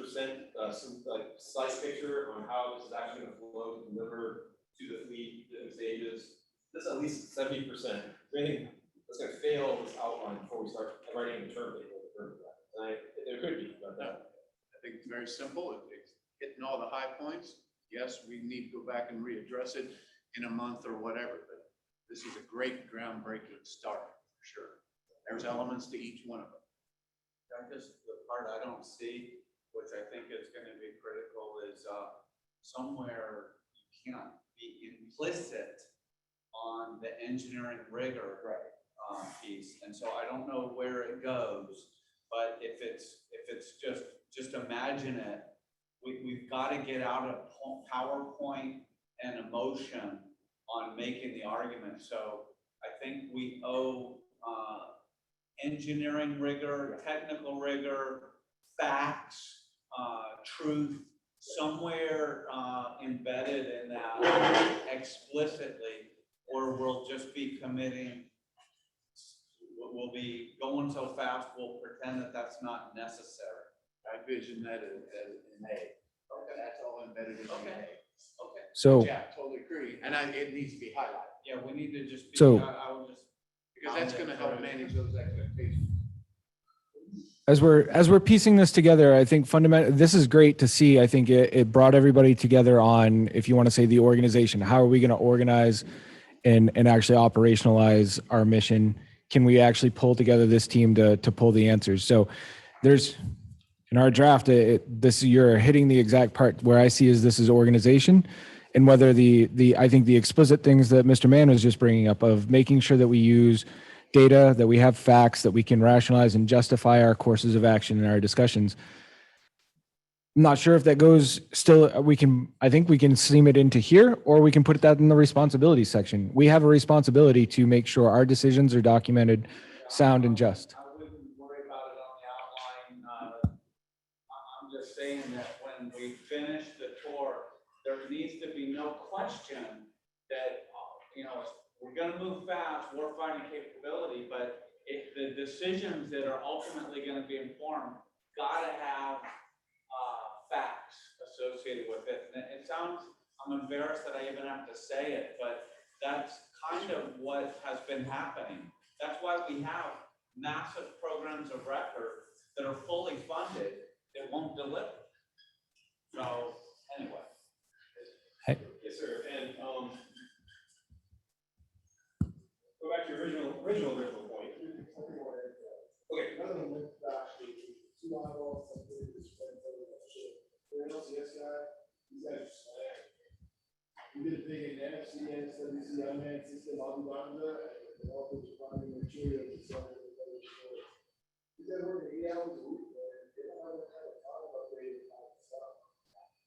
[SPEAKER 20] slice picture on how this is actually going to flow to deliver to the fleet in stages? This is at least 70%. Is there anything that's going to fail this outline before we start writing the term table? There could be, but
[SPEAKER 5] I think it's very simple. It's hitting all the high points. Yes, we need to go back and readdress it in a month or whatever, but this is a great groundbreaking start, for sure. There's elements to each one of them.
[SPEAKER 11] the part I don't see, which I think is going to be critical, is somewhere you can't be implicit on the engineering rigor piece. And so I don't know where it goes, but if it's just imagine it, we've got to get out of PowerPoint and emotion on making the argument. So I think we owe engineering rigor, technical rigor, facts, truth, somewhere embedded in that explicitly, or we'll just be committing, we'll be going so fast, we'll pretend that that's not necessary.
[SPEAKER 5] I vision that as an A. Okay. That's all embedded in an A. Okay.
[SPEAKER 2] So-
[SPEAKER 5] Yeah, totally agree. And it needs to be highlighted.
[SPEAKER 11] Yeah, we need to just be,
[SPEAKER 2] So-
[SPEAKER 11] I will just.
[SPEAKER 5] Because that's gonna help manage those expectations.
[SPEAKER 2] As we're piecing this together, I think fundamentally, this is great to see. I think it brought everybody together on, if you want to say, the organization. How are we going to organize and actually operationalize our mission? Can we actually pull together this team to pull the answers? So there's, in our draft, you're hitting the exact part where I see this is organization, and whether I think the explicit things that Mr. Mann was just bringing up of making sure that we use data, that we have facts, that we can rationalize and justify our courses of action in our discussions. I'm not sure if that goes still, I think we can seam it into here, or we can put that in the responsibility section. We have a responsibility to make sure our decisions are documented, sound, and just.
[SPEAKER 11] I wouldn't worry about it on the outline. I'm just saying that when we finish the tour, there needs to be no question that, we're going to move fast, warfighting capability, but if the decisions that are ultimately going to be informed got to have facts associated with it. And it sounds, I'm embarrassed that I even have to say it, but that's kind of what has been happening. That's why we have massive programs of record that are fully funded that won't deliver. So anyway.
[SPEAKER 17] Hey.
[SPEAKER 1] Yes, sir. And go back to your original point. Okay.
[SPEAKER 18] We did a big NFC, SWC, unmanned system, Uganda, and also finding materials and stuff. We did work 8 hours a week, man. They don't have a problem upgrading stuff.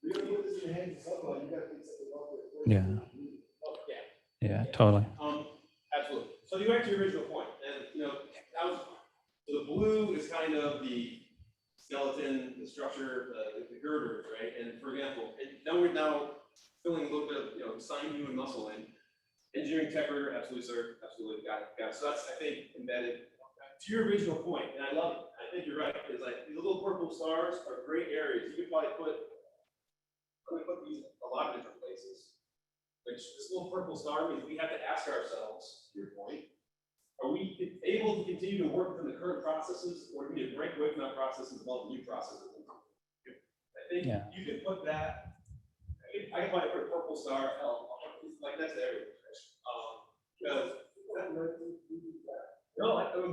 [SPEAKER 18] You gotta put this in the hands of somebody, you gotta pick something up with.
[SPEAKER 17] Yeah.
[SPEAKER 1] Oh, yeah.
[SPEAKER 17] Yeah, totally.
[SPEAKER 1] Absolutely. So you back to your original point, and the blue is kind of the skeleton, the structure, the girders, right? And for example, now we're filling a little bit of sinew and muscle in. Engineering tech rigor, absolutely, sir, absolutely, got it. So that's, I think, embedded. To your original point, and I love it. I think you're right. Is like these little purple stars are great areas. You could probably put these a lot of different places. Which this little purple star means we have to ask ourselves, to your point, are we able to continue to work within the current processes, or do we need to break away from that process and develop new processes? I think you could put that, I can probably put a purple star, like next to everything. Because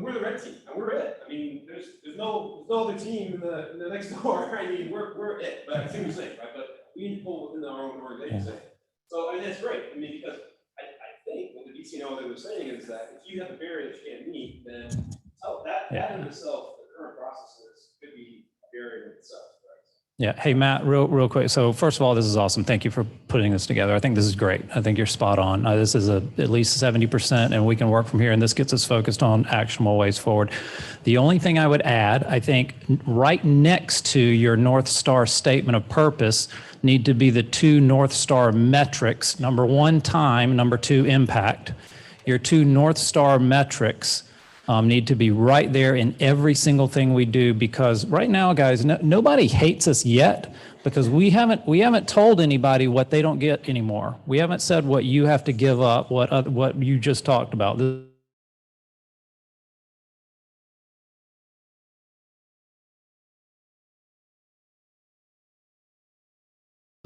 [SPEAKER 1] we're the red team, and we're it. I mean, there's no other team in the next door. I mean, we're it. But I see what you're saying, right? But we need to pull within our own organization. So I mean, that's great. I mean, because I think what the DCNO that was saying is that if you have a barrier that you can't meet, then that in itself, the current processes could be a barrier in itself.
[SPEAKER 17] Yeah. Hey, Matt, real quick. So first of all, this is awesome. Thank you for putting this together. I think this is great. I think you're spot on. This is at least 70%, and we can work from here, and this gets us focused on actionable ways forward. The only thing I would add, I think right next to your North Star statement of purpose need to be the 2 North Star metrics. Number 1, time. Number 2, impact. Your 2 North Star metrics need to be right there in every single thing we do, because right now, guys, nobody hates us yet, because we haven't told anybody what they don't get anymore. We haven't said what you have to give up, what you just talked about. This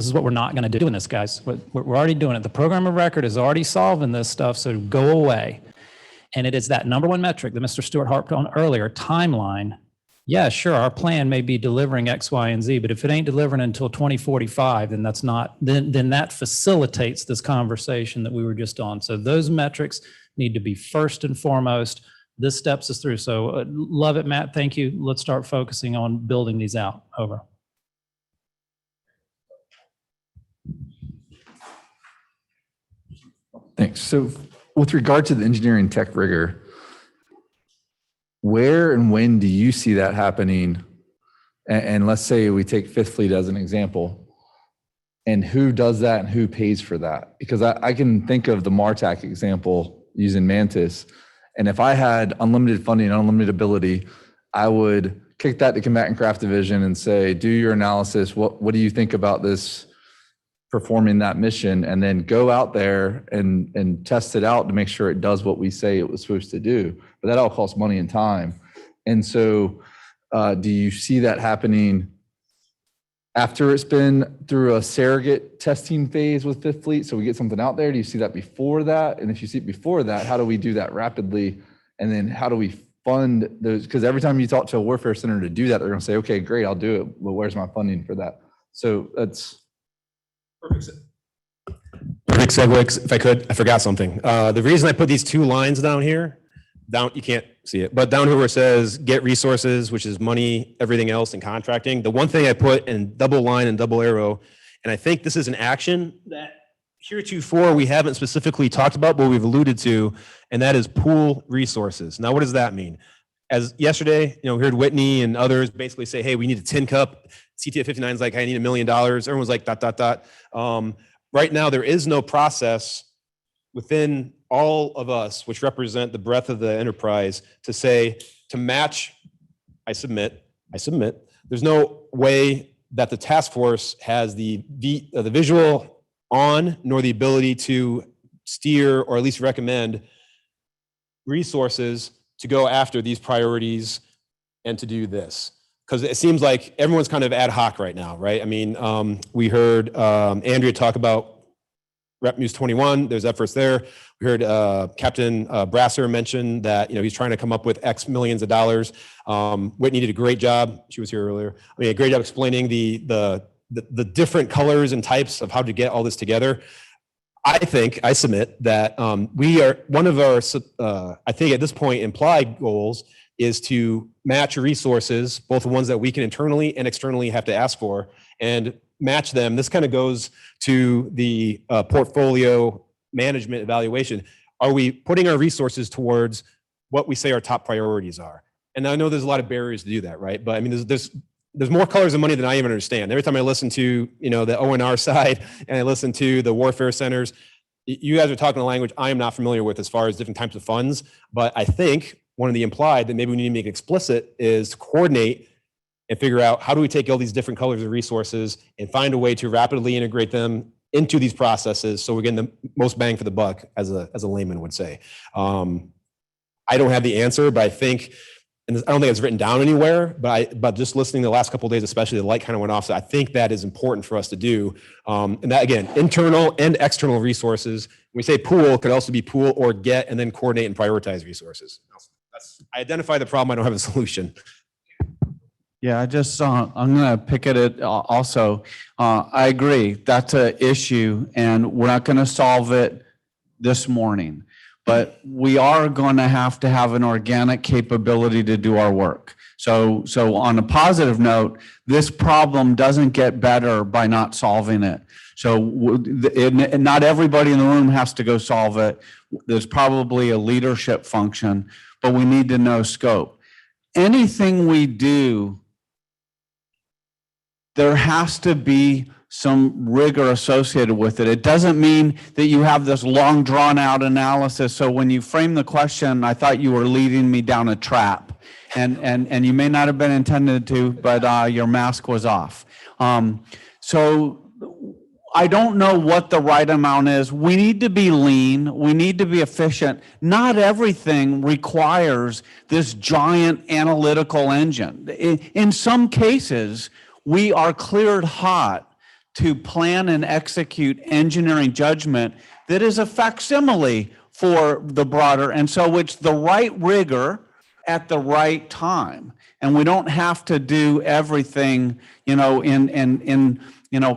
[SPEAKER 17] is what we're not going to do in this, guys. We're already doing it. The program of record is already solving this stuff, so go away. And it is that number 1 metric that Mr. Stewart harped on earlier, timeline, yeah, sure, our plan may be delivering X, Y, and Z, but if it ain't delivering until 2045, then that's not, then that facilitates this conversation that we were just on. So those metrics need to be first and foremost. This steps us through. So love it, Matt. Thank you. Let's start focusing on building these out. Over.
[SPEAKER 21] Thanks. So with regard to the engineering tech rigor, where and when do you see that happening? And let's say we take Fifth Fleet as an example, and who does that and who pays for that? Because I can think of the MARTAC example using Mantis, and if I had unlimited funding, unlimited ability, I would kick that to Combatant Craft Division and say, do your analysis. What do you think about this performing that mission? And then go out there and test it out to make sure it does what we say it was supposed to do. But that all costs money and time. And so do you see that happening after it's been through a surrogate testing phase with Fifth Fleet? So we get something out there. Do you see that before that? And if you see it before that, how do we do that rapidly? And then how do we fund those? Because every time you talk to a warfare center to do that, they're going to say, okay, great, I'll do it. Well, where's my funding for that? So that's
[SPEAKER 20] perfect segue. If I could, I forgot something. The reason I put these two lines down here, you can't see it, but down here where it says get resources, which is money, everything else, and contracting. The one thing I put in double line and double arrow, and I think this is an action that heretofore we haven't specifically talked about, but we've alluded to, and that is pool resources. Now, what does that mean? As yesterday, we heard Whitney and others basically say, hey, we need a tin cup. CTF 59 is like, I need $1 million. Everyone's like, ... Right now, there is no process within all of us, which represent the breadth of the enterprise, to say, to match, I submit. There's no way that the task force has the visual on, nor the ability to steer or at least recommend resources to go after these priorities and to do this. Because it seems like everyone's kind of ad hoc right now, right? I mean, we heard Andrea talk about Rep News 21, there's efforts there. We heard Captain Brasser mention that he's trying to come up with X millions of dollars. Whitney did a great job. She was here earlier. I mean, a great job explaining the different colors and types of how to get all this together. I submit that we are one of our, I think at this point, implied goals is to match resources, both the ones that we can internally and externally have to ask for, and match them. This kind of goes to the portfolio management evaluation. Are we putting our resources towards what we say our top priorities are? And I know there's a lot of barriers to do that, right? But I mean, there's more colors of money than I even understand. Every time I listen to the ONR side and I listen to the warfare centers, you guys are talking a language I am not familiar with as far as different types of funds. But I think one of the implied that maybe we need to make explicit is to coordinate and figure out how do we take all these different colors of resources and find a way to rapidly integrate them into these processes so we're getting the most bang for the buck, as a layman would say. I don't have the answer, but I think, and I don't think it's written down anywhere, but just listening the last couple of days, especially, the light kind of went off. So I think that is important for us to do. And that, again, internal and external resources. When we say pool, it could also be pool or get, and then coordinate and prioritize resources. I identify the problem. I don't have a solution.
[SPEAKER 6] Yeah, I'm going to pick at it also. I agree. That's an issue, and we're not going to solve it this morning. But we are going to have an organic capability to do our work. So on a positive note, this problem doesn't get better by not solving it. So not everybody in the room has to go solve it. There's probably a leadership function, but we need to know scope. Anything we do, there has to be some rigor associated with it. It doesn't mean that you have this long drawn out analysis. So when you frame the question, I thought you were leading me down a trap, and you may not have been intended to, but your mask was off. So I don't know what the right amount is. We need to be lean. We need to be efficient. Not everything requires this giant analytical engine. In some cases, we are cleared hot to plan and execute engineering judgment that is a facsimile for the broader. And so it's the right rigor at the right time.
[SPEAKER 7] And we don't have to do everything, in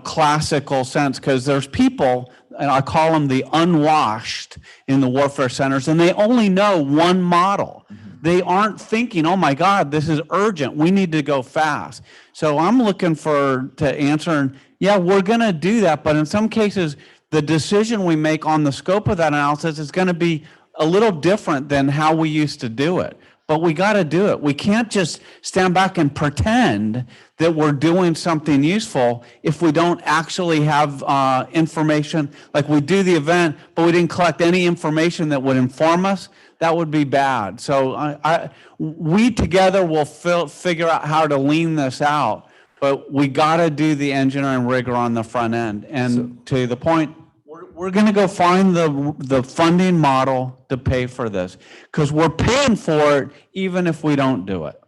[SPEAKER 7] classical sense, because there's people, and I call them the unwashed in the warfare centers, and they only know one model. They aren't thinking, oh my God, this is urgent. We need to go fast. So I'm looking to answer, and yeah, we're going to do that. But in some cases, the decision we make on the scope of that analysis is going to be a little different than how we used to do it. But we got to do it. We can't just stand back and pretend that we're doing something useful if we don't actually have information. Like we do the event, but we didn't collect any information that would inform us. That would be bad. So we together will figure out how to lean this out. But we got to do the engineering rigor on the front end. And to the point, we're going to go find the funding model to pay for this, because we're paying for it even if we don't do it.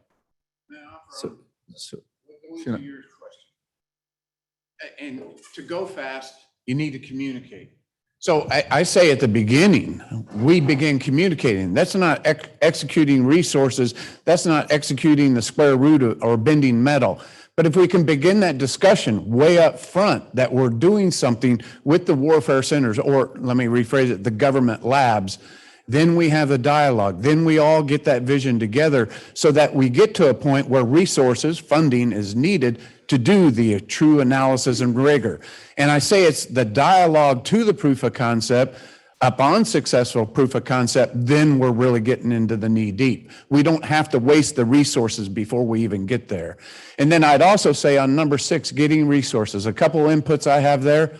[SPEAKER 5] And to go fast, you need to communicate. So I say at the beginning, we begin communicating. That's not executing resources. That's not executing the square root or bending metal. But if we can begin that discussion way up front that we're doing something with the warfare centers, or let me rephrase it, the government labs, then we have a dialogue. Then we all get that vision together so that we get to a point where resources, funding is needed to do the true analysis and rigor. And I say it's the dialogue to the proof of concept. Upon successful proof of concept, then we're really getting into the knee deep. We don't have to waste the resources before we even get there. And then I'd also say on number 6, getting resources, a couple inputs I have there,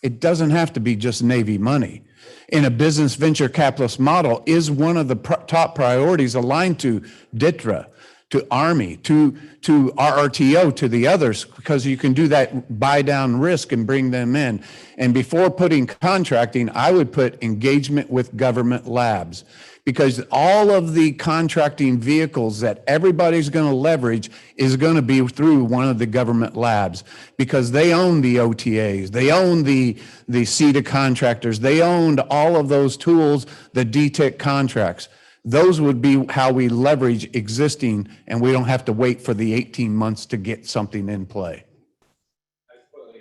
[SPEAKER 5] it doesn't have to be just Navy money. In a business venture capitalist model is one of the top priorities aligned to DITRA, to Army, to RRTO, to the others, because you can do that buy down risk and bring them in. And before putting contracting, I would put engagement with government labs, because all of the contracting vehicles that everybody's going to leverage is going to be through one of the government labs, because they own the OTAs, they own the CETA contractors, they owned all of those tools, the DTIC contracts. Those would be how we leverage existing, and we don't have to wait for the 18 months to get something in play.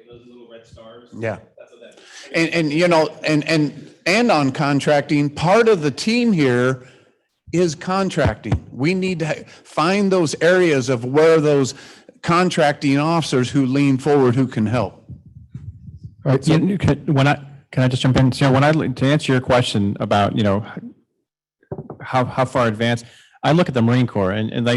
[SPEAKER 1] Those little red stars.
[SPEAKER 5] Yeah.
[SPEAKER 1] That's what that is.
[SPEAKER 5] And on contracting, part of the team here is contracting. We need to find those areas of where those contracting officers who lean forward, who can help.
[SPEAKER 8] All right. So, can I just jump in? So to answer your question about, how far advanced, I look at the Marine Corps and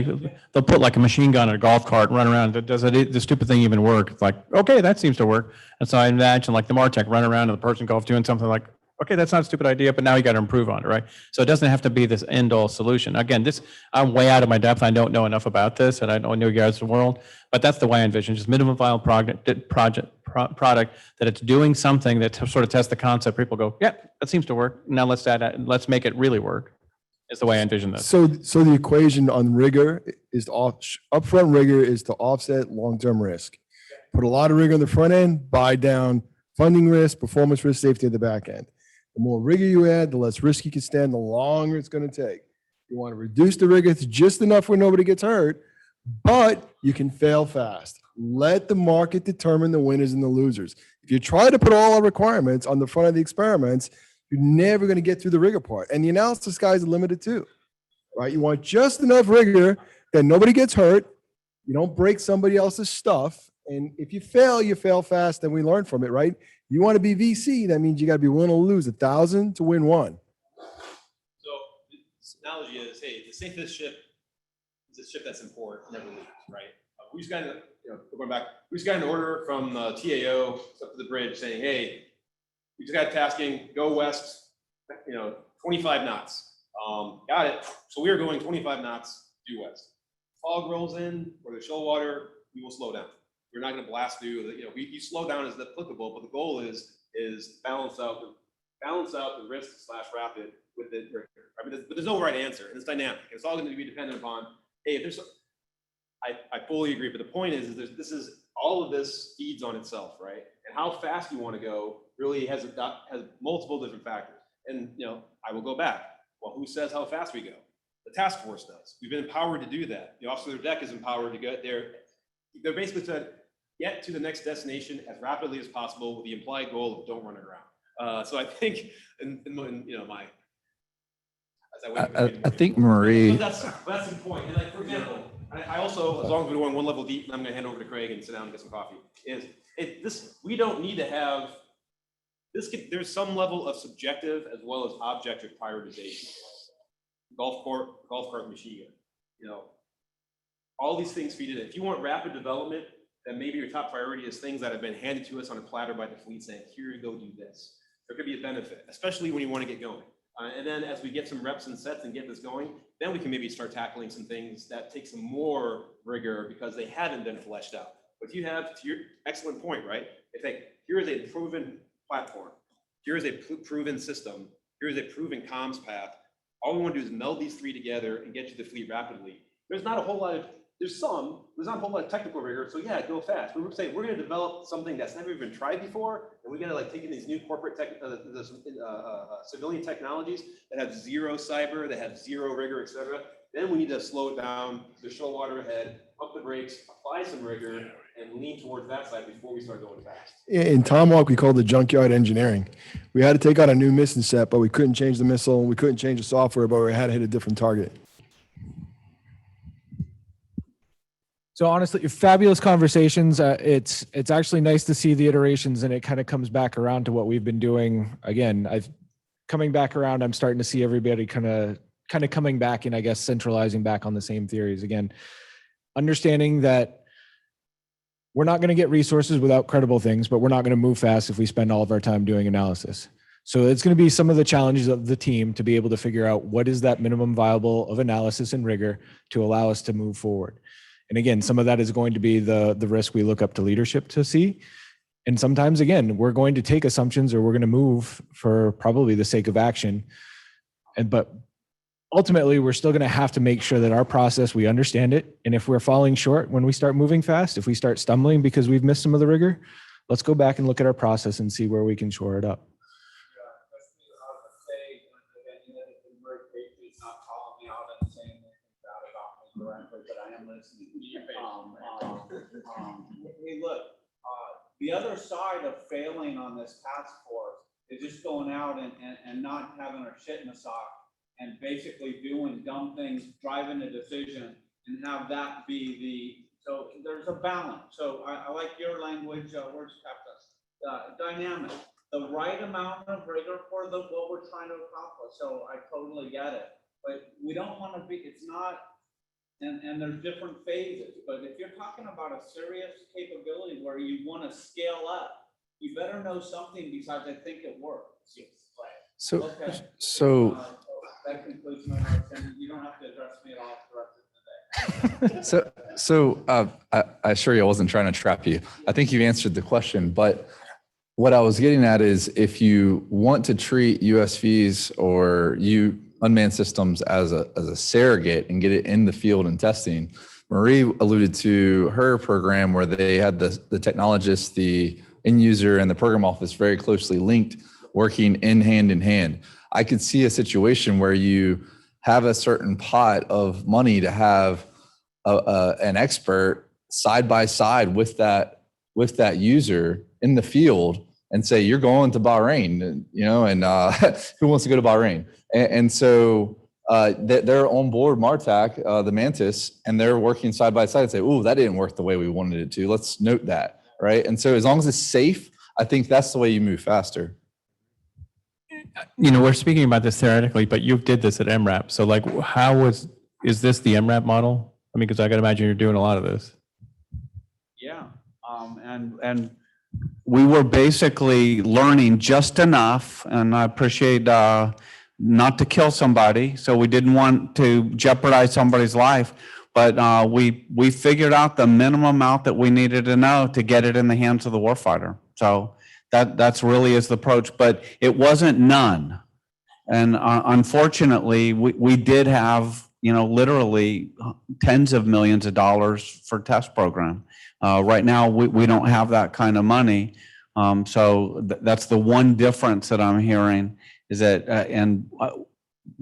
[SPEAKER 8] they'll put like a machine gun in a golf cart and run around. Does the stupid thing even work? It's like, okay, that seems to work. And so I imagine like the MARTEC running around and the Persian Gulf doing something like, okay, that's not a stupid idea, but now you got to improve on it, right? So it doesn't have to be this end-all solution. Again, I'm way out of my depth. I don't know enough about this, and I don't know you guys in the world, but that's the way I envision, just minimum viable product that it's doing something that sort of tests the concept. People go, yeah, that seems to work. Now let's make it really work. Is the way I envision this.
[SPEAKER 18] So the equation on rigor is upfront rigor is to offset long-term risk. Put a lot of rigor on the front end, buy down funding risk, performance risk, safety at the back end. The more rigor you add, the less risk you can stand, the longer it's going to take. You want to reduce the rigor to just enough where nobody gets hurt, but you can fail fast. Let the market determine the winners and the losers. If you try to put all our requirements on the front of the experiments, you're never going to get through the rigor part. And the analysis guys are limited too, right? You want just enough rigor that nobody gets hurt. You don't break somebody else's stuff. And if you fail fast, then we learn from it, right? You want to be VC, that means you got to be willing to lose 1,000 to win 1.
[SPEAKER 1] So this analogy is, hey, the safest ship is a ship that's in port, never leaves, right? We just got an order from TAO up to the bridge saying, hey, we just got tasking, go west, 25 knots. Got it. So we are going 25 knots due west. Fog rolls in, or the shoal water, we will slow down. We're not going to blast through. You slow down as applicable, but the goal is balance out the risk / rapid with the rigor. I mean, but there's no right answer, and it's dynamic. It's all going to be dependent upon, hey, if there's. I fully agree, but the point is all of this feeds on itself, right? And how fast you want to go really has multiple different factors. And I will go back. Well, who says how fast we go? The task force does. We've been empowered to do that. The officer of the deck is empowered to get there. They're basically said, get to the next destination as rapidly as possible with the implied goal of don't run aground. So I think, my.
[SPEAKER 21] I think Marie.
[SPEAKER 1] But that's the point. And like, for example, I also, as long as we're going one level deep, and I'm gonna hand over to Craig and sit down and get some coffee, we don't need to have, there's some level of subjective as well as objective prioritization. Golf cart machine gun, all these things feed in. If you want rapid development, then maybe your top priority is things that have been handed to us on a platter by the fleet saying, here you go, do this. There could be a benefit, especially when you want to get going. And then as we get some reps and sets and get this going, then we can maybe start tackling some things that take some more rigor because they haven't been fleshed out. But if you have, to your excellent point, right? If here is a proven platform, here is a proven system, here is a proven comms path. All we want to do is meld these three together and get you the fleet rapidly. There's not a whole lot of, there's not a whole lot of technical rigor. So yeah, go fast. We're saying we're going to develop something that's never even tried before. And we got to like take in these new corporate civilian technologies that have zero cyber, that have zero rigor, et cetera. Then we need to slow it down, to show water ahead, pump the brakes, apply some rigor, and lean towards that side before we start going fast.
[SPEAKER 18] In Tomahawk, we called it junkyard engineering. We had to take out a new mission set, but we couldn't change the missile. We couldn't change the software, but we had to hit a different target.
[SPEAKER 2] So honestly, fabulous conversations. It's actually nice to see the iterations, and it kind of comes back around to what we've been doing. Again, coming back around, I'm starting to see everybody kind of coming back and I guess centralizing back on the same theories again. Understanding that we're not going to get resources without credible things, but we're not going to move fast if we spend all of our time doing analysis. So it's going to be some of the challenges of the team to be able to figure out what is that minimum viable of analysis and rigor to allow us to move forward. And again, some of that is going to be the risk we look up to leadership to see. And sometimes, again, we're going to take assumptions or we're going to move for probably the sake of action. But ultimately, we're still going to have to make sure that our process, we understand it. And if we're falling short when we start moving fast, if we start stumbling because we've missed some of the rigor, let's go back and look at our process and see where we can shore it up.
[SPEAKER 16] Hey, look, the other side of failing on this task force is just going out and not having our shit in a sock and basically doing dumb things, driving a decision, and have that be so there's a balance. So I like your language, words kept dynamic, the right amount of rigor for what we're trying to accomplish. So I totally get it, but we don't want to be, it's not, and there's different phases, but if you're talking about a serious capability where you want to scale up, you better know something besides I think it works. Yes.
[SPEAKER 21] So,
[SPEAKER 16] okay.
[SPEAKER 21] so
[SPEAKER 16] That concludes my notes, and you don't have to address me at all the rest of the day.
[SPEAKER 21] So I assure you I wasn't trying to trap you. I think you answered the question, but what I was getting at is if you want to treat USVs or unmanned systems as a surrogate and get it in the field and testing, Marie alluded to her program where they had the technologist, the end user, and the program office very closely linked, working in hand. I could see a situation where you have a certain pot of money to have an expert side by side with that user in the field and say, you're going to Bahrain, and who wants to go to Bahrain? And so they're on board MARTAC, the Mantis, and they're working side by side and say, oh, that didn't work the way we wanted it to. Let's note that, right? And so as long as it's safe, I think that's the way you move faster.
[SPEAKER 8] We're speaking about this theoretically, but you did this at MRAP. So like, is this the MRAP model? I mean, because I got to imagine you're doing a lot of this.
[SPEAKER 7] Yeah, and we were basically learning just enough, and I appreciate not to kill somebody, so we didn't want to jeopardize somebody's life, but we figured out the minimum amount that we needed to know to get it in the hands of the warfighter. So that's really is the approach, but it wasn't none. And unfortunately, we did have, literally tens of millions of dollars for test program. Right now, we don't have that kind of money. So that's the one difference that I'm hearing is that, and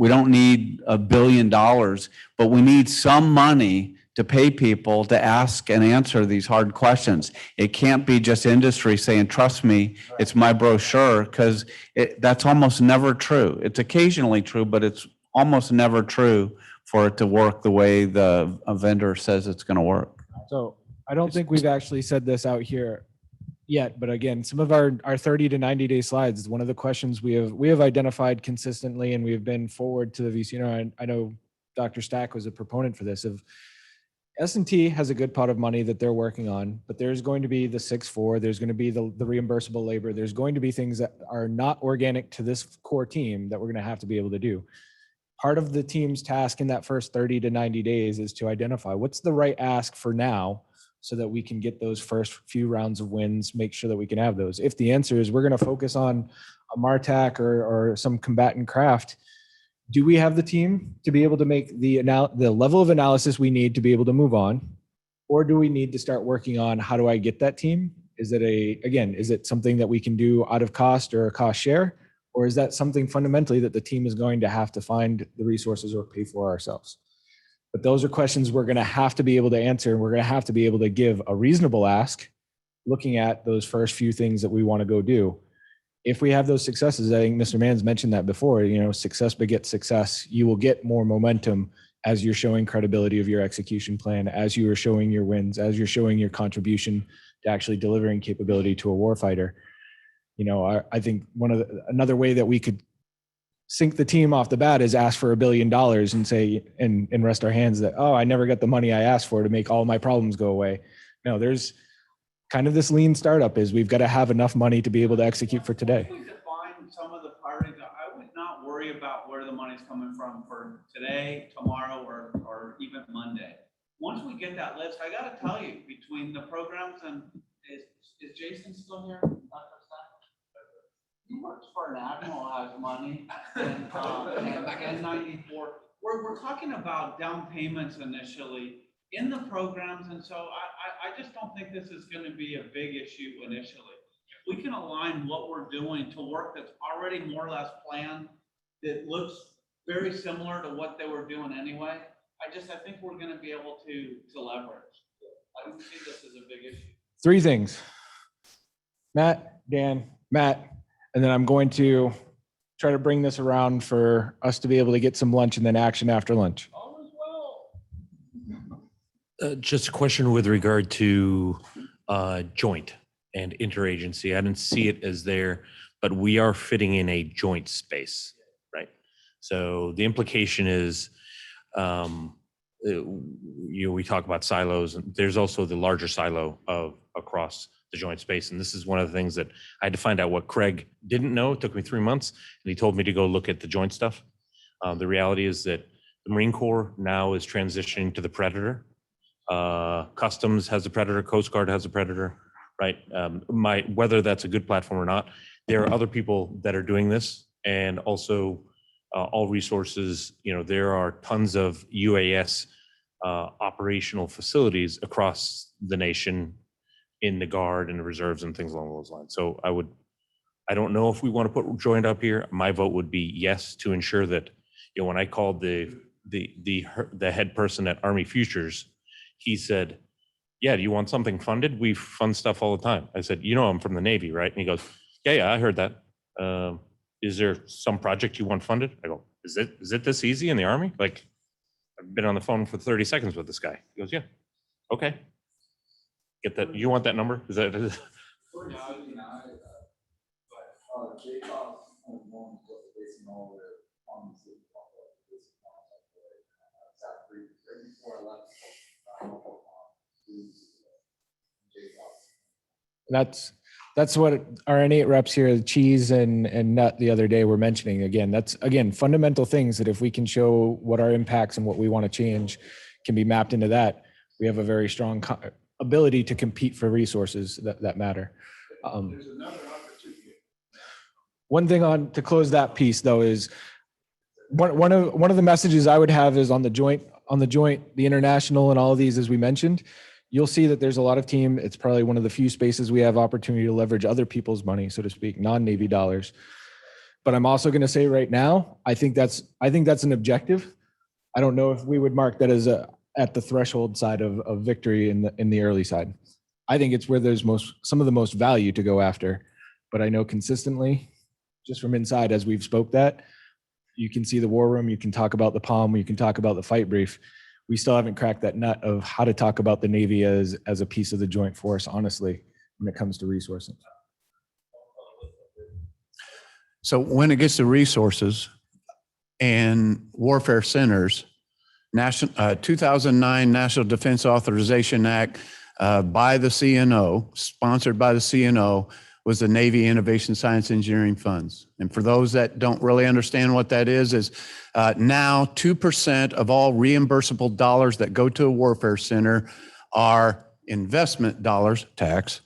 [SPEAKER 7] We don't need $1 billion, but we need some money to pay people to ask and answer these hard questions. It can't be just industry saying, trust me, it's my brochure, because that's almost never true. It's occasionally true, but it's almost never true for it to work the way a vendor says it's going to work.
[SPEAKER 2] So I don't think we've actually said this out here yet, but again, some of our 30 to 90 day slides is one of the questions we have identified consistently, and we have been forward to the VC. I know Dr. Stack was a proponent for this. Of S&T has a good pot of money that they're working on, but there's going to be the 6-4, there's going to be the reimbursable labor, there's going to be things that are not organic to this core team that we're going to have to be able to do. Part of the team's task in that first 30 to 90 days is to identify what's the right ask for now, so that we can get those first few rounds of wins, make sure that we can have those. If the answer is we're going to focus on a MARTAC or some combatant craft, do we have the team to be able to make the level of analysis we need to be able to move on? Or do we need to start working on how do I get that team? Is it something that we can do out of cost or a cost share? Or is that something fundamentally that the team is going to have to find the resources or pay for ourselves? But those are questions we're going to have to be able to answer, and we're going to have to be able to give a reasonable ask, looking at those first few things that we want to go do. If we have those successes, I think Mr. Mann's mentioned that before, success begets success. You will get more momentum as you're showing credibility of your execution plan, as you are showing your wins, as you're showing your contribution to actually delivering capability to a warfighter. I think another way that we could sink the team off the bat is ask for $1 billion and say, and rest our hands that, oh, I never got the money I asked for to make all my problems go away. No, there's kind of this lean startup is we've got to have enough money to be able to execute for today.
[SPEAKER 11] If we define some of the priorities, I would not worry about where the money's coming from for today, tomorrow, or even Monday. Once we get that list, I got to tell you, between the programs and is Jason still here? He works for an admiral, has money, and N94. We're talking about down payments initially in the programs, and so I just don't think this is going to be a big issue initially. If we can align what we're doing to work that's already more or less planned, that looks very similar to what they were doing anyway, I think we're going to be able to leverage. I don't see this as a big issue.
[SPEAKER 2] 3 things. Matt, Dan, Matt. And then I'm going to try to bring this around for us to be able to get some lunch and then action after lunch.
[SPEAKER 3] Just a question with regard to joint and interagency. I didn't see it as there, but we are fitting in a joint space, right? So the implication is, we talk about silos, and there's also the larger silo of across the joint space. And this is one of the things that I had to find out what Craig didn't know. It took me 3 months, and he told me to go look at the joint stuff. The reality is that the Marine Corps now is transitioning to the Predator. Customs has a Predator, Coast Guard has a Predator, right? Whether that's a good platform or not, there are other people that are doing this, and also all resources, there are tons of UAS operational facilities across the nation in the Guard and the reserves and things along those lines. So I don't know if we want to put joint up here. My vote would be yes, to ensure that, when I called the head person at Army Futures, he said, yeah, do you want something funded? We fund stuff all the time. I said, I'm from the Navy, right? And he goes, yeah, I heard that. Is there some project you want funded? I go, is it this easy in the Army? Like, I've been on the phone for 30 seconds with this guy. He goes, yeah, okay. Get that. You want that number? Is that?
[SPEAKER 2] That's what our N8 reps here, Cheese and Nut, the other day were mentioning. That's fundamental things that if we can show what our impacts and what we want to change can be mapped into that, we have a very strong ability to compete for resources that matter.
[SPEAKER 11] There's another opportunity.
[SPEAKER 2] One thing to close that piece though is one of the messages I would have is on the joint, the international and all of these, as we mentioned, you'll see that there's a lot of team. It's probably one of the few spaces we have opportunity to leverage other people's money, so to speak, non-Navy dollars. But I'm also going to say right now, I think that's an objective. I don't know if we would mark that as at the threshold side of victory in the early side. I think it's where there's some of the most value to go after. But I know consistently, just from inside, as we've spoke that, you can see the war room, you can talk about the POM, you can talk about the fight brief. We still haven't cracked that nut of how to talk about the Navy as a piece of the joint force, honestly, when it comes to resourcing.
[SPEAKER 5] So when it gets to resources and warfare centers, 2009 National Defense Authorization Act by the CNO, sponsored by the CNO, was the Navy Innovation Science Engineering Funds. And for those that don't really understand what that is now 2% of all reimbursable dollars that go to a warfare center are investment dollars, tax,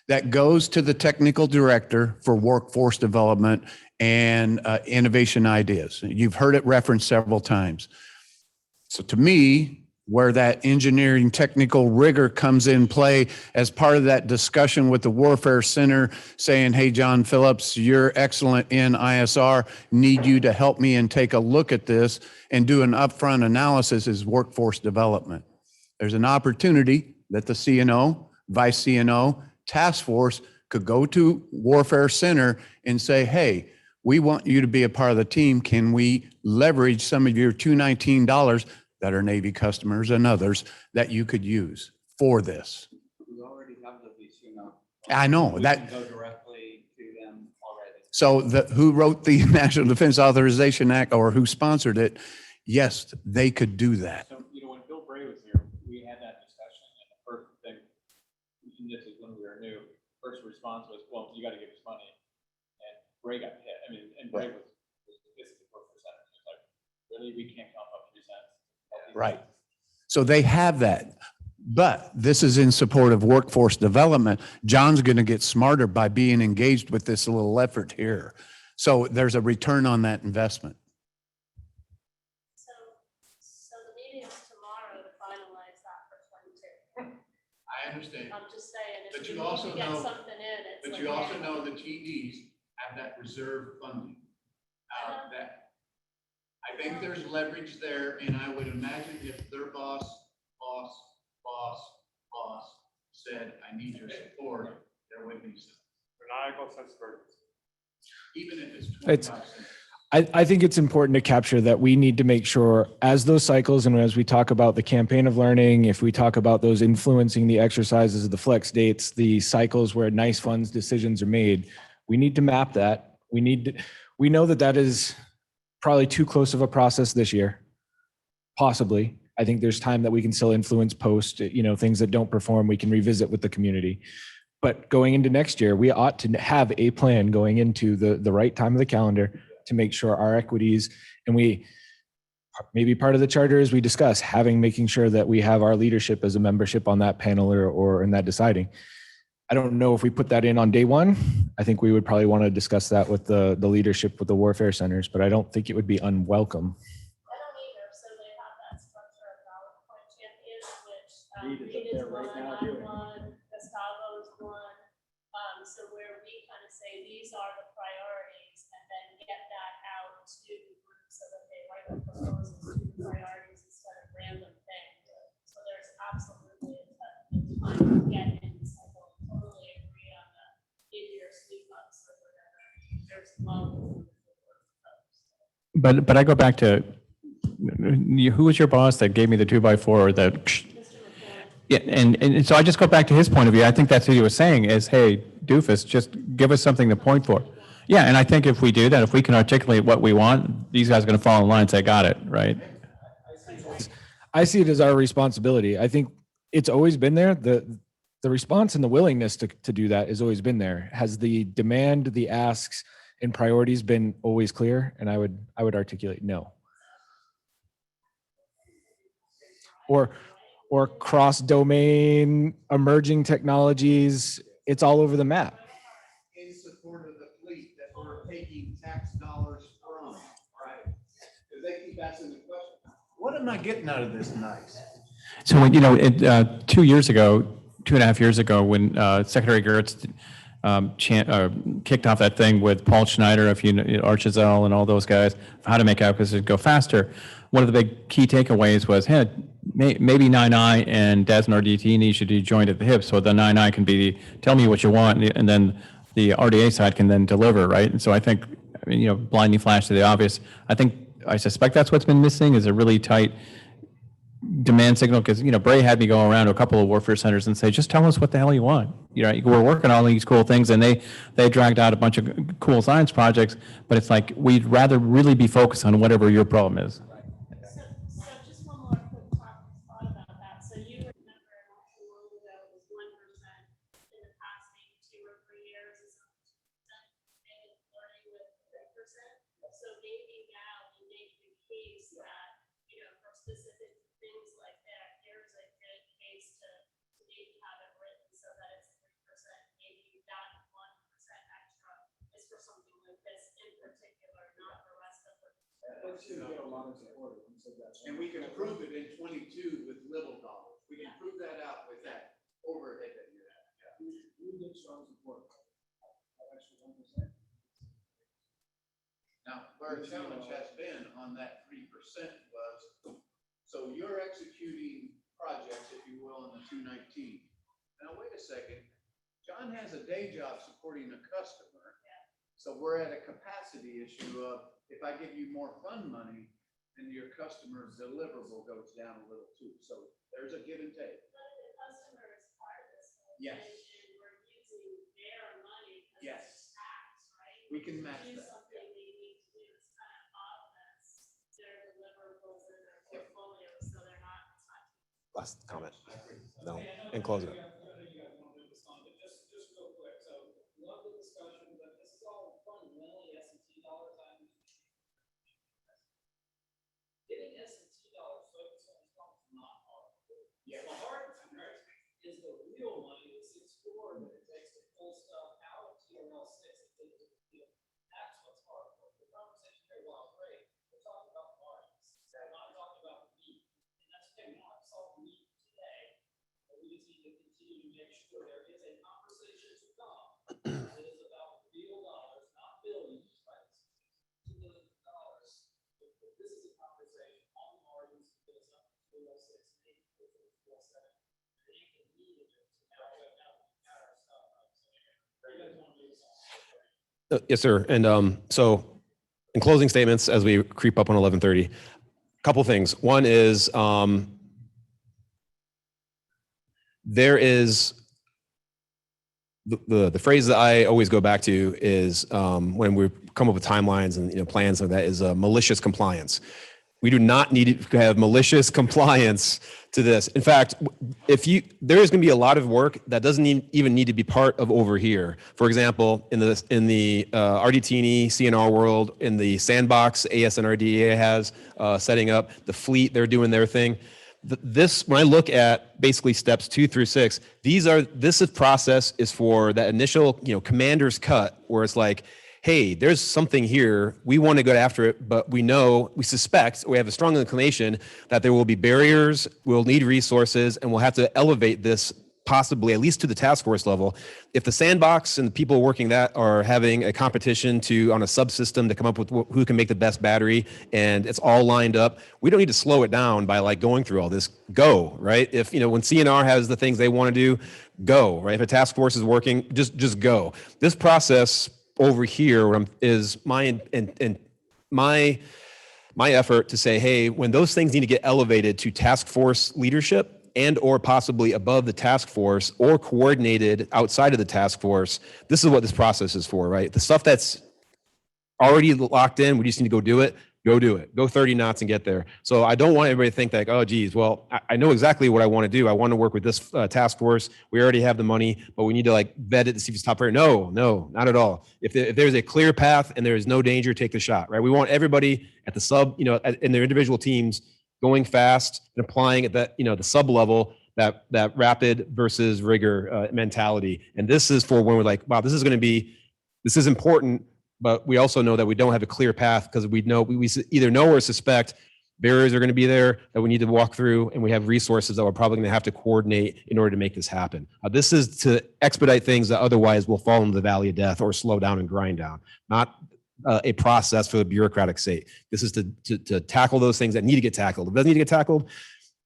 [SPEAKER 5] that goes to the technical director for workforce development and innovation ideas. You've heard it referenced several times. So to me, where that engineering technical rigor comes in play as part of that discussion with the Warfare Center saying, hey, John Phillips, you're excellent in ISR, need you to help me and take a look at this and do an upfront analysis, is workforce development. There's an opportunity that the CNO, Vice CNO, task force could go to Warfare Center and say, hey, we want you to be a part of the team. Can we leverage some of your $219 that are Navy customers and others that you could use for this?
[SPEAKER 13] We already have the VCNO.
[SPEAKER 5] I know
[SPEAKER 13] We
[SPEAKER 5] that.
[SPEAKER 13] can go directly to them already.
[SPEAKER 5] So who wrote the National Defense Authorization Act or who sponsored it? Yes, they could do that.
[SPEAKER 8] So, when Bill Bray was here, we had that discussion, and the first thing, and this is when we were new, first response was, well, you got to give us money. And Bray got hit. And Bray was basically 4%. It's like, really, we can't come up 3 cents.
[SPEAKER 5] Right. So they have that. But this is in support of workforce development. John's going to get smarter by being engaged with this little effort here. So there's a return on that investment.
[SPEAKER 4] So the meeting is tomorrow to finalize that for 22.
[SPEAKER 5] I understand.
[SPEAKER 4] I'm just saying,
[SPEAKER 5] But
[SPEAKER 4] if
[SPEAKER 5] you
[SPEAKER 4] you
[SPEAKER 5] also
[SPEAKER 4] need to get
[SPEAKER 5] know-
[SPEAKER 4] something in, it's
[SPEAKER 5] But
[SPEAKER 4] like,
[SPEAKER 5] you also
[SPEAKER 4] yeah.
[SPEAKER 5] know the TDs have that reserve funding. That I think there's leverage there, and I would imagine if their boss said, I need your support, there would be some.
[SPEAKER 15] Maniacal sense of urgency.
[SPEAKER 5] Even if it's
[SPEAKER 2] It's-
[SPEAKER 5] 25 cents.
[SPEAKER 2] I think it's important to capture that we need to make sure as those cycles and as we talk about the campaign of learning, if we talk about those influencing the exercises, the flex dates, the cycles where nice funds decisions are made, we need to map that. We know that is probably too close of a process this year, possibly. I think there's time that we can still influence post, things that don't perform, we can revisit with the community. But going into next year, we ought to have a plan going into the right time of the calendar to make sure our equities, and maybe part of the charter is we discuss making sure that we have our leadership as a membership on that panel or in that deciding. I don't know if we put that in on day one. I think we would probably want to discuss that with the leadership with the warfare centers, but I don't think it would be unwelcome.
[SPEAKER 4] I don't either, so they have that structure of PowerPoint champions, which
[SPEAKER 2] Reed is
[SPEAKER 4] Reed
[SPEAKER 2] up there
[SPEAKER 4] is
[SPEAKER 2] right
[SPEAKER 4] one,
[SPEAKER 2] now
[SPEAKER 4] I'm
[SPEAKER 2] doing it.
[SPEAKER 4] one, Gustavo's one. So where we kind of say, these are the priorities, and then get that out to the group so that they write the proposals to the priorities instead of random things. So there's absolutely a time to get in. So I totally agree on the in-year sleep-ups or whatever. There's love.
[SPEAKER 8] But I go back to, who was your boss that gave me the 2x4 that? Yeah, and so I just go back to his point of view. I think that's what he was saying is, hey, doofus, just give us something to point for. Yeah, and I think if we do that, if we can articulate what we want, these guys are going to fall in line and say, got it, right?
[SPEAKER 2] I see it as our responsibility. I think it's always been there. The response and the willingness to do that has always been there. Has the demand, the asks, and priorities been always clear? And I would articulate no. Or cross-domain emerging technologies, it's all over the map.
[SPEAKER 5] In support of the fleet that we're taking tax dollars from, right? Because they keep asking the question, what am I getting out of this nice?
[SPEAKER 8] So when, 2.5 years ago, when Secretary Gertz kicked off that thing with Paul Schneider, if you know, Archizell and all those guys, how to make accuracy go faster. One of the big key takeaways was, hey, maybe 9i and DAS and RDT need should be joined at the hip, so the 9i can be, tell me what you want, and then the RDA side can then deliver, right? And so I think, I mean, you know, blinding flash to the obvious. I suspect that's what's been missing, is a really tight demand signal, because, you know, Bray had me go around to a couple of warfare centers and say, just tell us what the hell you want. You know, we're working on all these cool things, and they dragged out a bunch of cool science projects, but it's like, we'd rather really be focused on whatever your problem is.
[SPEAKER 4] So just one more quick thought about that. So you remember not too long ago it was 1%, in the past maybe 2 or 3 years is 1%, and learning with 3%. So maybe now we make the case that, you know, for specific things like that, here's a good case to maybe have it written so that it's 3%. Maybe that 1% extra is for something like this in particular, not the rest of the.
[SPEAKER 5] And we can prove it in 22 with little dollars. We can prove that out with that overhead that you have. Now, where a challenge has been on that 3% was, so you're executing projects, if you will, in the 219. Now, wait a second. John has a day job supporting a customer. So we're at a capacity issue of, if I give you more fund money, then your customer's deliverable goes down a little too. So there's a give and take.
[SPEAKER 4] But the customer is part of this.
[SPEAKER 5] Yes.
[SPEAKER 4] And we're using their money as
[SPEAKER 5] Yes.
[SPEAKER 4] tax, right?
[SPEAKER 5] We can match
[SPEAKER 4] Do
[SPEAKER 5] that.
[SPEAKER 4] something they need to do is kind of augments their deliverables in their portfolio, so they're not.
[SPEAKER 20] Last comment. No, and close it up.
[SPEAKER 10] Just real quick, so love the discussion, but this is all fundamentally S&T dollars. Getting S&T dollars focused on this problem is not hard.
[SPEAKER 5] Yes.
[SPEAKER 10] The hard part is the real money, the 6.4 that it takes to pull stuff out of TRL 6 and put it to the field. That's what's hard. The conversation here, while great, we're talking about margins. We're not talking about meat. And that's okay, we don't have to solve meat today, but we just need to continue to make sure there is a conversation to come that is about real dollars, not billions, right? $2 billion. But this is a conversation on margins to get us up to 206 and 847. And you can lead it to now we got our stuff up. So you guys want to do this?
[SPEAKER 20] Yes, sir. And so in closing statements, as we creep up on 11:30, a couple things. One is there is the phrase that I always go back to is when we come up with timelines and, you know, plans like that, is malicious compliance. We do not need to have malicious compliance to this. In fact, there is going to be a lot of work that doesn't even need to be part of over here. For example, in the RDT&E CNR world, in the sandbox ASNRDA has setting up the fleet, they're doing their thing. When I look at basically steps 2 through 6, this process is for that initial, you know, commander's cut, where it's like, hey, there's something here. We want to go after it, but we suspect, we have a strong inclination that there will be barriers, we'll need resources, and we'll have to elevate this possibly at least to the task force level. If the sandbox and the people working that are having a competition on a subsystem to come up with who can make the best battery, and it's all lined up, we don't need to slow it down by like going through all this. Go, right? If, you know, when CNR has the things they want to do, go, right? If a task force is working, just go. This process over here is my effort to say, hey, when those things need to get elevated to task force leadership and or possibly above the task force or coordinated outside of the task force, this is what this process is for, right? The stuff that's already locked in, we just need to go do it. Go do it. Go 30 knots and get there. So I don't want everybody to think like, oh, geez, well, I know exactly what I want to do. I want to work with this task force. We already have the money, but we need to like vet it to see if it's top priority. No, not at all. If there's a clear path and there is no danger, take the shot, right? We want everybody at the sub, you know, in their individual teams going fast and applying at that, you know, the sub level, that rapid versus rigor mentality. And this is for when we're like, wow, this is important. But we also know that we don't have a clear path because we either know or suspect
[SPEAKER 12] barriers are going to be there that we need to walk through, and we have resources that we're probably going to have to coordinate in order to make this happen. This is to expedite things that otherwise will fall into the valley of death or slow down and grind down, not a process for the bureaucratic sake. This is to tackle those things that need to get tackled. If it doesn't need to get tackled,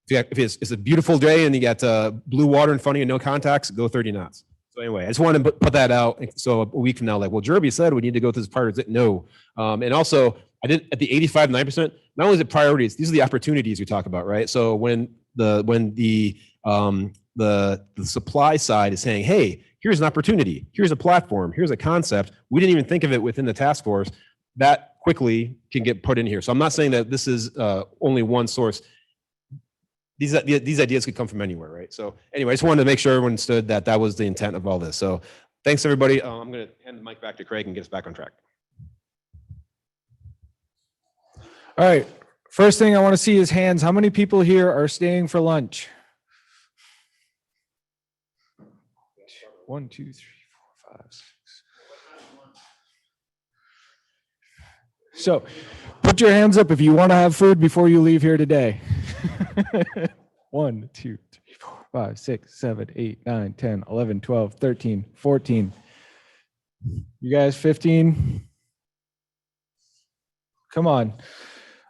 [SPEAKER 12] if it's a beautiful day and you got blue water in front of you, no contacts, go 30 knots. So anyway, I just wanted to put that out. So a week from now, like, well, Jerby said we need to go through this part. Is it? No. And also, I did at the 85, 9%, not only is it priorities, these are the opportunities we talk about, right? So when the supply side is saying, hey, here's an opportunity, here's a platform, here's a concept, we didn't even think of it within the task force, that quickly can get put in here. So I'm not saying that this is only one source. These ideas could come from anywhere, right? So anyway, I just wanted to make sure everyone understood that that was the intent of all this. So thanks, everybody. I'm going to hand the mic back to Craig and get us back on track.
[SPEAKER 2] All right. First thing I want to see is hands. How many people here are staying for lunch? 1, 2, 3, 4, 5, 6. So put your hands up if you want to have food before you leave here today. 1, 2, 3, 4, 5, 6, 7, 8, 9, 10, 11, 12, 13, 14. You guys 15? Come on.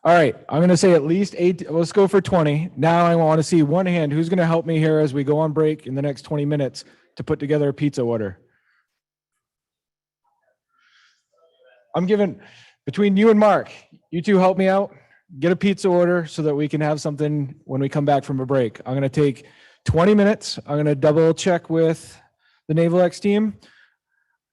[SPEAKER 2] All right, I'm going to say at least 8. Let's go for 20. Now I want to see one hand. Who's going to help me here as we go on break in the next 20 minutes to put together a pizza order? I'm giving, between you and Mark, you two help me out. Get a pizza order so that we can have something when we come back from a break. I'm going to take 20 minutes. I'm going to double check with the Naval X team.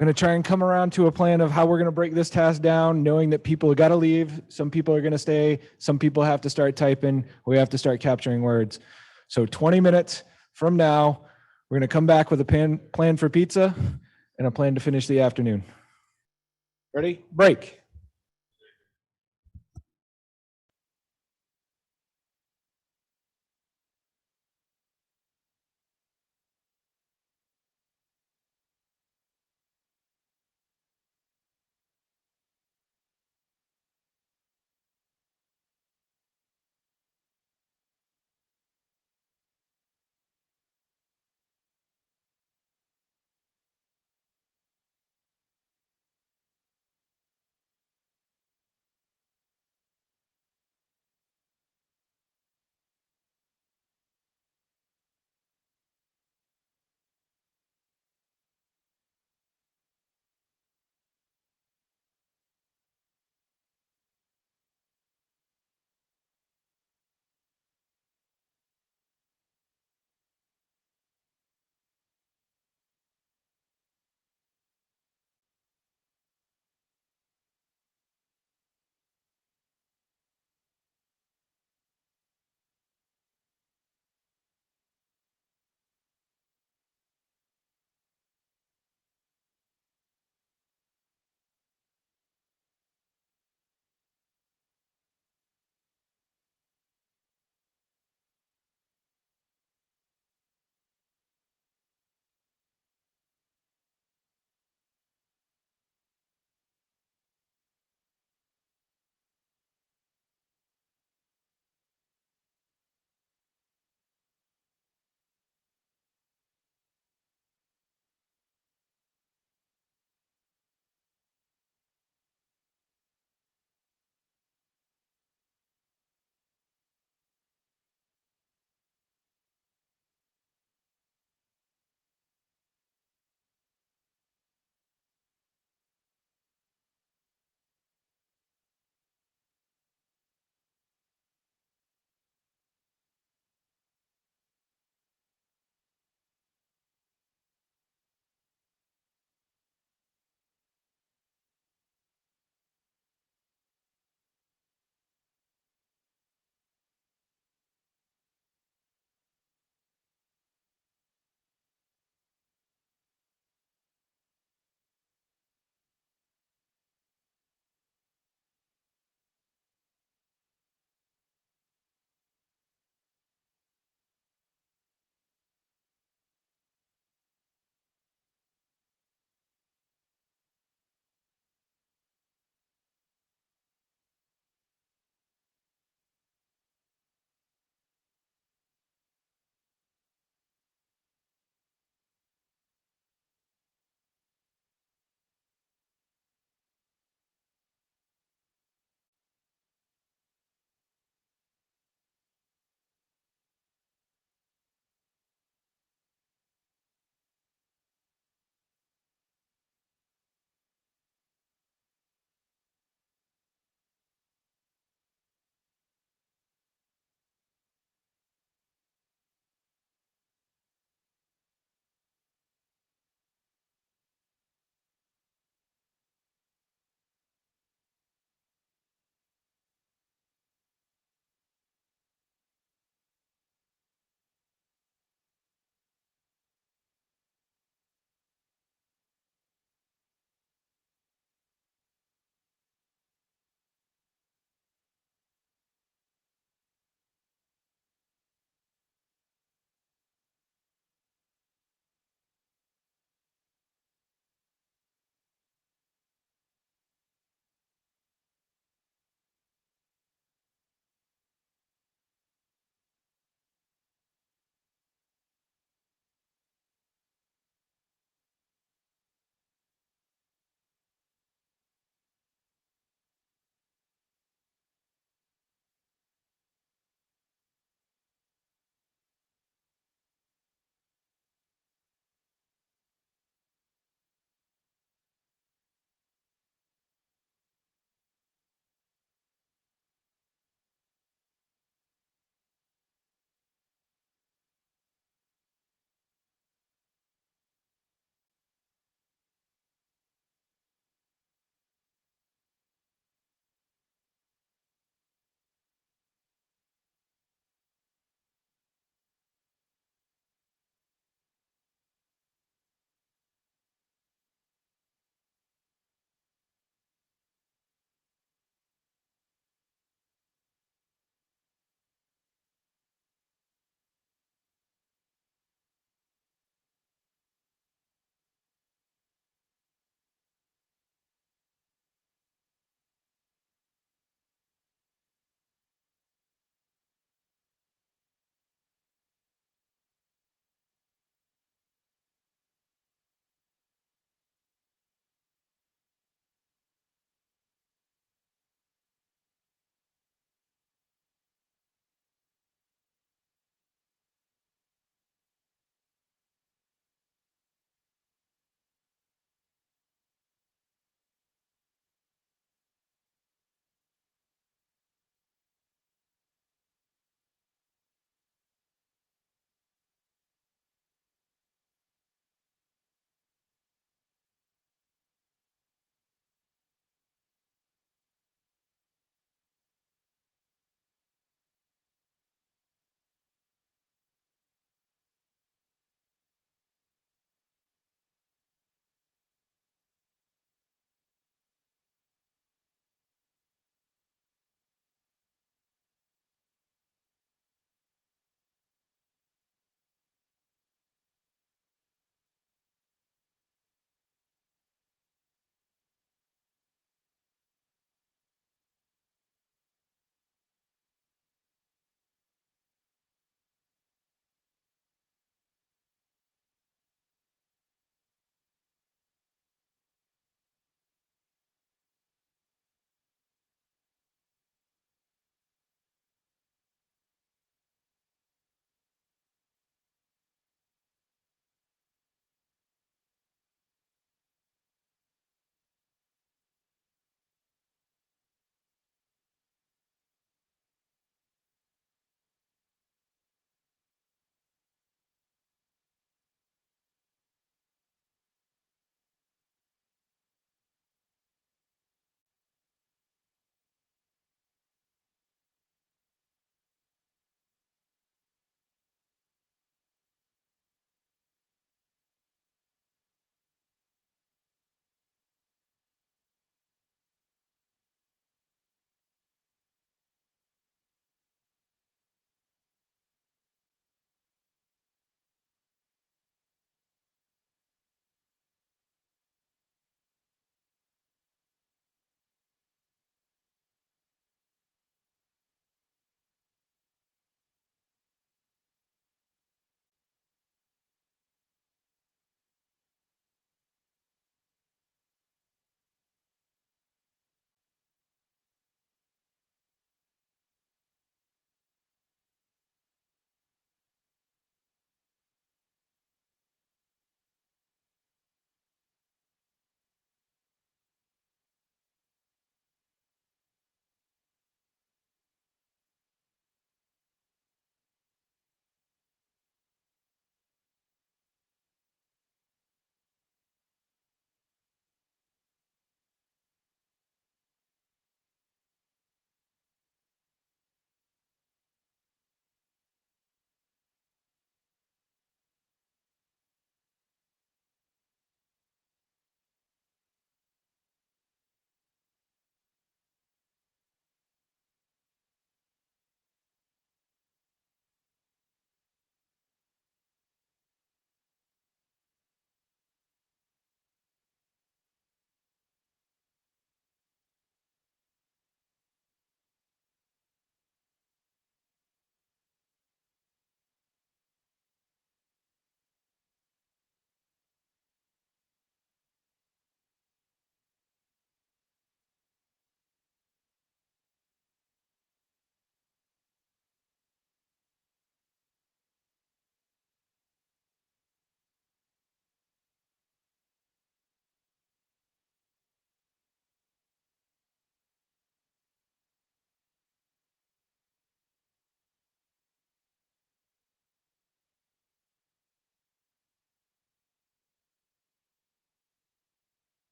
[SPEAKER 2] I'm going to try and come around to a plan of how we're going to break this task down, knowing that people have got to leave. Some people are going to stay. Some people have to start typing. We have to start capturing words. So 20 minutes from now, we're going to come back with a plan for pizza and a plan to finish the afternoon. Ready? Break.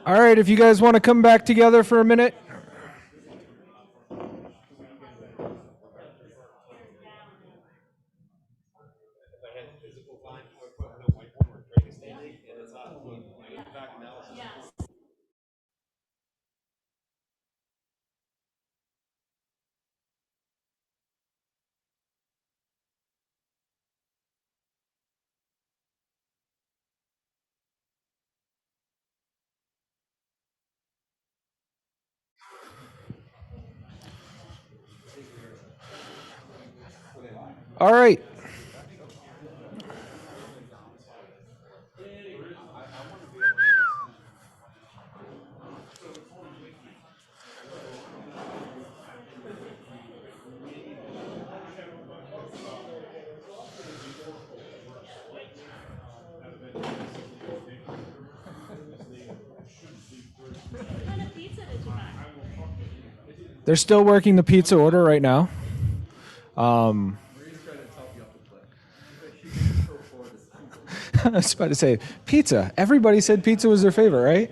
[SPEAKER 2] All right, if you guys want to come back together for a minute. All right.
[SPEAKER 4] What kind of pizza did you buy?
[SPEAKER 2] They're still working the pizza order right now. I was about to say, pizza. Everybody said pizza was their favorite, right?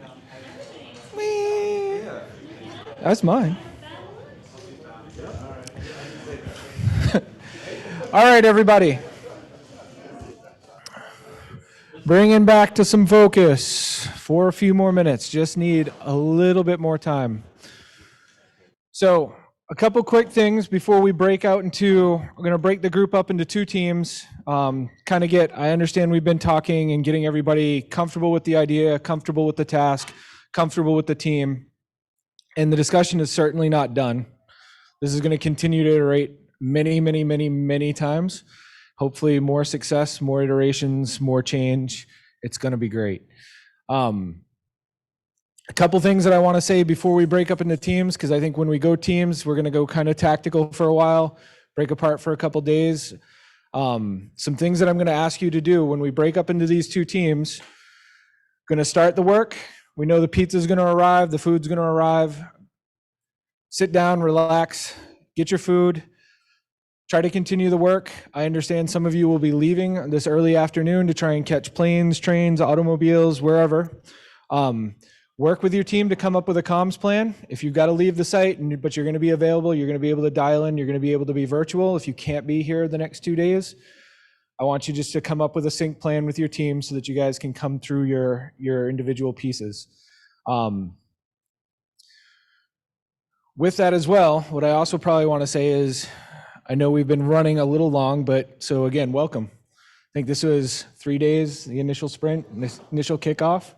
[SPEAKER 2] That's mine. All right, everybody. Bringing back to some focus for a few more minutes. Just need a little bit more time. So, a couple quick things before we break out into, we're going to break the group up into two teams. I understand we've been talking and getting everybody comfortable with the idea, comfortable with the task, comfortable with the team. And the discussion is certainly not done. This is going to continue to iterate many times. Hopefully more success, more iterations, more change. It's going to be great. A couple things that I want to say before we break up into teams, because I think when we go teams, we're going to go kind of tactical for a while, break apart for a couple days. Some things that I'm going to ask you to do when we break up into these two teams. Going to start the work. We know the pizza's going to arrive, the food's going to arrive. Sit down, relax, get your food. Try to continue the work. I understand some of you will be leaving this early afternoon to try and catch planes, trains, automobiles, wherever. Work with your team to come up with a comms plan. If you've got to leave the site, but you're going to be available, you're going to be able to dial in, you're going to be able to be virtual. If you can't be here the next 2 days, I want you just to come up with a sync plan with your team so that you guys can come through your individual pieces. With that as well, what I also probably want to say is, I know we've been running a little long, but so again, welcome. I think this was 3 days, the initial sprint, initial kickoff.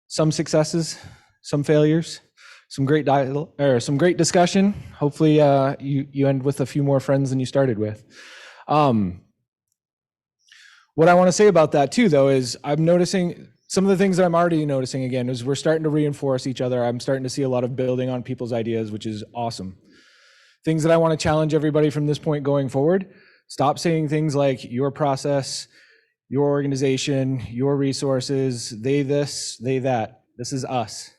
[SPEAKER 2] Some successes, some failures, some great discussion. Hopefully you end with a few more friends than you started with. What I want to say about that too, though, is I'm noticing some of the things that I'm already noticing again is we're starting to reinforce each other. I'm starting to see a lot of building on people's ideas, which is awesome. Things that I want to challenge everybody from this point going forward. Stop saying things like your process, your organization, your resources, they this, they that. This is us.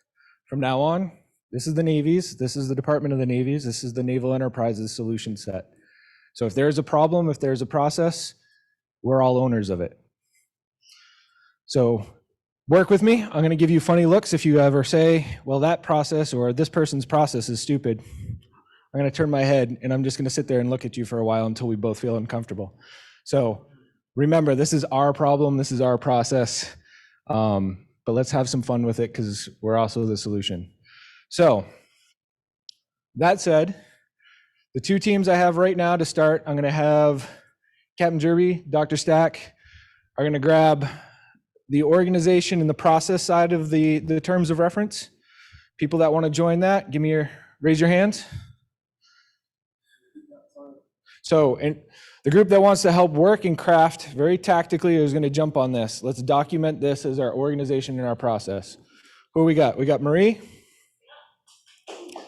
[SPEAKER 2] From now on, this is the Navy's, this is the Department of the Navy's, this is the Naval Enterprises solution set. So if there's a problem, if there's a process, we're all owners of it. So work with me. I'm going to give you funny looks if you ever say, well, that process or this person's process is stupid. I'm going to turn my head and I'm just going to sit there and look at you for a while until we both feel uncomfortable. So remember, this is our problem. This is our process. But let's have some fun with it because we're also the solution. So that said, the two teams I have right now to start, I'm going to have Captain Jerby, Dr. Stack are going to grab the organization and the process side of the terms of reference. People that want to join that, raise your hands. So, and the group that wants to help work and craft very tactically is going to jump on this. Let's document this as our organization and our process. Who we got? We got Marie,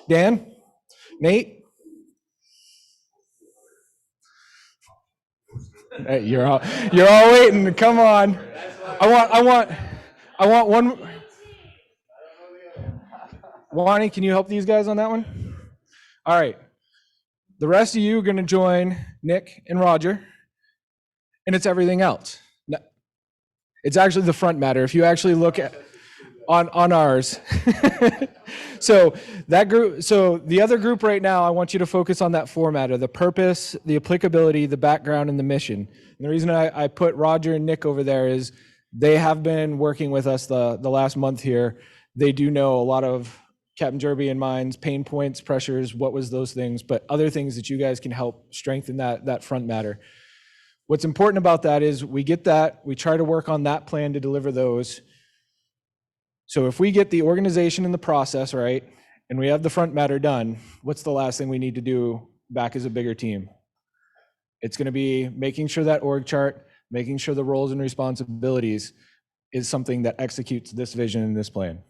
[SPEAKER 2] Dan, Nate. Hey, you're all waiting. Come on. I want one. Wani, can you help these guys on that one? All right. The rest of you are going to join Nick and Roger, and it's everything else. It's actually the front matter. If you actually look at, on ours. So that group, so the other group right now, I want you to focus on that formatter, the purpose, the applicability, the background, and the mission. And the reason I put Roger and Nick over there is they have been working with us the last month here. They do know a lot of Captain Jerby and mine's pain points, pressures, what was those things, but other things that you guys can help strengthen that front matter. What's important about that is we get that, we try to work on that plan to deliver those. So if we get the organization and the process right, and we have the front matter done, what's the last thing we need to do back as a bigger team? It's going to be making sure that org chart, making sure the roles and responsibilities is something that executes this vision and this plan.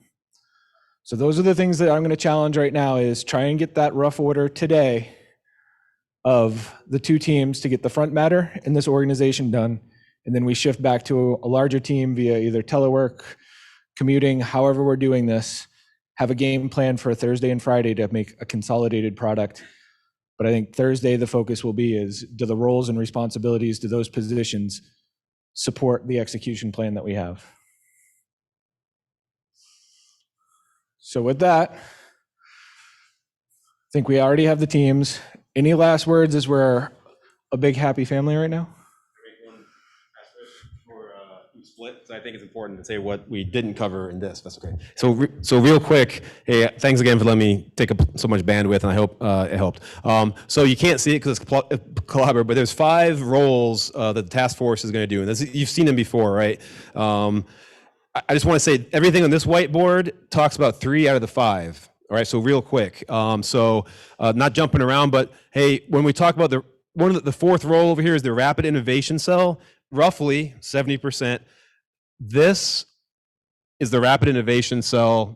[SPEAKER 2] So those are the things that I'm going to challenge right now is try and get that rough order today of the two teams to get the front matter and this organization done. And then we shift back to a larger team via either telework, commuting, however we're doing this, have a game plan for Thursday and Friday to make a consolidated product. But I think Thursday, the focus will be is, do the roles and responsibilities, do those positions support the execution plan that we have? So with that, I think we already have the teams. Any last words as we're a big happy family right now?
[SPEAKER 20] Split, so I think it's important to say what we didn't cover in this. That's okay. So real quick, hey, thanks again for letting me take up so much bandwidth, and I hope it helped. So you can't see it because it's collaborative, but there's 5 roles that the task force is going to do, and this, you've seen them before, right? I just want to say everything on this whiteboard talks about 3 out of the 5. All right, so real quick. Not jumping around, but hey, when we talk about the 4th role over here is the rapid innovation cell. Roughly 70%. This is the rapid innovation cell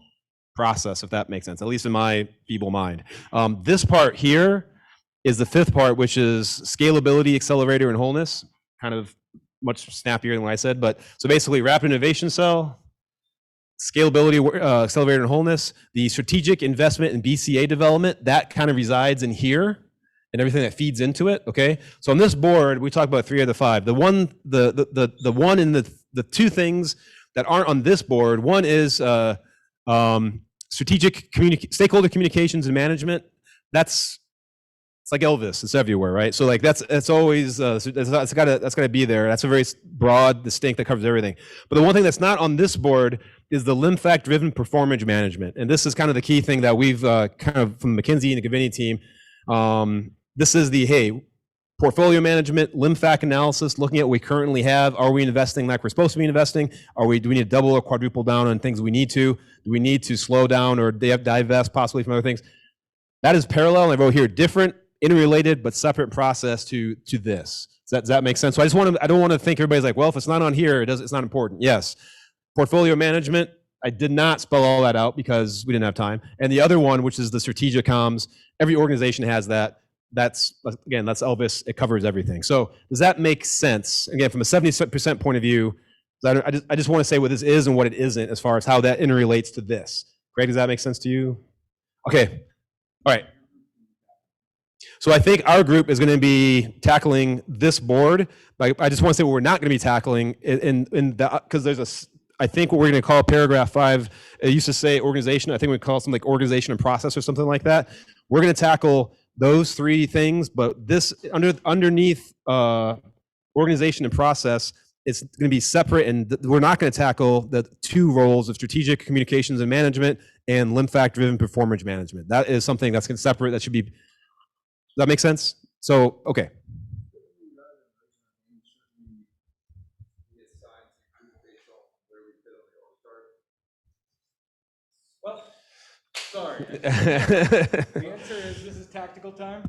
[SPEAKER 20] process, if that makes sense, at least in my feeble mind. This part here is the 5th part, which is scalability, accelerator, and wholeness. Kind of much snappier than what I said, but so basically rapid innovation cell, scalability, accelerator, and wholeness. The strategic investment in BCA development, that kind of resides in here, and everything that feeds into it. Okay, so on this board, we talk about 3 of the 5. The one in the 2 things that aren't on this board. One is stakeholder communications and management. It's like Elvis. It's everywhere, right? So like that's always that's got to be there. That's a very broad, distinct that covers everything. But the one thing that's not on this board is the LIMFAC-driven performance management, and this is kind of the key thing that we've kind of from McKinsey and the Gavini team. This is the portfolio management, LIMFAC analysis, looking at what we currently have. Are we investing like we're supposed to be investing? Do we need to double or quadruple down on things we need to? Do we need to slow down or divest possibly from other things? That is parallel, and I wrote here different, interrelated, but separate process to this. Does that make sense? So I don't want to think everybody's like, well, if it's not on here, it's not important. Yes. Portfolio management, I did not spell all that out because we didn't have time. And the other one, which is the strategic comms, every organization has that. That's Elvis. It covers everything. So does that make sense? Again, from a 70% point of view, I just want to say what this is and what it isn't as far as how that interrelates to this. Greg, does that make sense to you? Okay. All right. So I think our group is going to be tackling this board. I just want to say what we're not going to be tackling because I think what we're going to call paragraph 5, it used to say organization. I think we call something like organization and process or something like that. We're going to tackle those 3 things, but this underneath organization and process, it's going to be separate, and we're not going to tackle the 2 roles of strategic communications and management and LIMFAC-driven performance management. That is something that's going to separate. That should be. Does that make sense? So, okay.
[SPEAKER 2] Well, sorry. The answer is this is tactical time.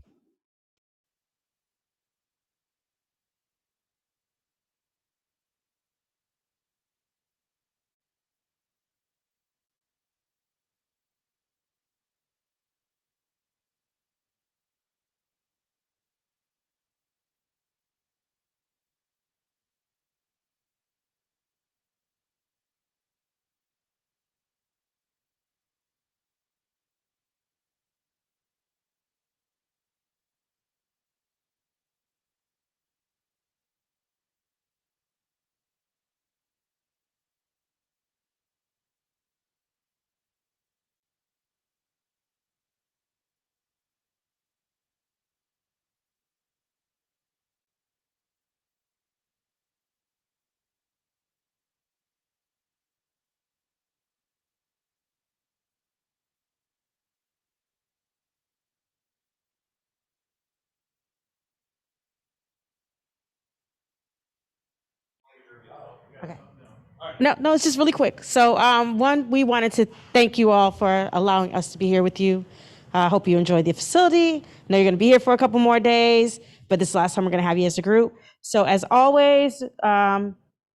[SPEAKER 19] No, it's just really quick. So, one, we wanted to thank you all for allowing us to be here with you. I hope you enjoyed the facility. I know you're going to be here for a couple more days, but this is the last time we're going to have you as a group. So, as always,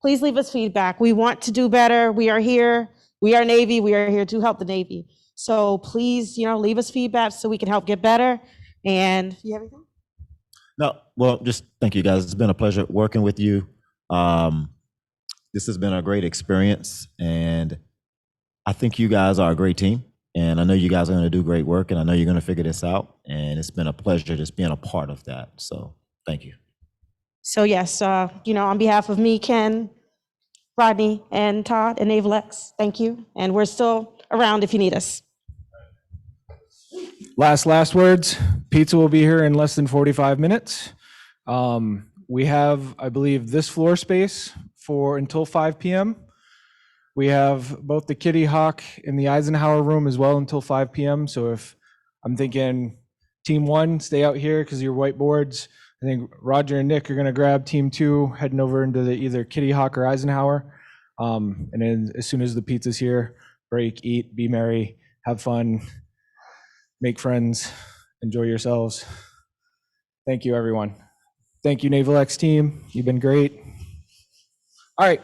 [SPEAKER 19] please leave us feedback. We want to do better. We are here. We are Navy. We are here to help the Navy. So, please, leave us feedback so we can help get better. And you have anything?
[SPEAKER 9] No, well, just thank you guys. It's been a pleasure working with you. This has been a great experience, and I think you guys are a great team. And I know you guys are going to do great work, and I know you're going to figure this out. And it's been a pleasure just being a part of that. So thank you.
[SPEAKER 19] So yes, on behalf of me, Ken, Rodney, and Todd, and Naval X, thank you. And we're still around if you need us.
[SPEAKER 2] Last words. Pizza will be here in less than 45 minutes. We have, I believe, this floor space for until 5 p.m. We have both the Kitty Hawk and the Eisenhower room as well until 5 p.m. So if I'm thinking team 1, stay out here because your whiteboards. I think Roger and Nick are going to grab team 2, heading over into the either Kitty Hawk or Eisenhower. And then as soon as the pizza's here, break, eat, be merry, have fun, make friends, enjoy yourselves. Thank you, everyone. Thank you, Naval X team. You've been great. All right.